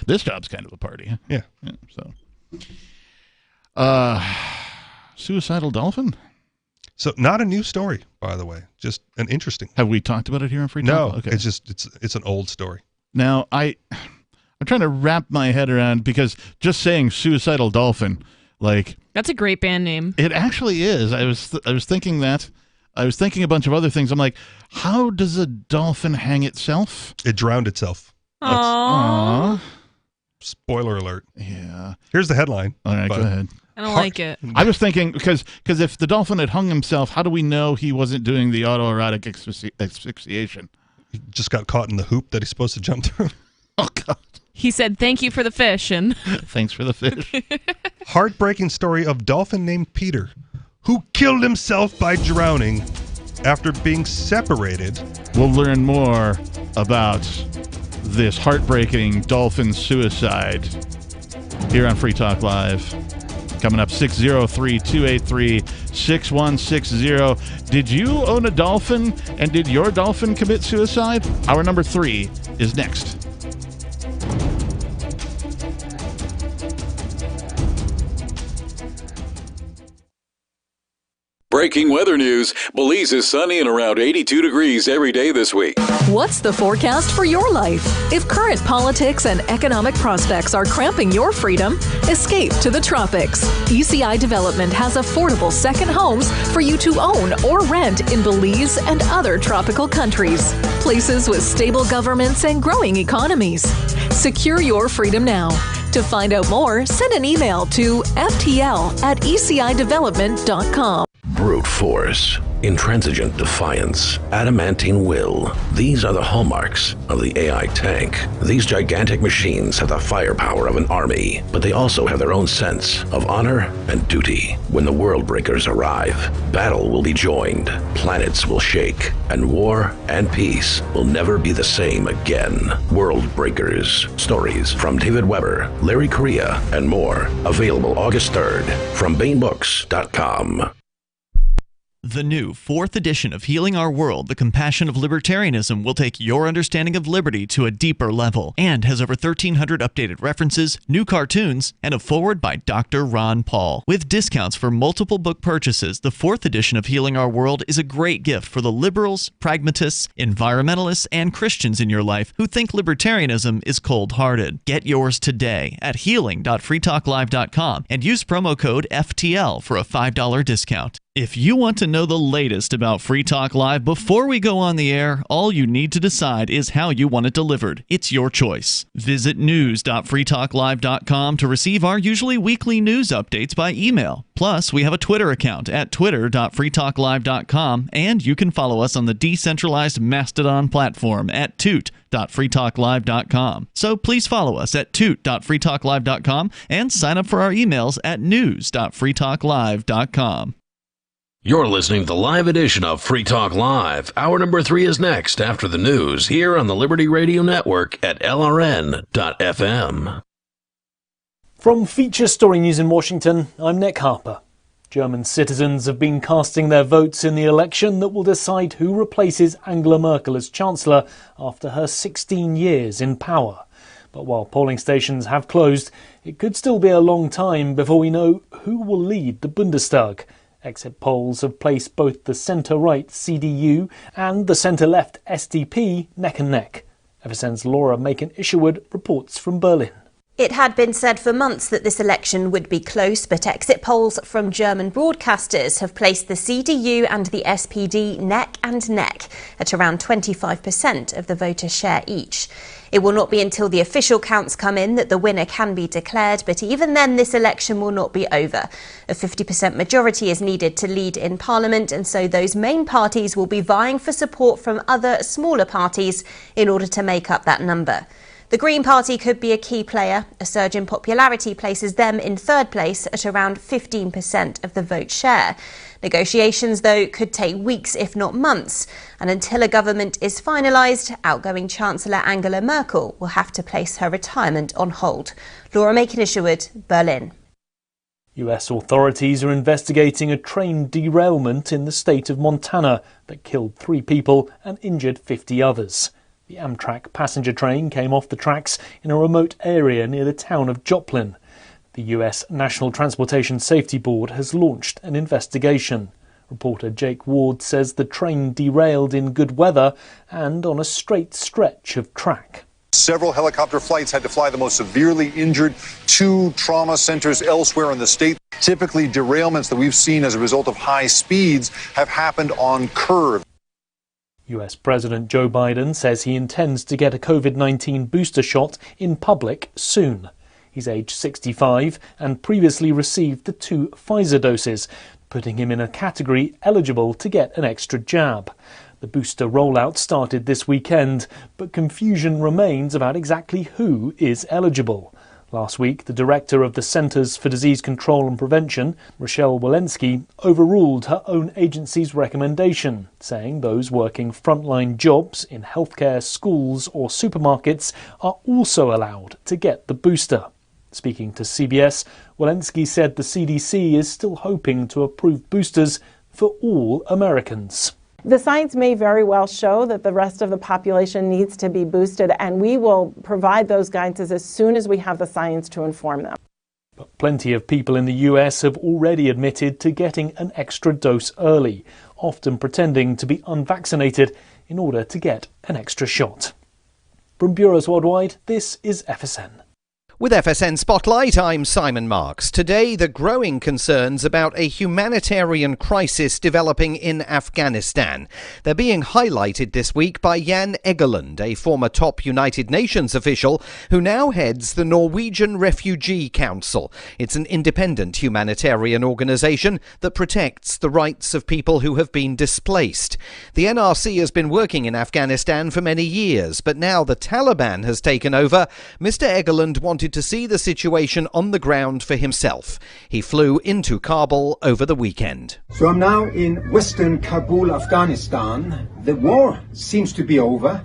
This job's kind of a party. Yeah. Suicidal Dolphin? So not a new story, by the way, just an interesting. Have we talked about it here on Free Talk? No, Okay. it's just it's an old story. Now I'm trying to wrap my head around, because just saying Suicidal Dolphin, like, That's a great band name. it actually is. I was thinking that. I was thinking a bunch of other things. I'm like, how does a dolphin hang itself? It drowned itself. Aww. Spoiler alert. Yeah. Here's the headline. All right, go ahead. I don't like it. I was thinking, because if the dolphin had hung himself, how do we know he wasn't doing the autoerotic asphyxiation? He just got caught in the hoop that he's supposed to jump through. Oh, God. He said, "Thank you for the fish," and Thanks for the fish. Heartbreaking story of dolphin named Peter, who killed himself by drowning after being separated. We'll learn more about this heartbreaking dolphin suicide here on Free Talk Live. Coming up, 603-283-6160. Did you own a dolphin, and did your dolphin commit suicide? Hour number 3 is next. Breaking weather news. Belize is sunny and around 82 degrees every day this week. What's the forecast for your life? If current politics and economic prospects are cramping your freedom, escape to the tropics. ECI Development has affordable second homes for you to own or rent in Belize and other tropical countries. Places with stable governments and growing economies. Secure your freedom now. To find out more, send an email to ftl@ecidevelopment.com. Brute force, intransigent defiance, adamantine will. These are the hallmarks of the AI tank. These gigantic machines have the firepower of an army, but they also have their own sense of honor and duty. When the world breakers arrive, battle will be joined, planets will shake, and war and peace will never be the same again. World Breakers. Stories from David Weber, Larry Correa, and more. Available August 3rd from BaneBooks.com. The new 4th edition of Healing Our World, The Compassion of Libertarianism, will take your understanding of liberty to a deeper level and has over 1,300 updated references, new cartoons, and a foreword by Dr. Ron Paul. With discounts for multiple book purchases, the 4th edition of Healing Our World is a great gift for the liberals, pragmatists, environmentalists, and Christians in your life who think libertarianism is cold-hearted. Get yours today at healing.freetalklive.com and use promo code FTL for a $5 discount. If you want to know the latest about Free Talk Live before we go on the air, all you need to decide is how you want it delivered. It's your choice. Visit news.freetalklive.com to receive our usually weekly news updates by email. Plus, we have a Twitter account at twitter.freetalklive.com, and you can follow us on the decentralized Mastodon platform at toot.freetalklive.com. So please follow us at toot.freetalklive.com and sign up for our emails at news.freetalklive.com. You're listening to the live edition of Free Talk Live. Hour number 3 is next after the news here on the Liberty Radio Network at LRN.FM. From Feature Story News in Washington, I'm Nick Harper. German citizens have been casting their votes in the election that will decide who replaces Angela Merkel as Chancellor after her 16 years in power. But while polling stations have closed, it could still be a long time before we know who will lead the Bundestag. Exit polls have placed both the centre-right CDU and the centre-left SDP neck and neck. FSN's Laura Macon-Isherwood reports from Berlin. It had been said for months that this election would be close, but exit polls from German broadcasters have placed the CDU and the SPD neck and neck at around 25% of the voter share each. It will not be until the official counts come in that the winner can be declared, but even then this election will not be over. A 50% majority is needed to lead in Parliament, and so those main parties will be vying for support from other smaller parties in order to make up that number. The Green Party could be a key player. A surge in popularity places them in third place at around 15% of the vote share. Negotiations, though, could take weeks, if not months. And until a government is finalised, outgoing Chancellor Angela Merkel will have to place her retirement on hold. Laura Macon-Isherwood, Berlin. US authorities are investigating a train derailment in the state of Montana that killed 3 people and injured 50 others. The Amtrak passenger train came off the tracks in a remote area near the town of Joplin. The US National Transportation Safety Board has launched an investigation. Reporter Jake Ward says the train derailed in good weather and on a straight stretch of track. Several helicopter flights had to fly the most severely injured to trauma centers elsewhere in the state. Typically, derailments that we've seen as a result of high speeds have happened on curves. US President Joe Biden says he intends to get a COVID-19 booster shot in public soon. He's aged 65 and previously received the 2 Pfizer doses, putting him in a category eligible to get an extra jab. The booster rollout started this weekend, but confusion remains about exactly who is eligible. Last week, the director of the Centers for Disease Control and Prevention, Rochelle Walensky, overruled her own agency's recommendation, saying those working frontline jobs in healthcare, schools or supermarkets are also allowed to get the booster. Speaking to CBS, Walensky said the CDC is still hoping to approve boosters for all Americans. The science may very well show that the rest of the population needs to be boosted, and we will provide those guidances as soon as we have the science to inform them. But plenty of people in the US have already admitted to getting an extra dose early, often pretending to be unvaccinated in order to get an extra shot. From Bureaus Worldwide, this is FSN. With FSN Spotlight, I'm Simon Marks. Today, the growing concerns about a humanitarian crisis developing in Afghanistan. They're being highlighted this week by Jan Egeland, a former top United Nations official who now heads the Norwegian Refugee Council. It's an independent humanitarian organisation that protects the rights of people who have been displaced. The NRC has been working in Afghanistan for many years, but now the Taliban has taken over. Mr. Egeland wanted to see the situation on the ground for himself. He flew into Kabul over the weekend. So I'm now in western Kabul, Afghanistan. The war seems to be over,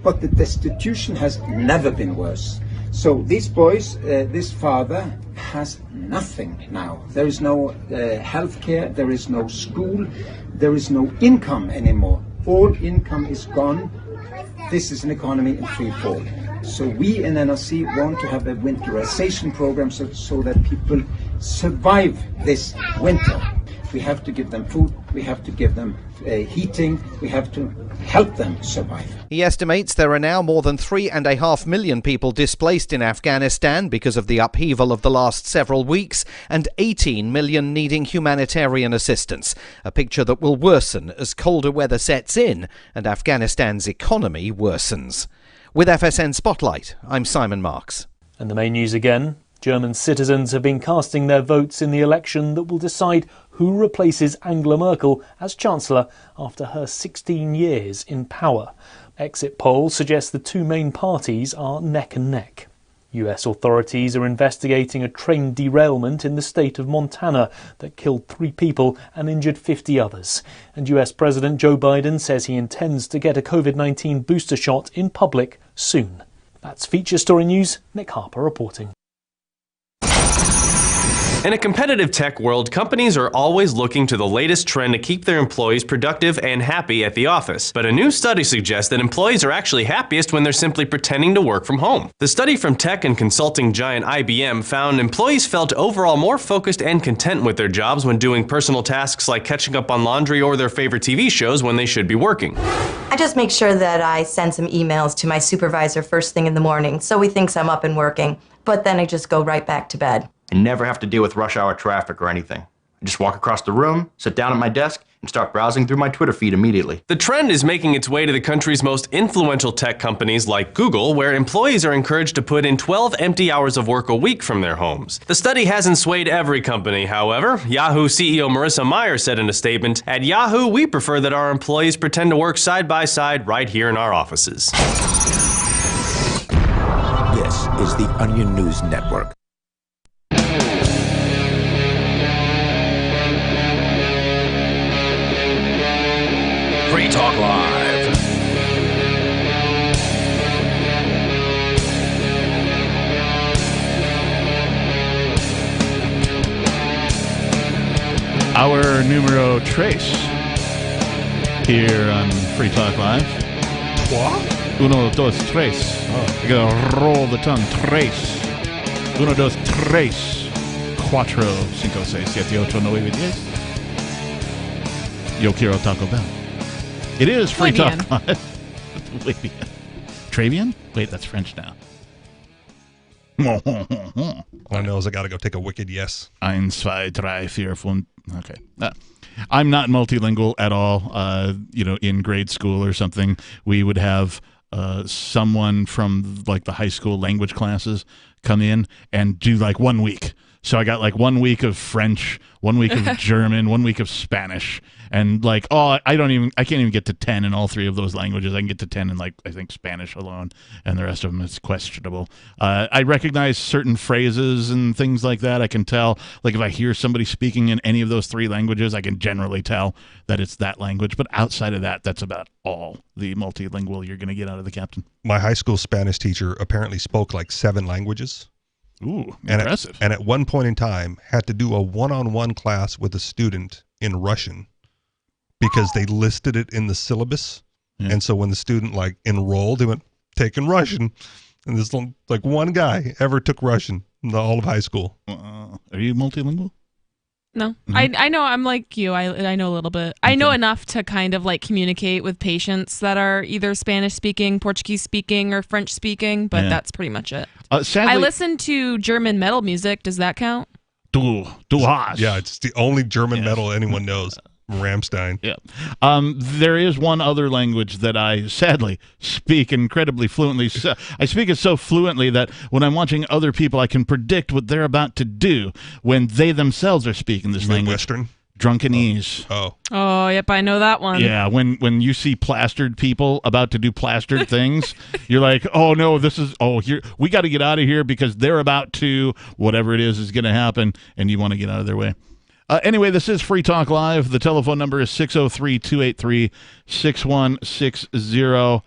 but the destitution has never been worse. So these boys, this father has nothing now. There is no health care, there is no school, there is no income anymore. All income is gone. This is an economy in free fall. So we in NRC want to have a winterization program so that people survive this winter. We have to give them food. We have to give them heating. We have to help them survive. He estimates there are now more than 3.5 million people displaced in Afghanistan because of the upheaval of the last several weeks, and 18 million needing humanitarian assistance, a picture that will worsen as colder weather sets in and Afghanistan's economy worsens. With FSN Spotlight, I'm Simon Marks. And the main news again. German citizens have been casting their votes in the election that will decide who replaces Angela Merkel as Chancellor after her 16 years in power. Exit polls suggest the two main parties are neck and neck. US authorities are investigating a train derailment in the state of Montana that killed 3 people and injured 50 others. And US President Joe Biden says he intends to get a COVID-19 booster shot in public soon. That's Feature Story News. Nick Harper reporting. In a competitive tech world, companies are always looking to the latest trend to keep their employees productive and happy at the office. But a new study suggests that employees are actually happiest when they're simply pretending to work from home. The study from tech and consulting giant IBM found employees felt overall more focused and content with their jobs when doing personal tasks like catching up on laundry or their favorite TV shows when they should be working. I just make sure that I send some emails to my supervisor first thing in the morning so he thinks I'm up and working, but then I just go right back to bed. I never have to deal with rush hour traffic or anything. I just walk across the room, sit down at my desk, and start browsing through my Twitter feed immediately. The trend is making its way to the country's most influential tech companies like Google, where employees are encouraged to put in 12 empty hours of work a week from their homes. The study hasn't swayed every company, however. Yahoo CEO Marissa Mayer said in a statement, "At Yahoo, we prefer that our employees pretend to work side by side right here in our offices." This is the Onion News Network. Free Talk Live. Our numero tres here on Free Talk Live. What? Uno, dos, tres. Oh. You gotta roll the tongue. Tres. Uno, dos, tres. Cuatro, cinco, seis, siete, ocho, nueve, diez. Yo quiero Taco Bell. It is Free Talk Live. Travian? Wait, that's French now. All I know is I got to go take a wicked yes. Ein, zwei, drei, vier, fünf. Okay. I'm not multilingual at all. In grade school or something, we would have someone from like the high school language classes come in and do like 1 week. So I got like 1 week of French, 1 week of German, 1 week of Spanish, and like, I can't even get to 10 in all 3 of those languages. I can get to 10 in like, I think Spanish alone, and the rest of them is questionable. I recognize certain phrases and things like that. I can tell, like if I hear somebody speaking in any of those 3 languages, I can generally tell that it's that language. But outside of that, that's about all the multilingual you're going to get out of the captain. My high school Spanish teacher apparently spoke like 7 languages. Ooh, impressive. And at one point in time had to do a one-on-one class with a student in Russian because they listed it in the syllabus. Yeah. And so when the student like enrolled, they went, taking Russian. And this like one guy ever took Russian in all of high school. Are you multilingual? No, mm-hmm. I know. I'm like you. I know a little bit. Okay. I know enough to kind of like communicate with patients that are either Spanish speaking, Portuguese speaking, or French speaking, but that's pretty much it. Sadly, I listen to German metal music. Does that count? Du hast. Yeah, it's the only German metal anyone knows. Rammstein. Yeah. There is one other language that I sadly speak incredibly fluently. I speak it so fluently that when I'm watching other people, I can predict what they're about to do when they themselves are speaking this language. Western? Drunkenese. Oh, yep, I know that one. Yeah, when you see plastered people about to do plastered things, you're like, oh no, here we got to get out of here because they're about to, whatever it is going to happen, and you want to get out of their way. Anyway, this is Free Talk Live. The telephone number is 603-283-6160.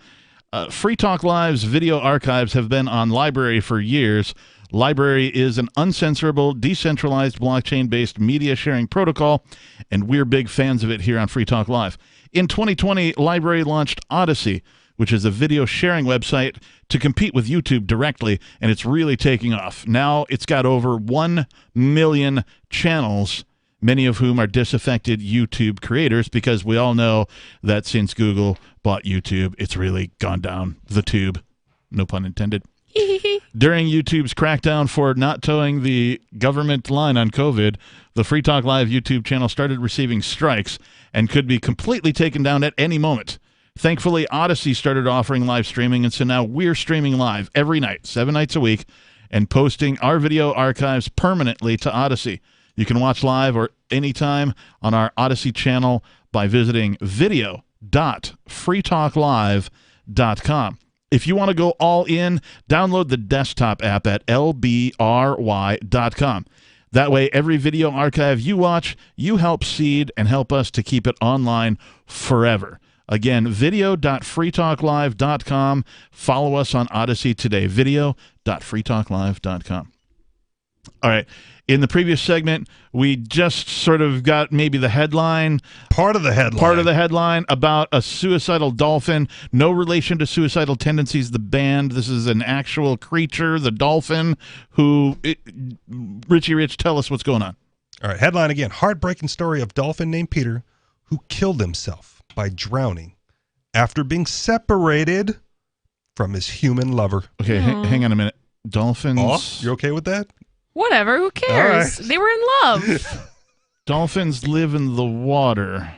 Free Talk Live's video archives have been on Library for years. Library is an uncensorable, decentralized, blockchain-based media sharing protocol, and we're big fans of it here on Free Talk Live. In 2020, Library launched Odyssey, which is a video sharing website to compete with YouTube directly, and it's really taking off. Now it's got over 1 million channels, many of whom are disaffected YouTube creators, because we all know that since Google bought YouTube, it's really gone down the tube. No pun intended. During YouTube's crackdown for not towing the government line on COVID, the Free Talk Live YouTube channel started receiving strikes and could be completely taken down at any moment. Thankfully, Odyssey started offering live streaming, and so now we're streaming live every night, 7 nights a week, and posting our video archives permanently to Odyssey. You can watch live or anytime on our Odyssey channel by visiting video.freetalklive.com. If you want to go all in, download the desktop app at lbry.com. That way, every video archive you watch, you help seed and help us to keep it online forever. Again, video.freetalklive.com. Follow us on Odyssey today, video.freetalklive.com. All right. In the previous segment, we just sort of got maybe the headline. Part of the headline about a suicidal dolphin. No relation to Suicidal Tendencies, the band. This is an actual creature, the dolphin, Richie Rich, tell us what's going on. All right, headline again. Heartbreaking story of dolphin named Peter who killed himself by drowning after being from his human lover. Okay, hang on a minute. Dolphins. Oh, you okay with that? Whatever, who cares? Right. They were in love. Dolphins live in the water,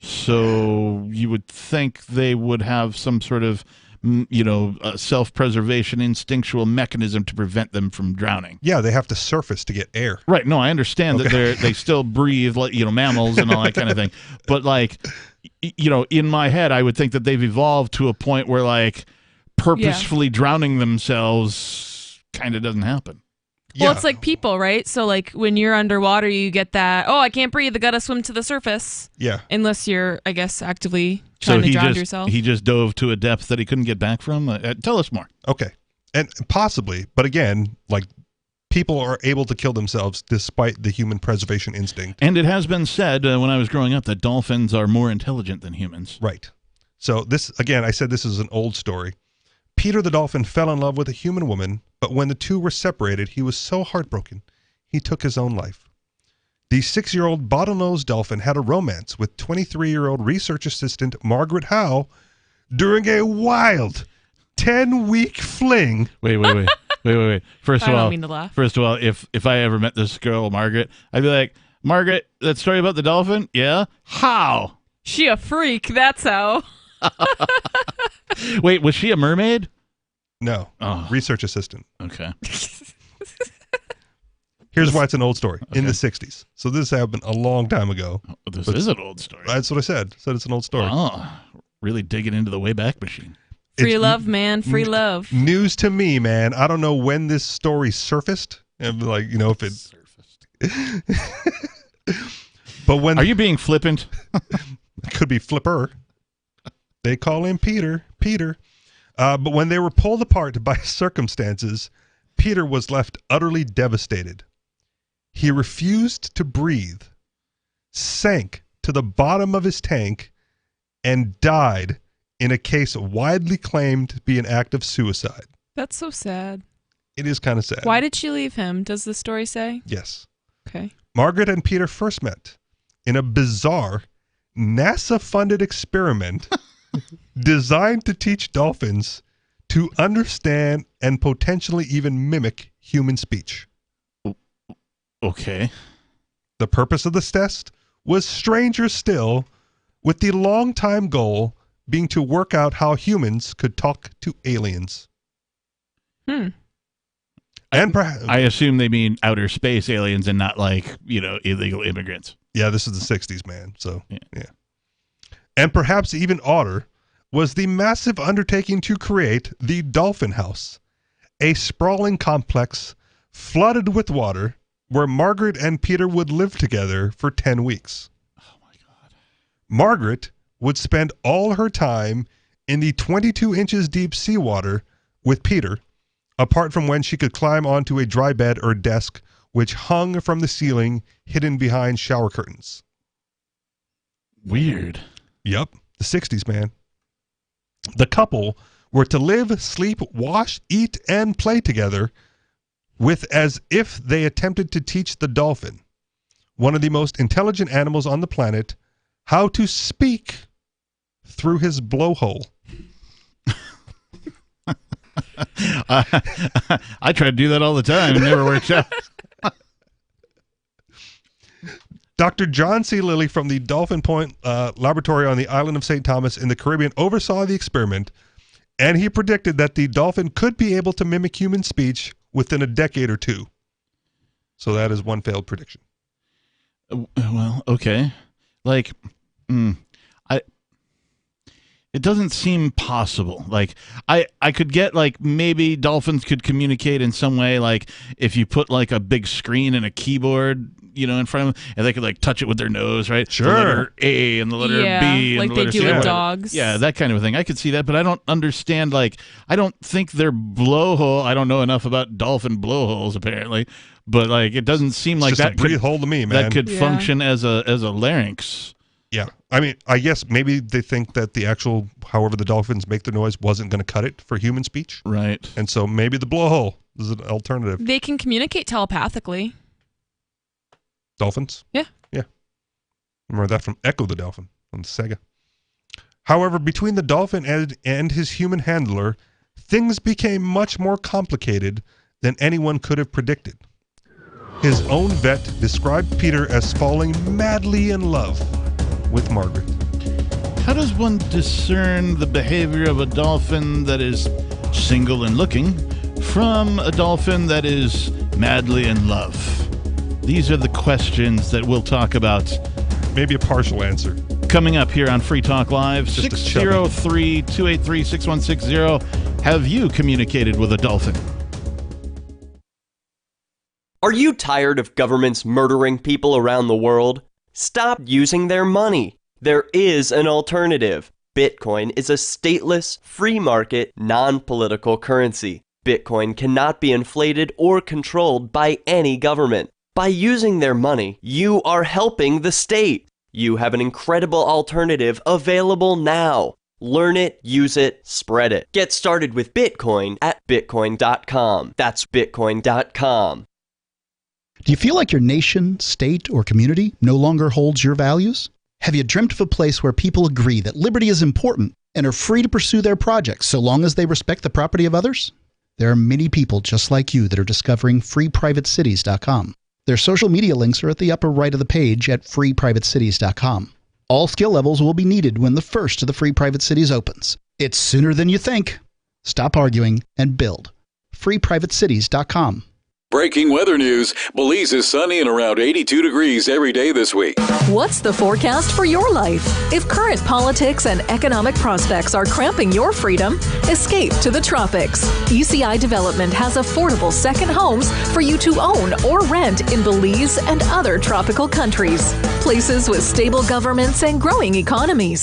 so you would think they would have some sort of, self-preservation instinctual mechanism to prevent them from drowning. Yeah, they have to surface to get air. Right. No, I understand that they still breathe like, mammals and all that kind of thing. But in my head, I would think that they've evolved to a point where purposefully drowning themselves kind of doesn't happen. Well, it's like people, right? So when you're underwater, you get that, I can't breathe, I gotta swim to the surface. Yeah. Unless you're, I guess, actively trying to drown yourself. He just dove to a depth that he couldn't get back from? Tell us more. Okay. And possibly, but again, people are able to kill themselves despite the human preservation instinct. And it has been said when I was growing up that dolphins are more intelligent than humans. Right. So this, again, I said this is an old story. Peter the dolphin fell in love with a human woman, but when the two were separated, he was so heartbroken, he took his own life. The 6-year-old bottlenose dolphin had a romance with 23-year-old research assistant Margaret Howe during a wild 10-week fling. Wait. First of I all, don't mean to laugh. First of all, if I ever met this girl, Margaret, I'd be like, Margaret, that story about the dolphin? Yeah? How? She a freak, that's how. Wait, was she a mermaid? No. Oh. Research assistant. Okay. Here's why it's an old story. In the 60s. So this happened a long time ago. This is an old story. That's what I said. I said it's an old story. Oh, really digging into the Wayback Machine. Free love, man. Free love. News to me, man. I don't know when this story surfaced. And if it surfaced. But when... Are you being flippant? It could be flipper. They call him Peter. But when they were pulled apart by circumstances, Peter was left utterly devastated. He refused to breathe, sank to the bottom of his tank, and died in a case widely claimed to be an act of suicide. That's so sad. It is kind of sad. Why did she leave him? Does the story say? Yes. Okay. Margaret and Peter first met in a bizarre NASA-funded experiment designed to teach dolphins to understand and potentially even mimic human speech. Okay. The purpose of this test was stranger still, with the long-time goal being to work out how humans could talk to aliens. And perhaps I assume they mean outer space aliens and not illegal immigrants. Yeah, this is the 60s, man. So, yeah. And perhaps even odder was the massive undertaking to create the Dolphin House, a sprawling complex flooded with water where Margaret and Peter would live together for 10 weeks. Oh, my God. Margaret would spend all her time in the 22 inches deep seawater with Peter, apart from when she could climb onto a dry bed or desk which hung from the ceiling, hidden behind shower curtains. Weird. Yep, the 60s, man. The couple were to live, sleep, wash, eat, and play together with as if they attempted to teach the dolphin, one of the most intelligent animals on the planet, how to speak through his blowhole. I try to do that all the time. It never works out. Dr. John C. Lilly from the Dolphin Point Laboratory on the island of St. Thomas in the Caribbean oversaw the experiment, and he predicted that the dolphin could be able to mimic human speech within a decade or two. So that is one failed prediction. Well, okay. Like, it doesn't seem possible. Like, I could get, like, maybe dolphins could communicate in some way, like, if you put, like, a big screen and a keyboard, you know, in front of them, and they could, like, touch it with their nose, right? Sure. The letter A and the letter B. Like and the they letter do C, with whatever. dogs. Yeah, that kind of a thing. I could see that, but I don't understand, like, I don't think their blowhole, I don't know enough about dolphin blowholes, apparently, but, like, it doesn't seem like Just that a breathe hole to me, man. That could function as a larynx. Yeah. I mean, I guess maybe they think that the actual, however the dolphins make the noise, wasn't going to cut it for human speech. Right. And so maybe the blowhole is an alternative. They can communicate telepathically. Dolphins? Yeah. Yeah. Remember that from Echo the Dolphin on Sega. However, between the dolphin and his human handler, things became much more complicated than anyone could have predicted. His own vet described Peter as falling madly in love with Margaret. How does one discern the behavior of a dolphin that is single and looking from a dolphin that is madly in love? These are the questions that we'll talk about. Maybe a partial answer. Coming up here on Free Talk Live, 603-283-6160. Have you communicated with a dolphin? Are you tired of governments murdering people around the world? Stop using their money. There is an alternative. Bitcoin is a stateless, free market, non-political currency. Bitcoin cannot be inflated or controlled by any government. By using their money, you are helping the state. You have an incredible alternative available now. Learn it, use it, spread it. Get started with Bitcoin at Bitcoin.com. That's Bitcoin.com. Do you feel like your nation, state, or community no longer holds your values? Have you dreamt of a place where people agree that liberty is important and are free to pursue their projects so long as they respect the property of others? There are many people just like you that are discovering freeprivatecities.com. Their social media links are at the upper right of the page at freeprivatecities.com. All skill levels will be needed when the first of the Free Private Cities opens. It's sooner than you think. Stop arguing and build. freeprivatecities.com. Breaking weather news. Belize is sunny and around 82 degrees every day this week. What's the forecast for your life? If current politics and economic prospects are cramping your freedom, escape to the tropics. UCI Development has affordable second homes for you to own or rent in Belize and other tropical countries. Places with stable governments and growing economies.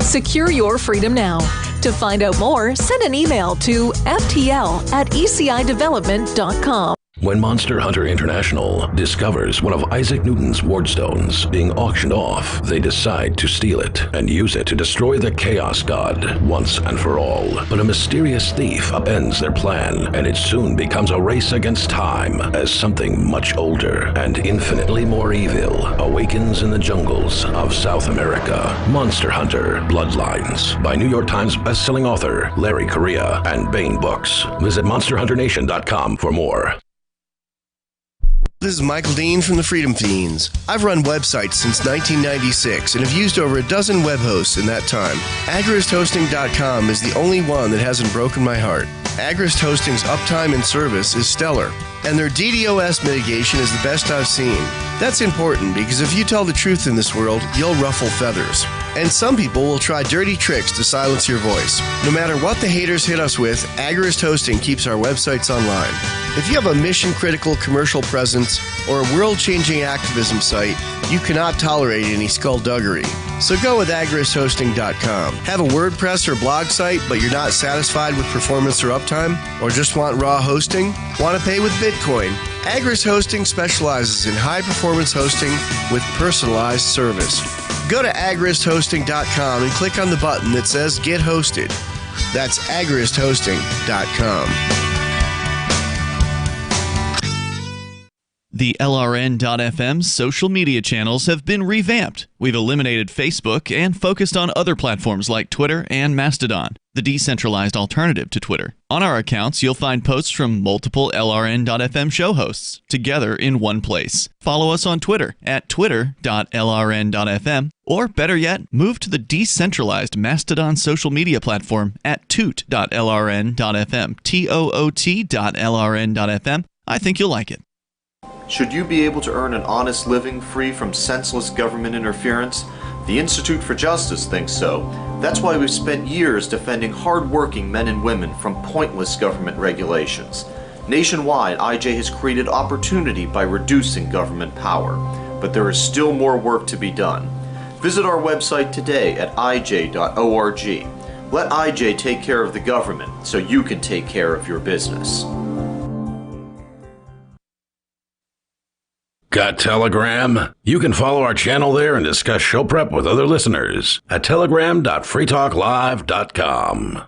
Secure your freedom now. To find out more, send an email to ftl@ecidevelopment.com. When Monster Hunter International discovers one of Isaac Newton's wardstones being auctioned off, they decide to steal it and use it to destroy the Chaos God once and for all. But a mysterious thief upends their plan, and it soon becomes a race against time as something much older and infinitely more evil awakens in the jungles of South America. Monster Hunter Bloodlines by New York Times bestselling author Larry Correia and Baen Books. Visit monsterhunternation.com for more. This is Michael Dean from the Freedom Fiends. I've run websites since 1996 and have used over a dozen web hosts in that time. AgristHosting.com is the only one that hasn't broken my heart. Agrist Hosting's uptime and service is stellar, and their DDoS mitigation is the best I've seen. That's important because if you tell the truth in this world, you'll ruffle feathers. And some people will try dirty tricks to silence your voice. No matter what the haters hit us with, Agrist Hosting keeps our websites online. If you have a mission-critical commercial presence or a world-changing activism site, you cannot tolerate any skullduggery. So go with agristhosting.com. Have a WordPress or blog site, but you're not satisfied with performance or uptime? Or just want raw hosting? Want to pay with Bitcoin? Agrist Hosting specializes in high-performance hosting with personalized service. Go to agristhosting.com and click on the button that says Get Hosted. That's agristhosting.com. The LRN.FM social media channels have been revamped. We've eliminated Facebook and focused on other platforms like Twitter and Mastodon, the decentralized alternative to Twitter. On our accounts, you'll find posts from multiple LRN.FM show hosts together in one place. Follow us on Twitter at twitter.lrn.fm, or better yet, move to the decentralized Mastodon social media platform at toot.lrn.fm, toot.lrn.fm. I think you'll like it. Should you be able to earn an honest living free from senseless government interference? The Institute for Justice thinks so. That's why we've spent years defending hard-working men and women from pointless government regulations. Nationwide, IJ has created opportunity by reducing government power. But there is still more work to be done. Visit our website today at ij.org. Let IJ take care of the government so you can take care of your business. Got Telegram? You can follow our channel there and discuss show prep with other listeners at telegram.freetalklive.com.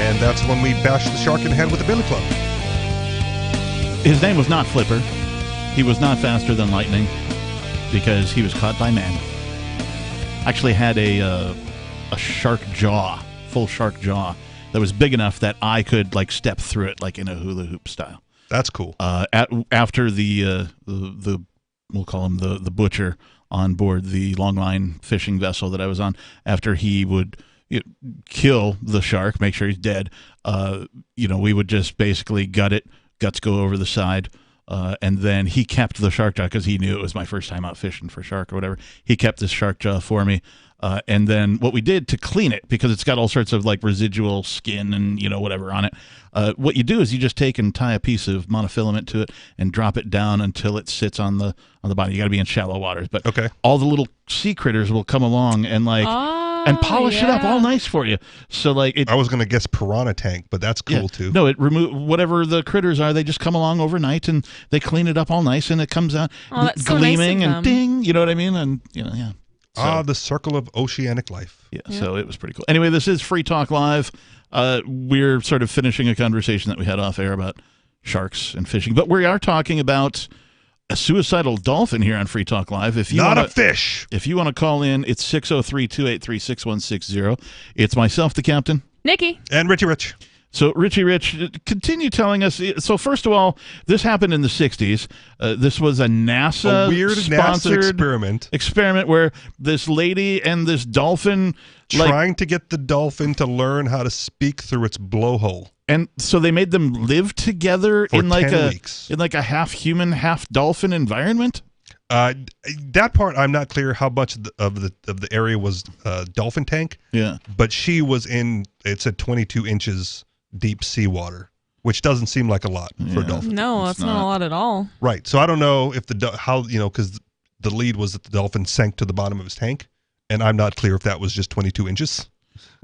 And that's when we bashed the shark in the head with a billy club. His name was not Flipper. He was not faster than lightning because he was caught by man. Actually had a shark jaw, full shark jaw, that was big enough that I could like step through it like in a hula hoop style. That's cool. After the we'll call him the butcher on board the longline fishing vessel that I was on, after he would kill the shark, make sure he's dead, we would just basically gut it, guts go over the side, and then he kept the shark jaw because he knew it was my first time out fishing for shark or whatever. He kept this shark jaw for me, and then what we did to clean it, because it's got all sorts of like residual skin and whatever on it, what you do is you just take and tie a piece of monofilament to it and drop it down until it sits on the bottom. You got to be in shallow waters, but all the little sea critters will come along and and polish it up all nice for you. So I was going to guess piranha tank, but that's cool too. No, it remove whatever the critters are. They just come along overnight and they clean it up all nice, and it comes out gleaming and ding. You know what I mean? And yeah. So, the circle of oceanic life. Yeah, so it was pretty cool. Anyway, this is Free Talk Live. We're sort of finishing a conversation that we had off air about sharks and fishing, but we are talking about a suicidal dolphin here on Free Talk Live. If you Not wanna, a fish. If you want to call in, it's 603-283-6160. It's myself, the captain. Nikki. And Richie Rich. So, Richie Rich, continue telling us. So, first of all, this happened in the 60s. This was a NASA weird sponsored NASA experiment where this lady and this dolphin trying to get the dolphin to learn how to speak through its blowhole. And so they made them live together in like 10 weeks. In like a half human, half dolphin environment. That part I'm not clear how much of the area was dolphin tank. Yeah, but she was in. It said 22 inches deep seawater, which doesn't seem like a lot for a dolphin. No, that's not a lot at all. Right. So I don't know if because the lead was that the dolphin sank to the bottom of his tank, and I'm not clear if that was just 22 inches.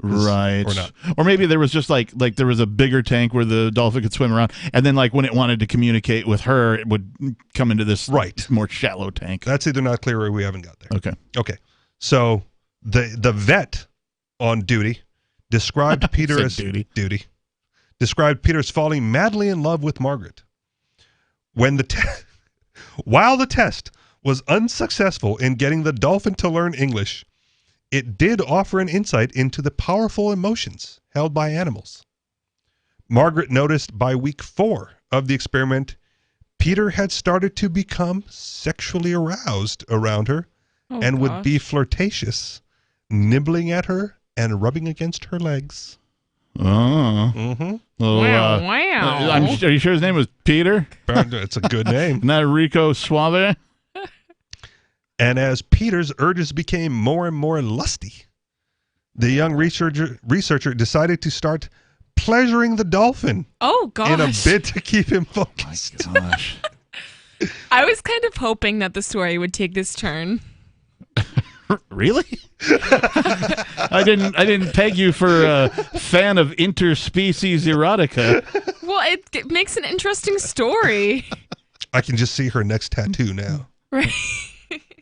Right. Or not. Or maybe there was just like there was a bigger tank where the dolphin could swim around, and then like when it wanted to communicate with her, it would come into this more shallow tank. That's either not clear or we haven't got there. Okay. So the vet on duty described Peter as described Peter as falling madly in love with Margaret. While the test was unsuccessful in getting the dolphin to learn English, it did offer an insight into the powerful emotions held by animals. Margaret noticed by week 4 of the experiment, Peter had started to become sexually aroused around her and would be flirtatious, nibbling at her and rubbing against her legs. Oh. Mm-hmm. Well, wow. Are you sure his name was Peter? It's a good name. Not Rico Suave? And as Peter's urges became more and more lusty, the young researcher decided to start pleasuring the dolphin. Oh, gosh. In a bid to keep him focused. Oh, my gosh. I was kind of hoping that the story would take this turn. Really? I didn't peg you for a fan of interspecies erotica. Well, it makes an interesting story. I can just see her next tattoo now. Right.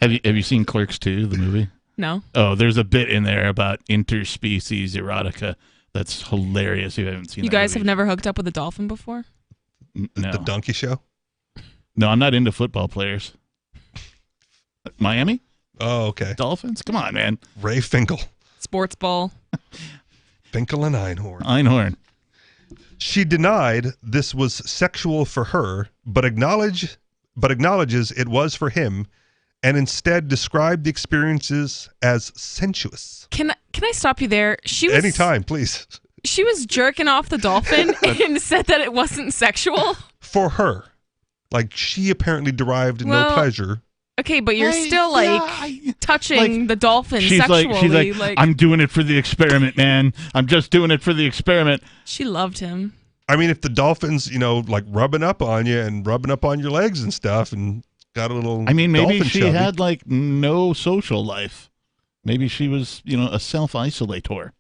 Have you seen Clerks 2, the movie? No. Oh, there's a bit in there about interspecies erotica that's hilarious. If you haven't seen You that guys movie. have never hooked up with a dolphin before? No. The Donkey Show? No, I'm not into football players. Miami? Oh, okay. Dolphins? Come on, man. Ray Finkel. Sports ball. Finkel and Einhorn. Einhorn. She denied this was sexual for her, but acknowledges it was for him, and instead described the experiences as sensuous. Can I stop you there? Anytime, please. She was jerking off the dolphin and said that it wasn't sexual? For her. Like, she apparently derived no pleasure. Okay, but you're still touching the dolphin sexually. She's like, I'm doing it for the experiment, man. I'm just doing it for the experiment. She loved him. I mean, if the dolphin's, like rubbing up on you and rubbing up on your legs and stuff and got a little I mean, maybe dolphin she chubby. had like no social life. Maybe she was, a self-isolator.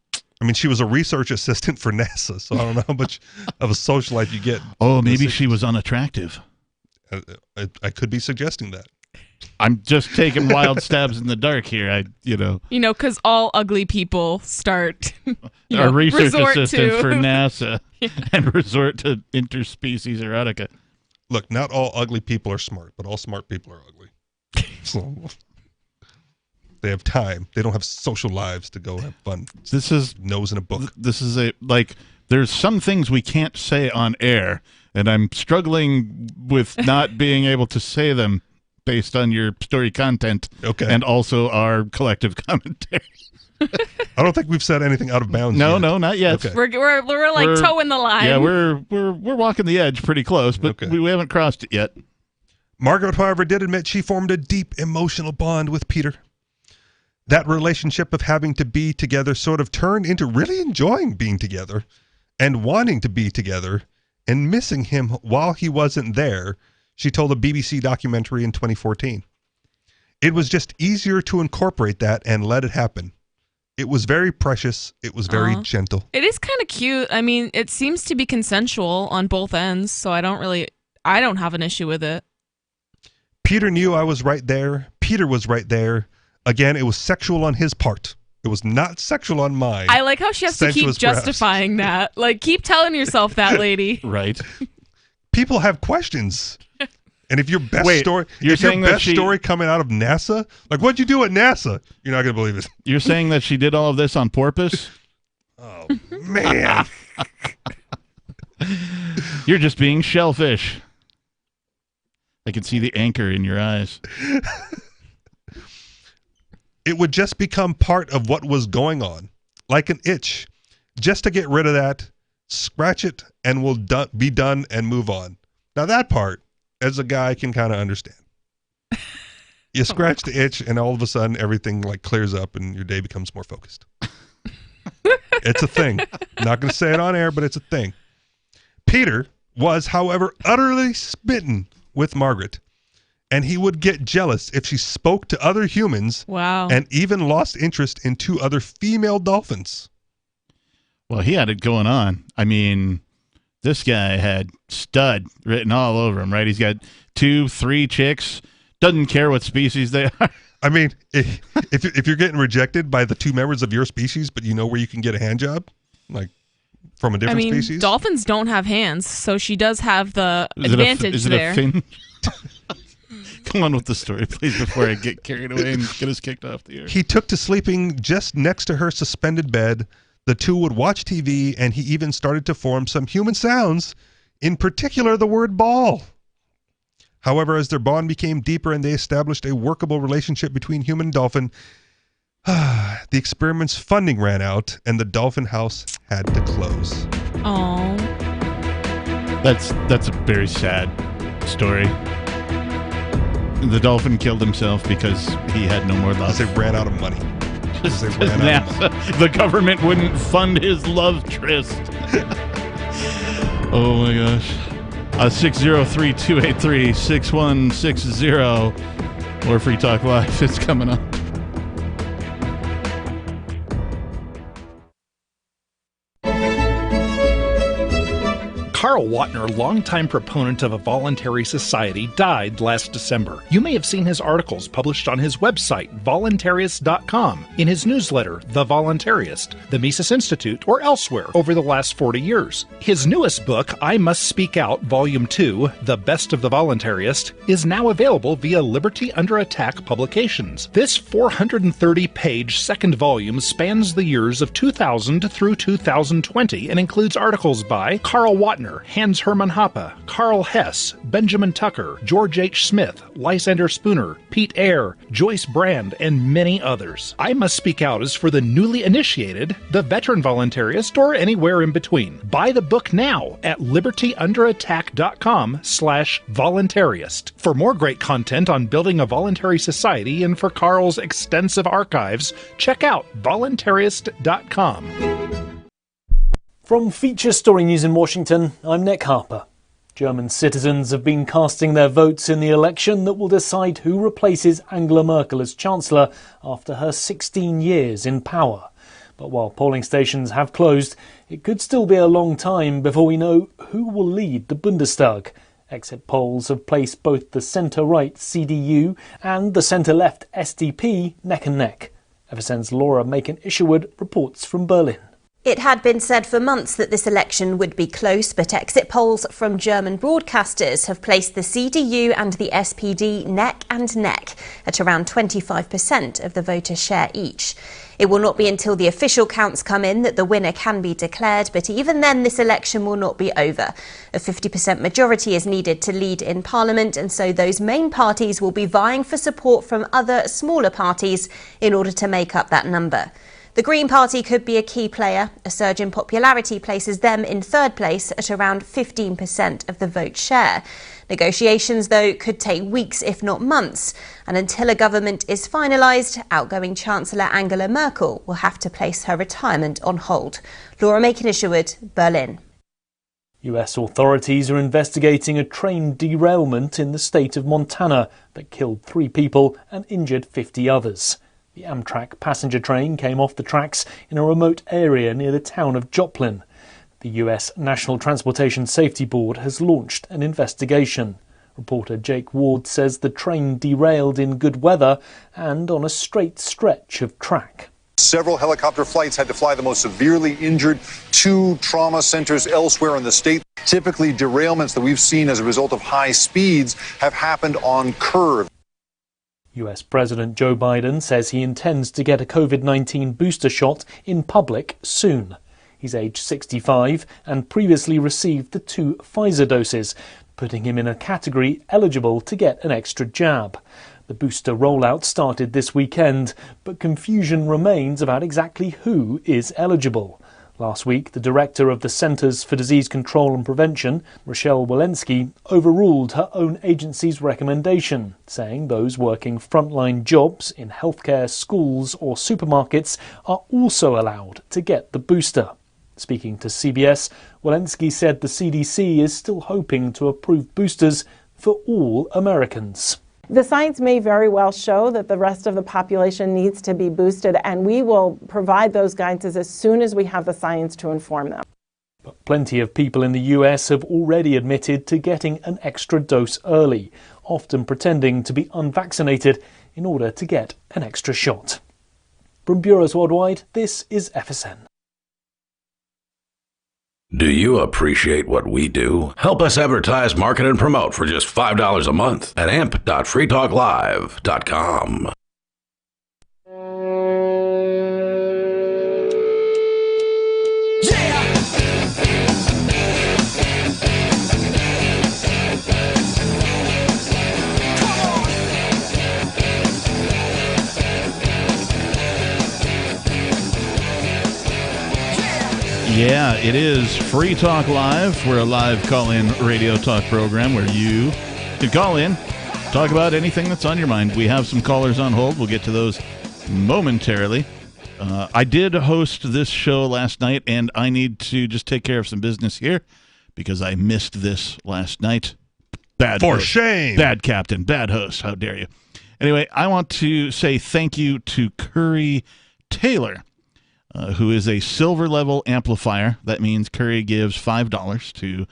I mean, she was a research assistant for NASA, so I don't know how much of a social life you get. Oh, maybe she was unattractive. I could be suggesting that. I'm just taking wild stabs in the dark here. Because all ugly people start Are research resort assistants to for NASA and resort to interspecies erotica. Look, not all ugly people are smart, but all smart people are ugly. So they have time. They don't have social lives to go have fun. This is nose in a book. This is there's some things we can't say on air, and I'm struggling with not being able to say them based on your story content, and also our collective commentary. I don't think we've said anything out of bounds. No, yet. no, not yet. Okay. We're like toeing the line. Yeah, we're walking the edge pretty close, but we haven't crossed it yet. Margaret, however, did admit she formed a deep emotional bond with Peter. That relationship of having to be together sort of turned into really enjoying being together and wanting to be together and missing him while he wasn't there, she told a BBC documentary in 2014. It was just easier to incorporate that and let it happen. It was very precious. It was very gentle. It is kind of cute. I mean, it seems to be consensual on both ends, so I don't have an issue with it. Peter knew I was right there. Peter was right there. Again, it was sexual on his part. It was not sexual on mine. I like how she has to keep Sensuous, perhaps. justifying that. Like, keep telling yourself that, lady. Right. People have questions. And if your best story, you're saying that story coming out of NASA, like what'd you do at NASA? You're not going to believe it. You're saying that she did all of this on purpose? Oh, man. You're just being shellfish. I can see the anchor in your eyes. It would just become part of what was going on, like an itch. Just to get rid of that, scratch it, and we'll be done and move on. Now that part, as a guy, can kind of understand. You scratch the itch, and all of a sudden, everything like clears up, and your day becomes more focused. It's a thing. I'm not going to say it on air, but it's a thing. Peter was, however, utterly smitten with Margaret, and he would get jealous if she spoke to other humans. Wow. And even lost interest in 2 other female dolphins. Well, he had it going on. I mean, this guy had stud written all over him, right? He's got 2, 3 chicks. Doesn't care what species they are. I mean, if you're getting rejected by the 2 members of your species, but you know where you can get a hand job, like from a different species. Dolphins don't have hands, so she does have the advantage there. Is it a fin? Come on with the story, please, before I get carried away and get us kicked off the air. He took to sleeping just next to her suspended bed. The 2 would watch TV, and he even started to form some human sounds, in particular the word ball. However, as their bond became deeper and they established a workable relationship between human and dolphin, the experiment's funding ran out, and the dolphin house had to close. Oh, that's a very sad story. The dolphin killed himself because he had no more love. Because they ran out of money. The government wouldn't fund his love tryst. Oh my gosh. 603-283-6160 or Free Talk Live is coming up. Carl Watner, longtime proponent of a voluntary society, died last December. You may have seen his articles published on his website, voluntarist.com, in his newsletter, The Voluntarist, the Mises Institute, or elsewhere over the last 40 years. His newest book, I Must Speak Out, Volume 2, The Best of the Voluntarist, is now available via Liberty Under Attack Publications. This 430-page second volume spans the years of 2000 through 2020 and includes articles by Carl Watner, Hans Hermann Hoppe, Carl Hess, Benjamin Tucker, George H. Smith, Lysander Spooner, Pete Eyre, Joyce Brand, and many others. I Must Speak Out is for the newly initiated, the veteran voluntarist, or anywhere in between. Buy the book now at libertyunderattack.com/voluntarist. For more great content on building a voluntary society and for Carl's extensive archives, check out voluntarist.com. From Feature Story News in Washington, I'm Nick Harper. German citizens have been casting their votes in the election that will decide who replaces Angela Merkel as Chancellor after her 16 years in power. But while polling stations have closed, it could still be a long time before we know who will lead the Bundestag. Exit polls have placed both the centre-right CDU and the centre-left SDP neck and neck. FSN's Laura Macon-Isherwood reports from Berlin. It had been said for months that this election would be close, but exit polls from German broadcasters have placed the CDU and the SPD neck and neck at around 25% of the voter share each. It will not be until the official counts come in that the winner can be declared, but even then this election will not be over. A 50% majority is needed to lead in Parliament, and so those main parties will be vying for support from other smaller parties in order to make up that number. The Green Party could be a key player. A surge in popularity places them in third place at around 15% of the vote share. Negotiations, though, could take weeks, if not months. And until a government is finalised, outgoing Chancellor Angela Merkel will have to place her retirement on hold. Laura Macon-Isherwood, Berlin. US authorities are investigating a train derailment in the state of Montana that killed 3 people and injured 50 others. The Amtrak passenger train came off the tracks in a remote area near the town of Joplin. The US National Transportation Safety Board has launched an investigation. Reporter Jake Ward says the train derailed in good weather and on a straight stretch of track. Several helicopter flights had to fly the most severely injured to trauma centers elsewhere in the state. Typically, derailments that we've seen as a result of high speeds have happened on curves. US President Joe Biden says he intends to get a COVID-19 booster shot in public soon. He's aged 65 and previously received the 2 Pfizer doses, putting him in a category eligible to get an extra jab. The booster rollout started this weekend, but confusion remains about exactly who is eligible. Last week, the director of the Centers for Disease Control and Prevention, Rochelle Walensky, overruled her own agency's recommendation, saying those working frontline jobs in healthcare, schools or supermarkets are also allowed to get the booster. Speaking to CBS, Walensky said the CDC is still hoping to approve boosters for all Americans. The science may very well show that the rest of the population needs to be boosted, and we will provide those guidances as soon as we have the science to inform them. But plenty of people in the US have already admitted to getting an extra dose early, often pretending to be unvaccinated in order to get an extra shot. From Bureaus Worldwide, this is FSN. Do you appreciate what we do? Help us advertise, market, and promote for just $5 a month at amp.freetalklive.com. Yeah, it is Free Talk Live. We're a live call-in radio talk program where you can call in, talk about anything that's on your mind. We have some callers on hold. We'll get to those momentarily. I did host this show last night, and I need to just take care of some business here because I missed this last night. Bad For host. shame. Bad captain. Bad host. How dare you. Anyway, I want to say thank you to Curry Taylor, who is a silver level amplifier. That means Curry gives $5 to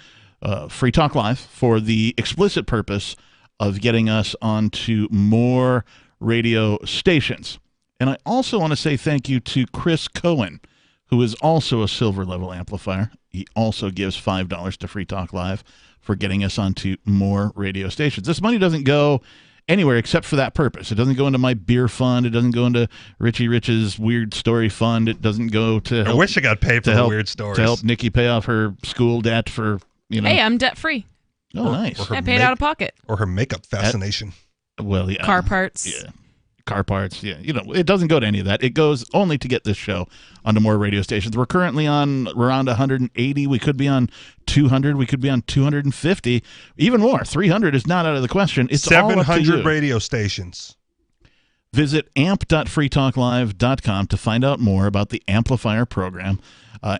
Free Talk Live for the explicit purpose of getting us onto more radio stations. And I also want to say thank you to Chris Cohen, who is also a silver level amplifier. He also gives $5 to Free Talk Live for getting us onto more radio stations. This money doesn't go anywhere except for that purpose. It doesn't go into my beer fund. It doesn't go into Richie Rich's weird story fund. It doesn't go to help, I wish I got paid for the weird stories. To help Nikki pay off her school debt for, Hey, I'm debt free. Oh, nice. I paid out of pocket. Or her makeup fascination. Well, yeah. Car parts. Yeah. Car parts. Yeah. It doesn't go to any of that. It goes only to get this show onto more radio stations. We're currently on around 180. We could be on 200. We could be on 250. Even more. 300 is not out of the question. It's 700 radio stations. Visit amp.freetalklive.com to find out more about the Amplifier program.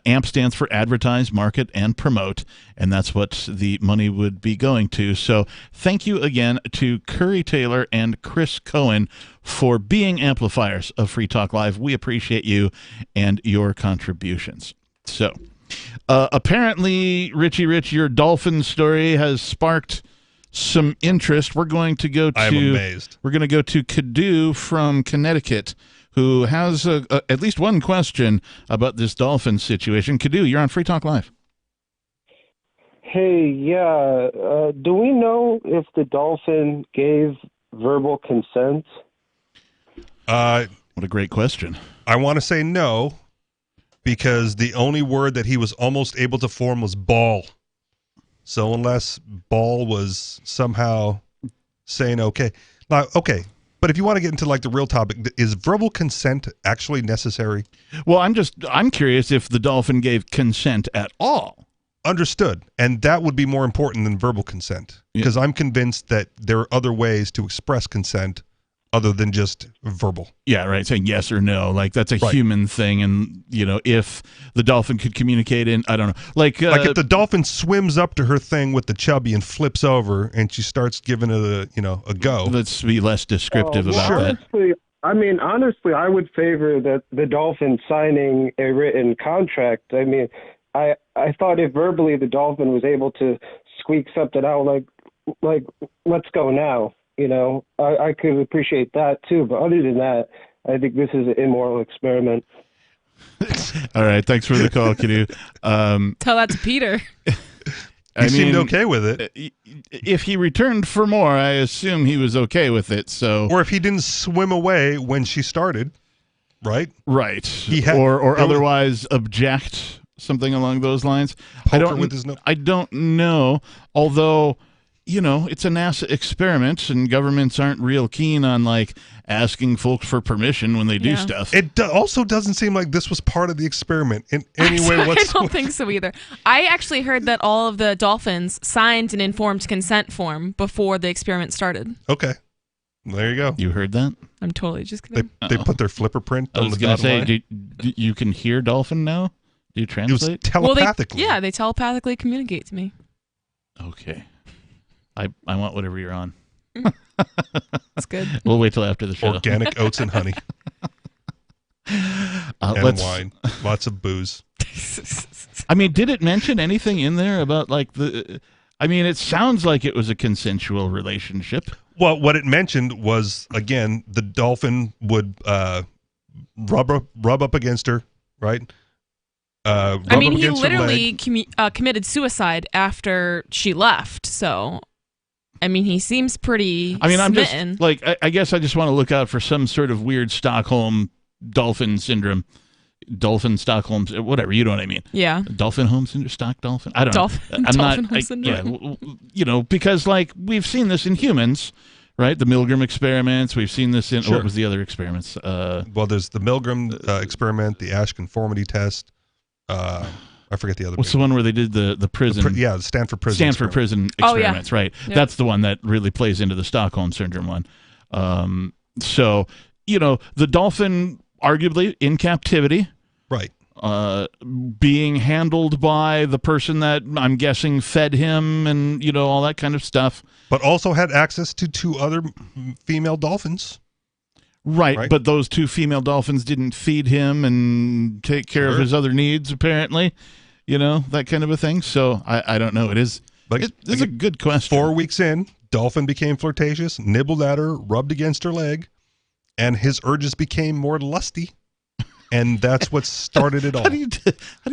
AMP stands for Advertise, Market, and Promote, and that's what the money would be going to. So thank you again to Curry Taylor and Chris Cohen for being amplifiers of Free Talk Live. We appreciate you and your contributions. So apparently, Richie Rich, your Dolphin story has sparked some interest. We're going to go to I'm amazed. We're going to go to Kadu from Connecticut, who has at least one question about this Dolphin situation. Kadu, you're on Free Talk Live. Hey, yeah. Do we know if the Dolphin gave verbal consent? What a great question. I want to say no, because the only word that he was almost able to form was ball. So unless ball was somehow saying okay. Now, okay. But if you want to get into like the real topic, is verbal consent actually necessary? Well, I'm curious if the Dolphin gave consent at all. Understood. And that would be more important than verbal consent, because I'm convinced that there are other ways to express consent other than just verbal. Yeah, right. Saying yes or no. Like, that's a human thing. And, if the Dolphin could communicate in, I don't know. Like if the Dolphin swims up to her thing with the chubby and flips over and she starts giving it a go. Let's be less descriptive about that. Honestly, I would favor that the Dolphin signing a written contract. I mean, I thought if verbally the Dolphin was able to squeak something out like let's go now. I could appreciate that too. But other than that, I think this is an immoral experiment. All right. Thanks for the call, Kadu. Tell that to Peter. He seemed okay with it. If he returned for more, I assume he was okay with it. So, or if he didn't swim away when she started, right? Right. Or otherwise object, something along those lines. I don't know. Although, it's a NASA experiment, and governments aren't real keen on asking folks for permission when they do stuff. It also doesn't seem like this was part of the experiment in any way whatsoever. I don't think so either. I actually heard that all of the Dolphins signed an informed consent form before the experiment started. Okay. There you go. You heard that? I'm totally just kidding. They put their flipper print on the dotted line. I was going to say, you can hear Dolphin now? Do you translate? It was telepathically. Well, they telepathically communicate to me. Okay. I want whatever you're on. That's good. We'll wait till after the show. Organic oats and honey. And wine. Lots of booze. Did it mention anything in there about it sounds like it was a consensual relationship. Well, what it mentioned was, again, the Dolphin would rub up against her, right? He literally committed suicide after she left, so... he seems pretty smitten. I guess I just want to look out for some sort of weird Stockholm Dolphin syndrome. Dolphin Stockholm, whatever, you know what I mean. Yeah. Dolphin home syndrome, stock dolphin? I don't know. Dolphin home syndrome. Yeah, because we've seen this in humans, right? The Milgram experiments, we've seen this in, what was the other experiments? Well, there's the Milgram experiment, the Ash conformity test. I forget the other. What's the one where they did the prison? The Stanford prison. Prison experiments, right? Yep. That's the one that really plays into the Stockholm syndrome one. So the Dolphin, arguably in captivity, right? Being handled by the person that I'm guessing fed him, and all that kind of stuff. But also had access to 2 other female dolphins. Right, but those 2 female dolphins didn't feed him and take care of his other needs, apparently. That kind of a thing. So I don't know. It is Like, this is a good question. 4 weeks in, Dolphin became flirtatious, nibbled at her, rubbed against her leg, and his urges became more lusty. And that's what started it all. How do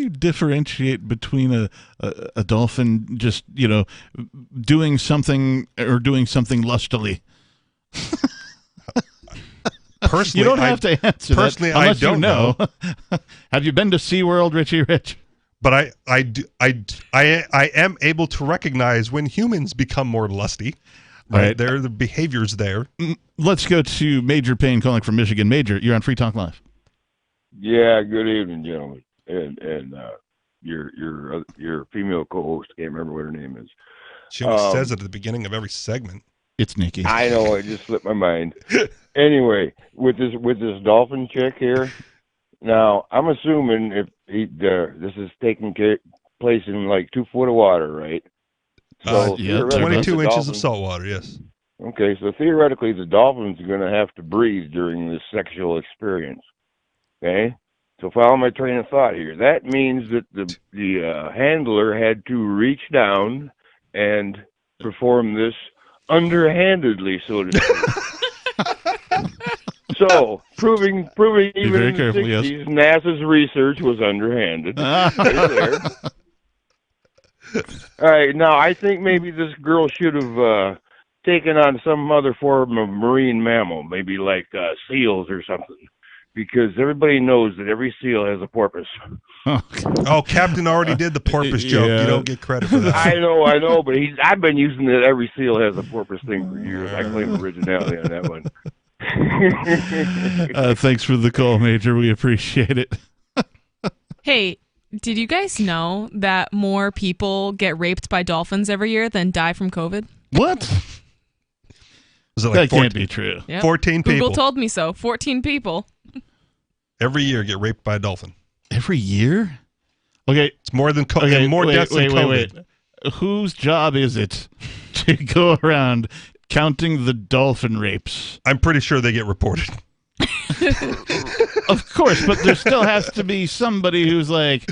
you differentiate between a dolphin just, doing something or doing something lustily? Personally, you don't have to answer personally, that unless I don't know. Have you been to SeaWorld, Richie Rich? But I am able to recognize when humans become more lusty. Right? There are the behaviors there. Let's go to Major Payne calling from Michigan. Major, you're on Free Talk Live. Yeah, good evening, gentlemen, and your female co-host. Can't remember what her name is. She always says it at the beginning of every segment. It's Nikki. I know, it just slipped my mind. Anyway, with this dolphin chick here, now I'm assuming if this is taking place in like 2 foot of water, right? So yeah, 22 inches of salt water. Yes. Okay, so theoretically, the dolphin's going to have to breathe during this sexual experience. Okay, so follow my train of thought here. That means that the handler had to reach down and perform this underhandedly, so to speak. So, proving even in the 60s, NASA's research was underhanded. Right there. All right, now I think maybe this girl should have taken on some other form of marine mammal, maybe like seals or something. Because everybody knows that every seal has a porpoise. Oh, Captain already did the porpoise joke. You don't get credit for that. I know, but I've been using that every seal has a porpoise thing for years. I claim originality on that one. Thanks for the call, Major. We appreciate it. Hey, did you guys know that more people get raped by dolphins every year than die from COVID? What? Was it that like can't be true. Yep. 14 people. Google told me so. 14 people. Every year get raped by a dolphin. Every year? Okay. It's more than more deaths than COVID. Wait. Whose job is it to go around counting the dolphin rapes? I'm pretty sure they get reported. Of course, but there still has to be somebody who's like,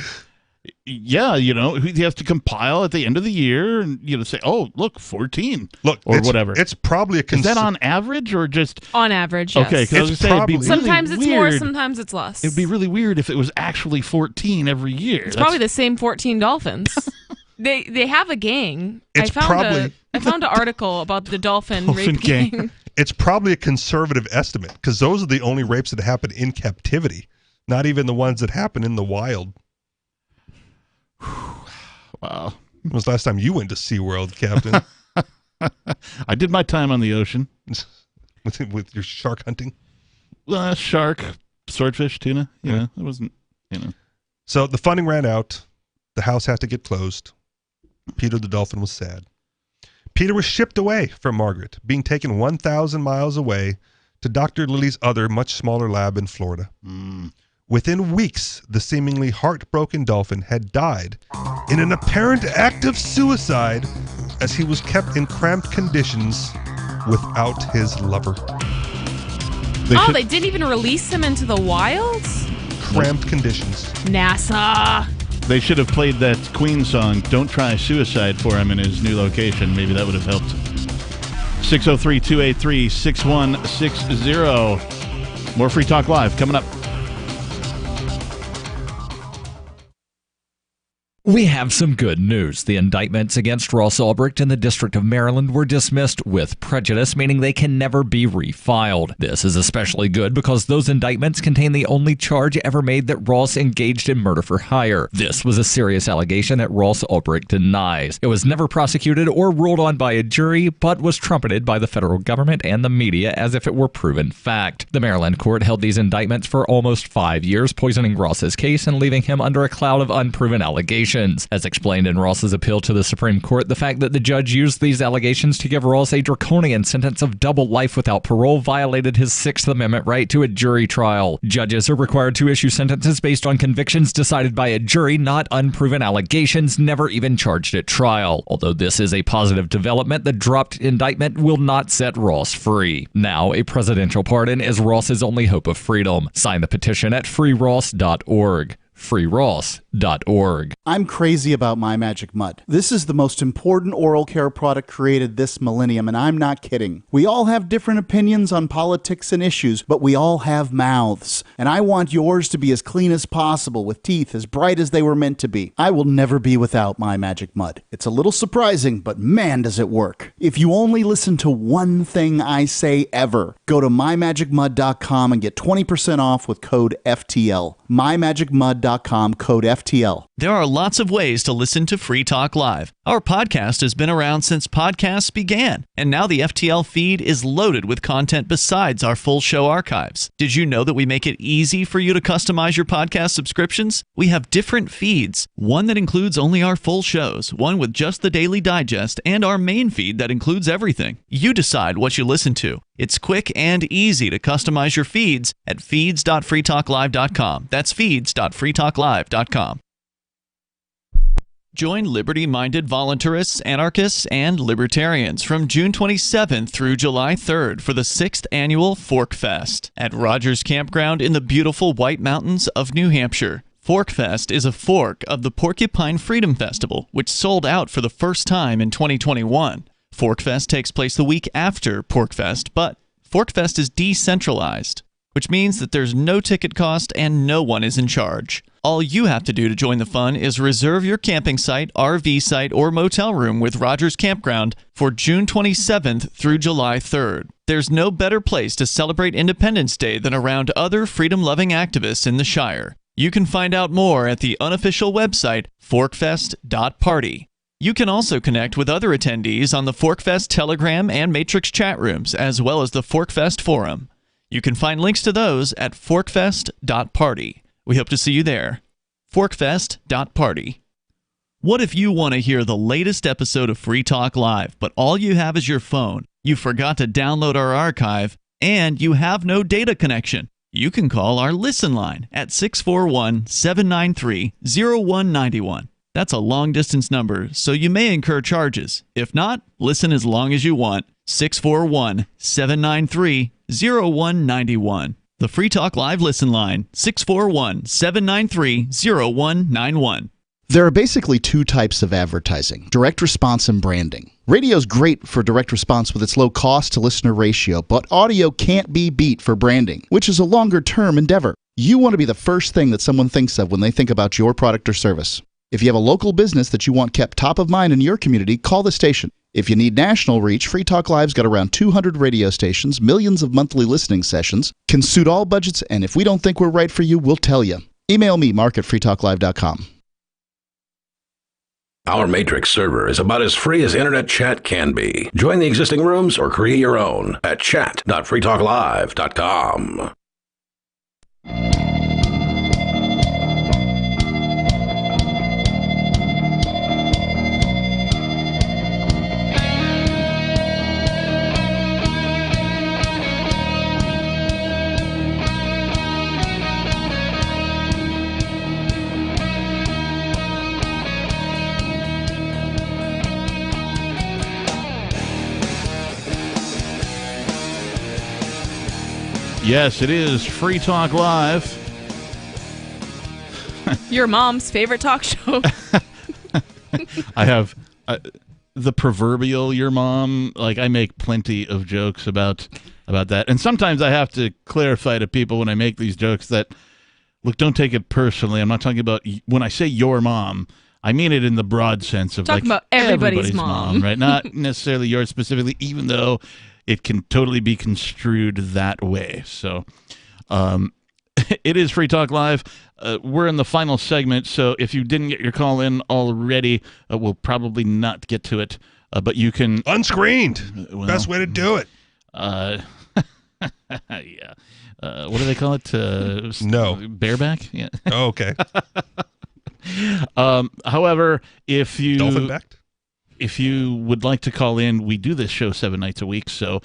yeah, who he has to compile at the end of the year and, say, oh, look, 14. Look, or whatever. It's probably Is that on average or just? On average, yes. Okay, because I was going to say, it'd be really sometimes it's more, weird. sometimes it's less. It'd be really weird if it was actually 14 every year. It's probably the same 14 dolphins. They have a gang. I found an article about the dolphin rape gang. It's probably a conservative estimate because those are the only rapes that happen in captivity, not even the ones that happen in the wild. Wow. When was the last time you went to SeaWorld, Captain? I did my time on the ocean. With your shark hunting? Shark, swordfish, tuna. It wasn't, So the funding ran out. The house had to get closed. Peter the dolphin was sad. Peter was shipped away from Margaret, being taken 1,000 miles away to Dr. Lily's other, much smaller lab in Florida. Within weeks, the seemingly heartbroken dolphin had died in an apparent act of suicide as he was kept in cramped conditions without his lover. They didn't even release him into the wild? Cramped conditions. NASA. They should have played that Queen song, Don't Try Suicide, for him in his new location. Maybe that would have helped. 603-283-6160. More Free Talk Live coming up. We have some good news. The indictments against Ross Ulbricht in the District of Maryland were dismissed with prejudice, meaning they can never be refiled. This is especially good because those indictments contain the only charge ever made that Ross engaged in murder for hire. This was a serious allegation that Ross Ulbricht denies. It was never prosecuted or ruled on by a jury, but was trumpeted by the federal government and the media as if it were proven fact. The Maryland court held these indictments for almost 5 years, poisoning Ross's case and leaving him under a cloud of unproven allegations. As explained in Ross's appeal to the Supreme Court, the fact that the judge used these allegations to give Ross a draconian sentence of double life without parole violated his Sixth Amendment right to a jury trial. Judges are required to issue sentences based on convictions decided by a jury, not unproven allegations never even charged at trial. Although this is a positive development, the dropped indictment will not set Ross free. Now, a presidential pardon is Ross's only hope of freedom. Sign the petition at freeross.org. freeross.org. MyMagicMud.org. I'm crazy about My Magic Mud. This is the most important oral care product created this millennium, and I'm not kidding. We all have different opinions on politics and issues, but we all have mouths. And I want yours to be as clean as possible, with teeth as bright as they were meant to be. I will never be without My Magic Mud. It's a little surprising, but man, does it work. If you only listen to one thing I say ever, go to MyMagicMud.com and get 20% off with code FTL. MyMagicMud.com, code FTL. There are lots of ways to listen to Free Talk Live. Our podcast has been around since podcasts began, and now the FTL feed is loaded with content besides our full show archives. Did you know that we make it easy for you to customize your podcast subscriptions? We have different feeds, one that includes only our full shows, one with just the Daily Digest, and our main feed that includes everything. You decide what you listen to. It's quick and easy to customize your feeds at feeds.freetalklive.com. That's feeds.freetalklive.com. Join liberty-minded voluntarists, anarchists, and libertarians from June 27th through July 3rd for the 6th annual Fork Fest at Rogers Campground in the beautiful White Mountains of New Hampshire. Fork Fest is a fork of the Porcupine Freedom Festival, which sold out for the first time in 2021. Fork Fest takes place the week after Pork Fest, but Fork Fest is decentralized, which means that there's no ticket cost and no one is in charge. All you have to do to join the fun is reserve your camping site, RV site, or motel room with Rogers Campground for June 27th through July 3rd. There's no better place to celebrate Independence Day than around other freedom-loving activists in the Shire. You can find out more at the unofficial website, forkfest.party. You can also connect with other attendees on the Forkfest Telegram and Matrix chat rooms, as well as the Forkfest forum. You can find links to those at forkfest.party. We hope to see you there. Forkfest.party. What if you want to hear the latest episode of Free Talk Live, but all you have is your phone, you forgot to download our archive, and you have no data connection? You can call our Listen line at 641-793-0191. That's a long-distance number, so you may incur charges. If not, listen as long as you want. 641-793-0191. The Free Talk Live Listen line, 641-793-0191. There are basically two types of advertising, direct response and branding. Radio's great for direct response with its low cost to listener ratio, but audio can't be beat for branding, which is a longer-term endeavor. You want to be the first thing that someone thinks of when they think about your product or service. If you have a local business that you want kept top of mind in your community, call the station. If you need national reach, Free Talk Live's got around 200 radio stations, millions of monthly listening sessions, can suit all budgets, and if we don't think we're right for you, we'll tell you. Email me, mark@freetalklive.com. Our Matrix server is about as free as internet chat can be. Join the existing rooms or create your own at chat.freetalklive.com. Yes, it is Free Talk Live. Your mom's favorite talk show. I have the proverbial your mom. Like, I make plenty of jokes about that. And sometimes I have to clarify to people when I make these jokes that, look, don't take it personally. I'm not talking about, when I say your mom, I mean it in the broad sense of talking like about everybody's mom. right? Not necessarily yours specifically, even though it can totally be construed that way. So it is Free Talk Live. We're in the final segment, so if you didn't get your call in already, we'll probably not get to it. But you can... Unscreened. Best way to do it. Yeah. What do they call it? No. Bareback? Yeah. Oh, okay. However, if you... Dolphin-backed? If you would like to call in, we do this show 7 nights a week, so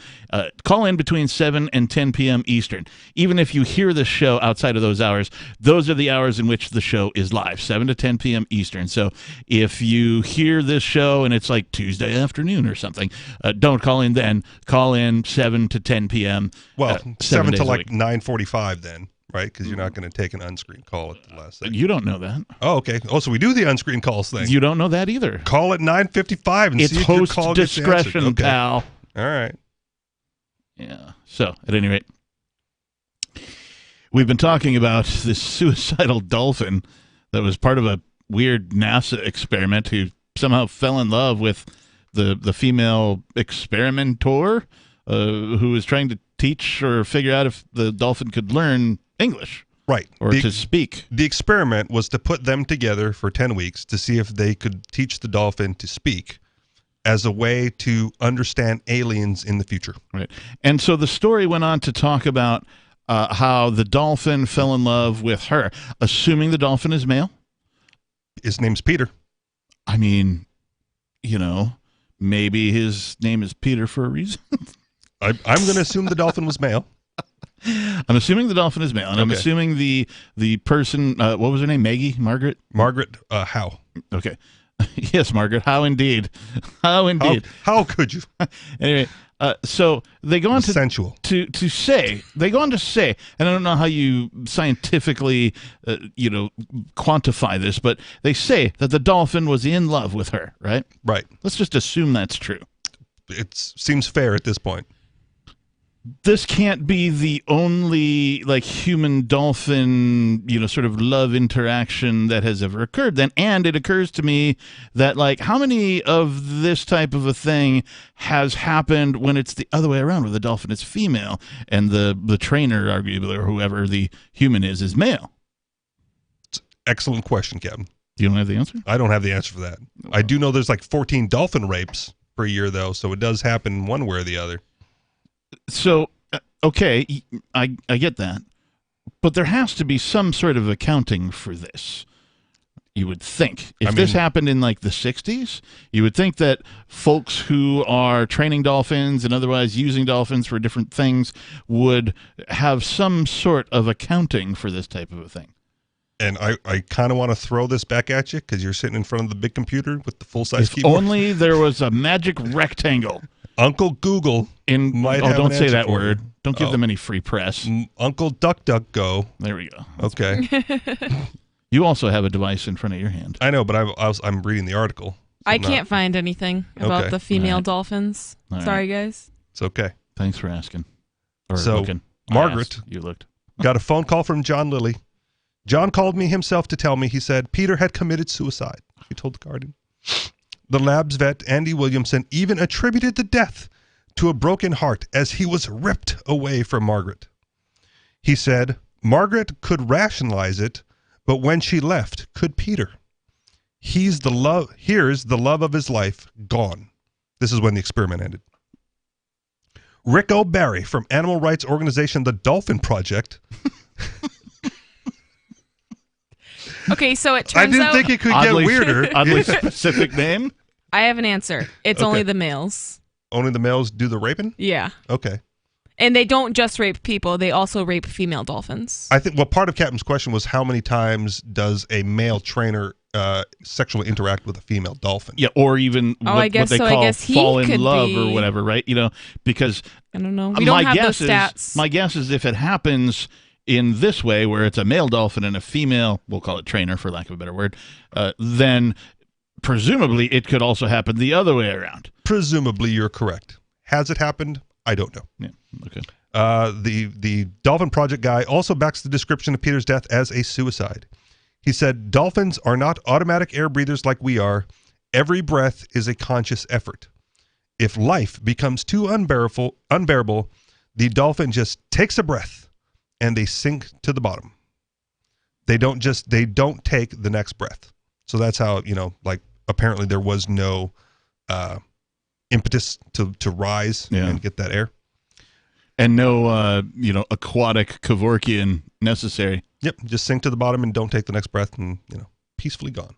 call in between 7 and 10 p.m. Eastern. Even if you hear the show outside of those are the hours in which the show is live, 7 to 10 p.m. Eastern. So if you hear this show and it's like Tuesday afternoon or something, don't call in then. Call in 7 to 10 p.m. Well, 7 to like 9:45 then. right? Because you're not going to take an unscreened call at the last second. You don't know that. Oh, okay. Oh, so we do the unscreened calls thing. You don't know that either. Call at 9:55 and it's see if your host call gets discretion, answered. Okay. pal. All right. Yeah. So, at any rate, we've been talking about this suicidal dolphin that was part of a weird NASA experiment who somehow fell in love with the female experimenter who was trying to teach or figure out if the dolphin could learn English. Right. Or to speak. The experiment was to put them together for 10 weeks to see if they could teach the dolphin to speak as a way to understand aliens in the future. Right. And so the story went on to talk about how the dolphin fell in love with her, assuming the dolphin is male. His name's Peter. I mean, maybe his name is Peter for a reason. I'm going to assume the dolphin was male. I'm assuming the dolphin is male, and I'm assuming the person, what was her name, Maggie? Margaret? Margaret Howe. Okay. Yes, Margaret. How indeed. How indeed. How could you? Anyway, so they go on to say, and I don't know how you scientifically, quantify this, but they say that the dolphin was in love with her, right? Right. Let's just assume that's true. It seems fair at this point. This can't be the only human dolphin, sort of love interaction that has ever occurred then. And it occurs to me that how many of this type of a thing has happened when it's the other way around, where the dolphin is female and the trainer, arguably, or whoever the human is male? Excellent question, Captain. You don't have the answer? I don't have the answer for that. I do know there's 14 dolphin rapes per year, though, so it does happen one way or the other. So, okay, I get that. But there has to be some sort of accounting for this, you would think. If this happened in the 60s, you would think that folks who are training dolphins and otherwise using dolphins for different things would have some sort of accounting for this type of a thing. And I kind of want to throw this back at you because you're sitting in front of the big computer with the full-size keyboard. Only there was a magic rectangle. Uncle Google might have don't an say answer that for word. you. Don't give them any free press. Uncle DuckDuckGo. There we go. Okay. You also have a device in front of your hand. I know, but I'm reading the article. I can't find anything about the female dolphins. Sorry, guys. It's okay. Thanks for asking. Looking. Margaret, you looked. Got a phone call from John Lilly. John called me himself to tell me, he said, Peter had committed suicide. He told the Guardian. The lab's vet, Andy Williamson, even attributed the death to a broken heart as he was ripped away from Margaret. He said, Margaret could rationalize it, but when she left, could Peter? Here's the love of his life gone. This is when the experiment ended. Rick O'Barry from animal rights organization The Dolphin Project. Okay, so it turns out... I didn't think it could get weirder. Oddly specific name. I have an answer. It's only the males. Only the males do the raping? Yeah. Okay. And they don't just rape people. They also rape female dolphins. I think, part of Captain's question was how many times does a male trainer sexually interact with a female dolphin? Yeah, or even what they call fall in love or whatever, right? Because... I don't know. We don't have those stats. My guess is if it happens in this way, where it's a male dolphin and a female, we'll call it trainer for lack of a better word, then presumably it could also happen the other way around. Presumably you're correct. Has it happened? I don't know. Yeah. Okay. The Dolphin Project guy also backs the description of Peter's death as a suicide. He said, dolphins are not automatic air breathers like we are. Every breath is a conscious effort. If life becomes too unbearable, the dolphin just takes a breath and they sink to the bottom. They don't take the next breath. So that's how, apparently there was no impetus to rise and get that air. And no, aquatic Kevorkian necessary. Yep, just sink to the bottom and don't take the next breath and, peacefully gone.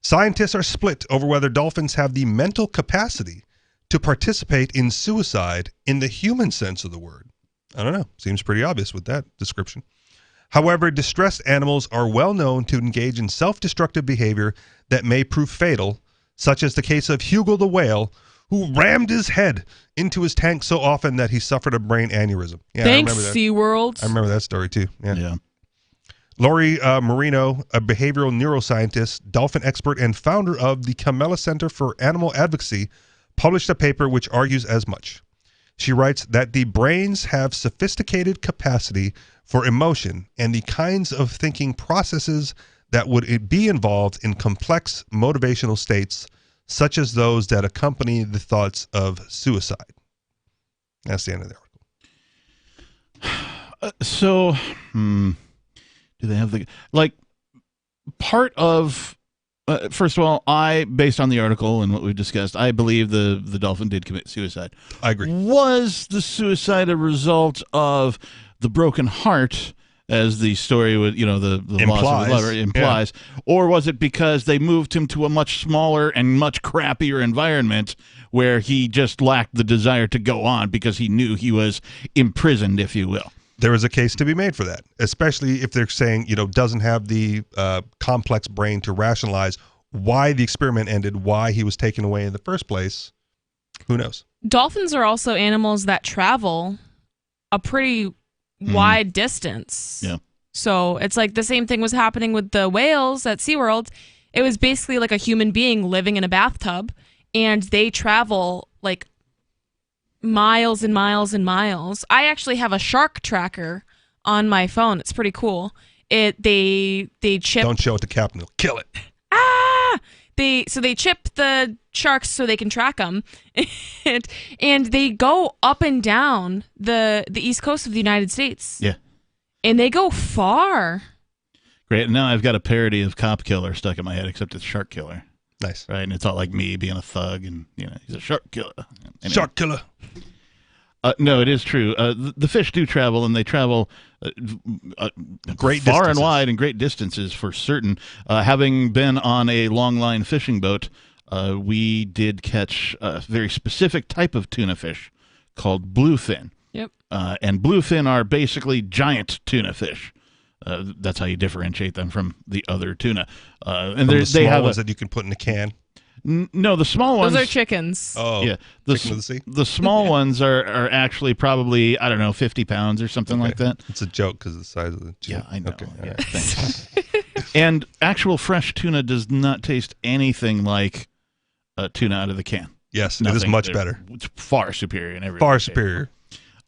Scientists are split over whether dolphins have the mental capacity to participate in suicide in the human sense of the word. I don't know. Seems pretty obvious with that description. However, distressed animals are well known to engage in self-destructive behavior that may prove fatal, such as the case of Hugo the whale, who rammed his head into his tank so often that he suffered a brain aneurysm. Yeah, Thanks, I remember that. SeaWorld. I remember that story too. Yeah. Lori Marino, a behavioral neuroscientist, dolphin expert, and founder of the Camella Center for Animal Advocacy, published a paper which argues as much. She writes that the brains have sophisticated capacity for emotion and the kinds of thinking processes that would be involved in complex motivational states, such as those that accompany the thoughts of suicide. That's the end of the article. Do they have the, like, part of, first of all, based on the article and what we've discussed, I believe the dolphin did commit suicide. I agree. Was the suicide a result of the broken heart, as the story would, the loss of a lover implies, or was it because they moved him to a much smaller and much crappier environment where he just lacked the desire to go on because he knew he was imprisoned, if you will? There is a case to be made for that, especially if they're saying, doesn't have the complex brain to rationalize why the experiment ended, why he was taken away in the first place. Who knows? Dolphins are also animals that travel a pretty wide distance. Yeah. So it's like the same thing was happening with the whales at SeaWorld. It was basically like a human being living in a bathtub, and they travel like miles and miles and miles. I actually have a shark tracker on my phone. It's pretty cool. They chip. Don't show it to Captain. He'll kill it. They chip the sharks so they can track them, and they go up and down the east coast of the United States. Yeah, and they go far. Great. Now I've got a parody of Cop Killer stuck in my head, except it's Shark Killer. Nice. Right, and it's all like me being a thug, and he's a shark killer. Anyway. Shark killer. No, it is true. The fish do travel, and they travel great far distances. and wide and great distances for certain. Having been on a long line fishing boat, we did catch a very specific type of tuna fish called bluefin. Yep. And bluefin are basically giant tuna fish. That's how you differentiate them from the other tuna. And the small they have ones that you can put in a can. No, the small ones. Those are chickens. Oh, yeah. Chicken of the sea? The small ones are actually probably, 50 pounds or something like that. It's a joke because of the size of the chicken. Yeah, I know. Okay, Yeah, right. thanks. And actual fresh tuna does not taste anything like tuna out of the can. Yes, it is much better. It's far superior in every way. Far superior.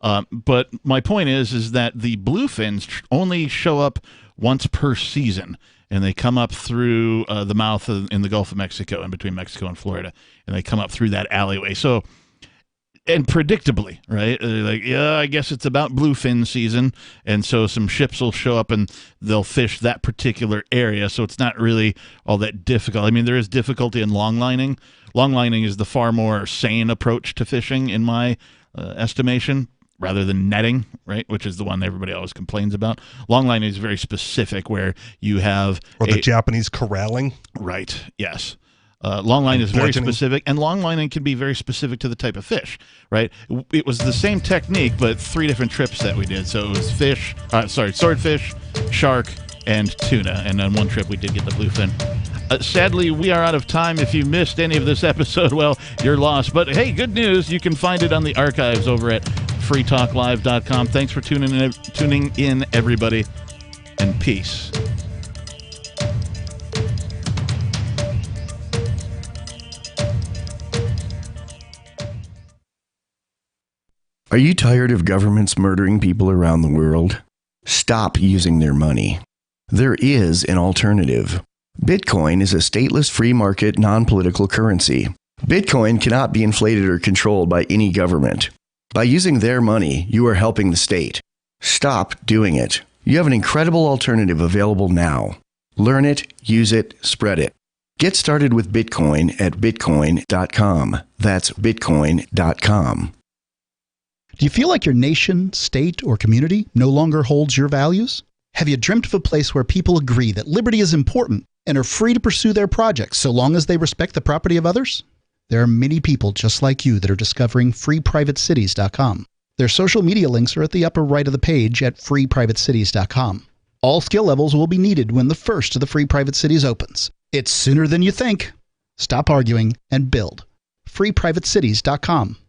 But my point is that the bluefins only show up once per season, and they come up through the mouth in the Gulf of Mexico, in between Mexico and Florida, and they come up through that alleyway. So, and predictably, right? Like, I guess it's about bluefin season, and so some ships will show up and they'll fish that particular area. So it's not really all that difficult. I mean, there is difficulty in long lining. Long lining is the far more sane approach to fishing, in my estimation, rather than netting, right, which is the one everybody always complains about. Long lining is very specific, where you have the Japanese corralling. Right, yes. Long line is very specific, and long lining can be very specific to the type of fish, right? It was the same technique, but 3 different trips that we did. So it was swordfish, shark, and tuna. And on one trip, we did get the bluefin. Sadly, we are out of time. If you missed any of this episode, well, you're lost. But hey, good news. You can find it on the archives over at freetalklive.com. Thanks for tuning in, everybody, and peace. Are you tired of governments murdering people around the world? Stop using their money. There is an alternative. Bitcoin is a stateless free market non-political currency. Bitcoin cannot be inflated or controlled by any government. By using their money, you are helping the state. Stop doing it. You have an incredible alternative available now. Learn it, use it, spread it. Get started with Bitcoin at bitcoin.com. That's bitcoin.com. Do you feel like your nation, state, or community no longer holds your values? Have you dreamt of a place where people agree that liberty is important and are free to pursue their projects so long as they respect the property of others? There are many people just like you that are discovering freeprivatecities.com. Their social media links are at the upper right of the page at freeprivatecities.com. All skill levels will be needed when the first of the Free Private Cities opens. It's sooner than you think. Stop arguing and build. freeprivatecities.com.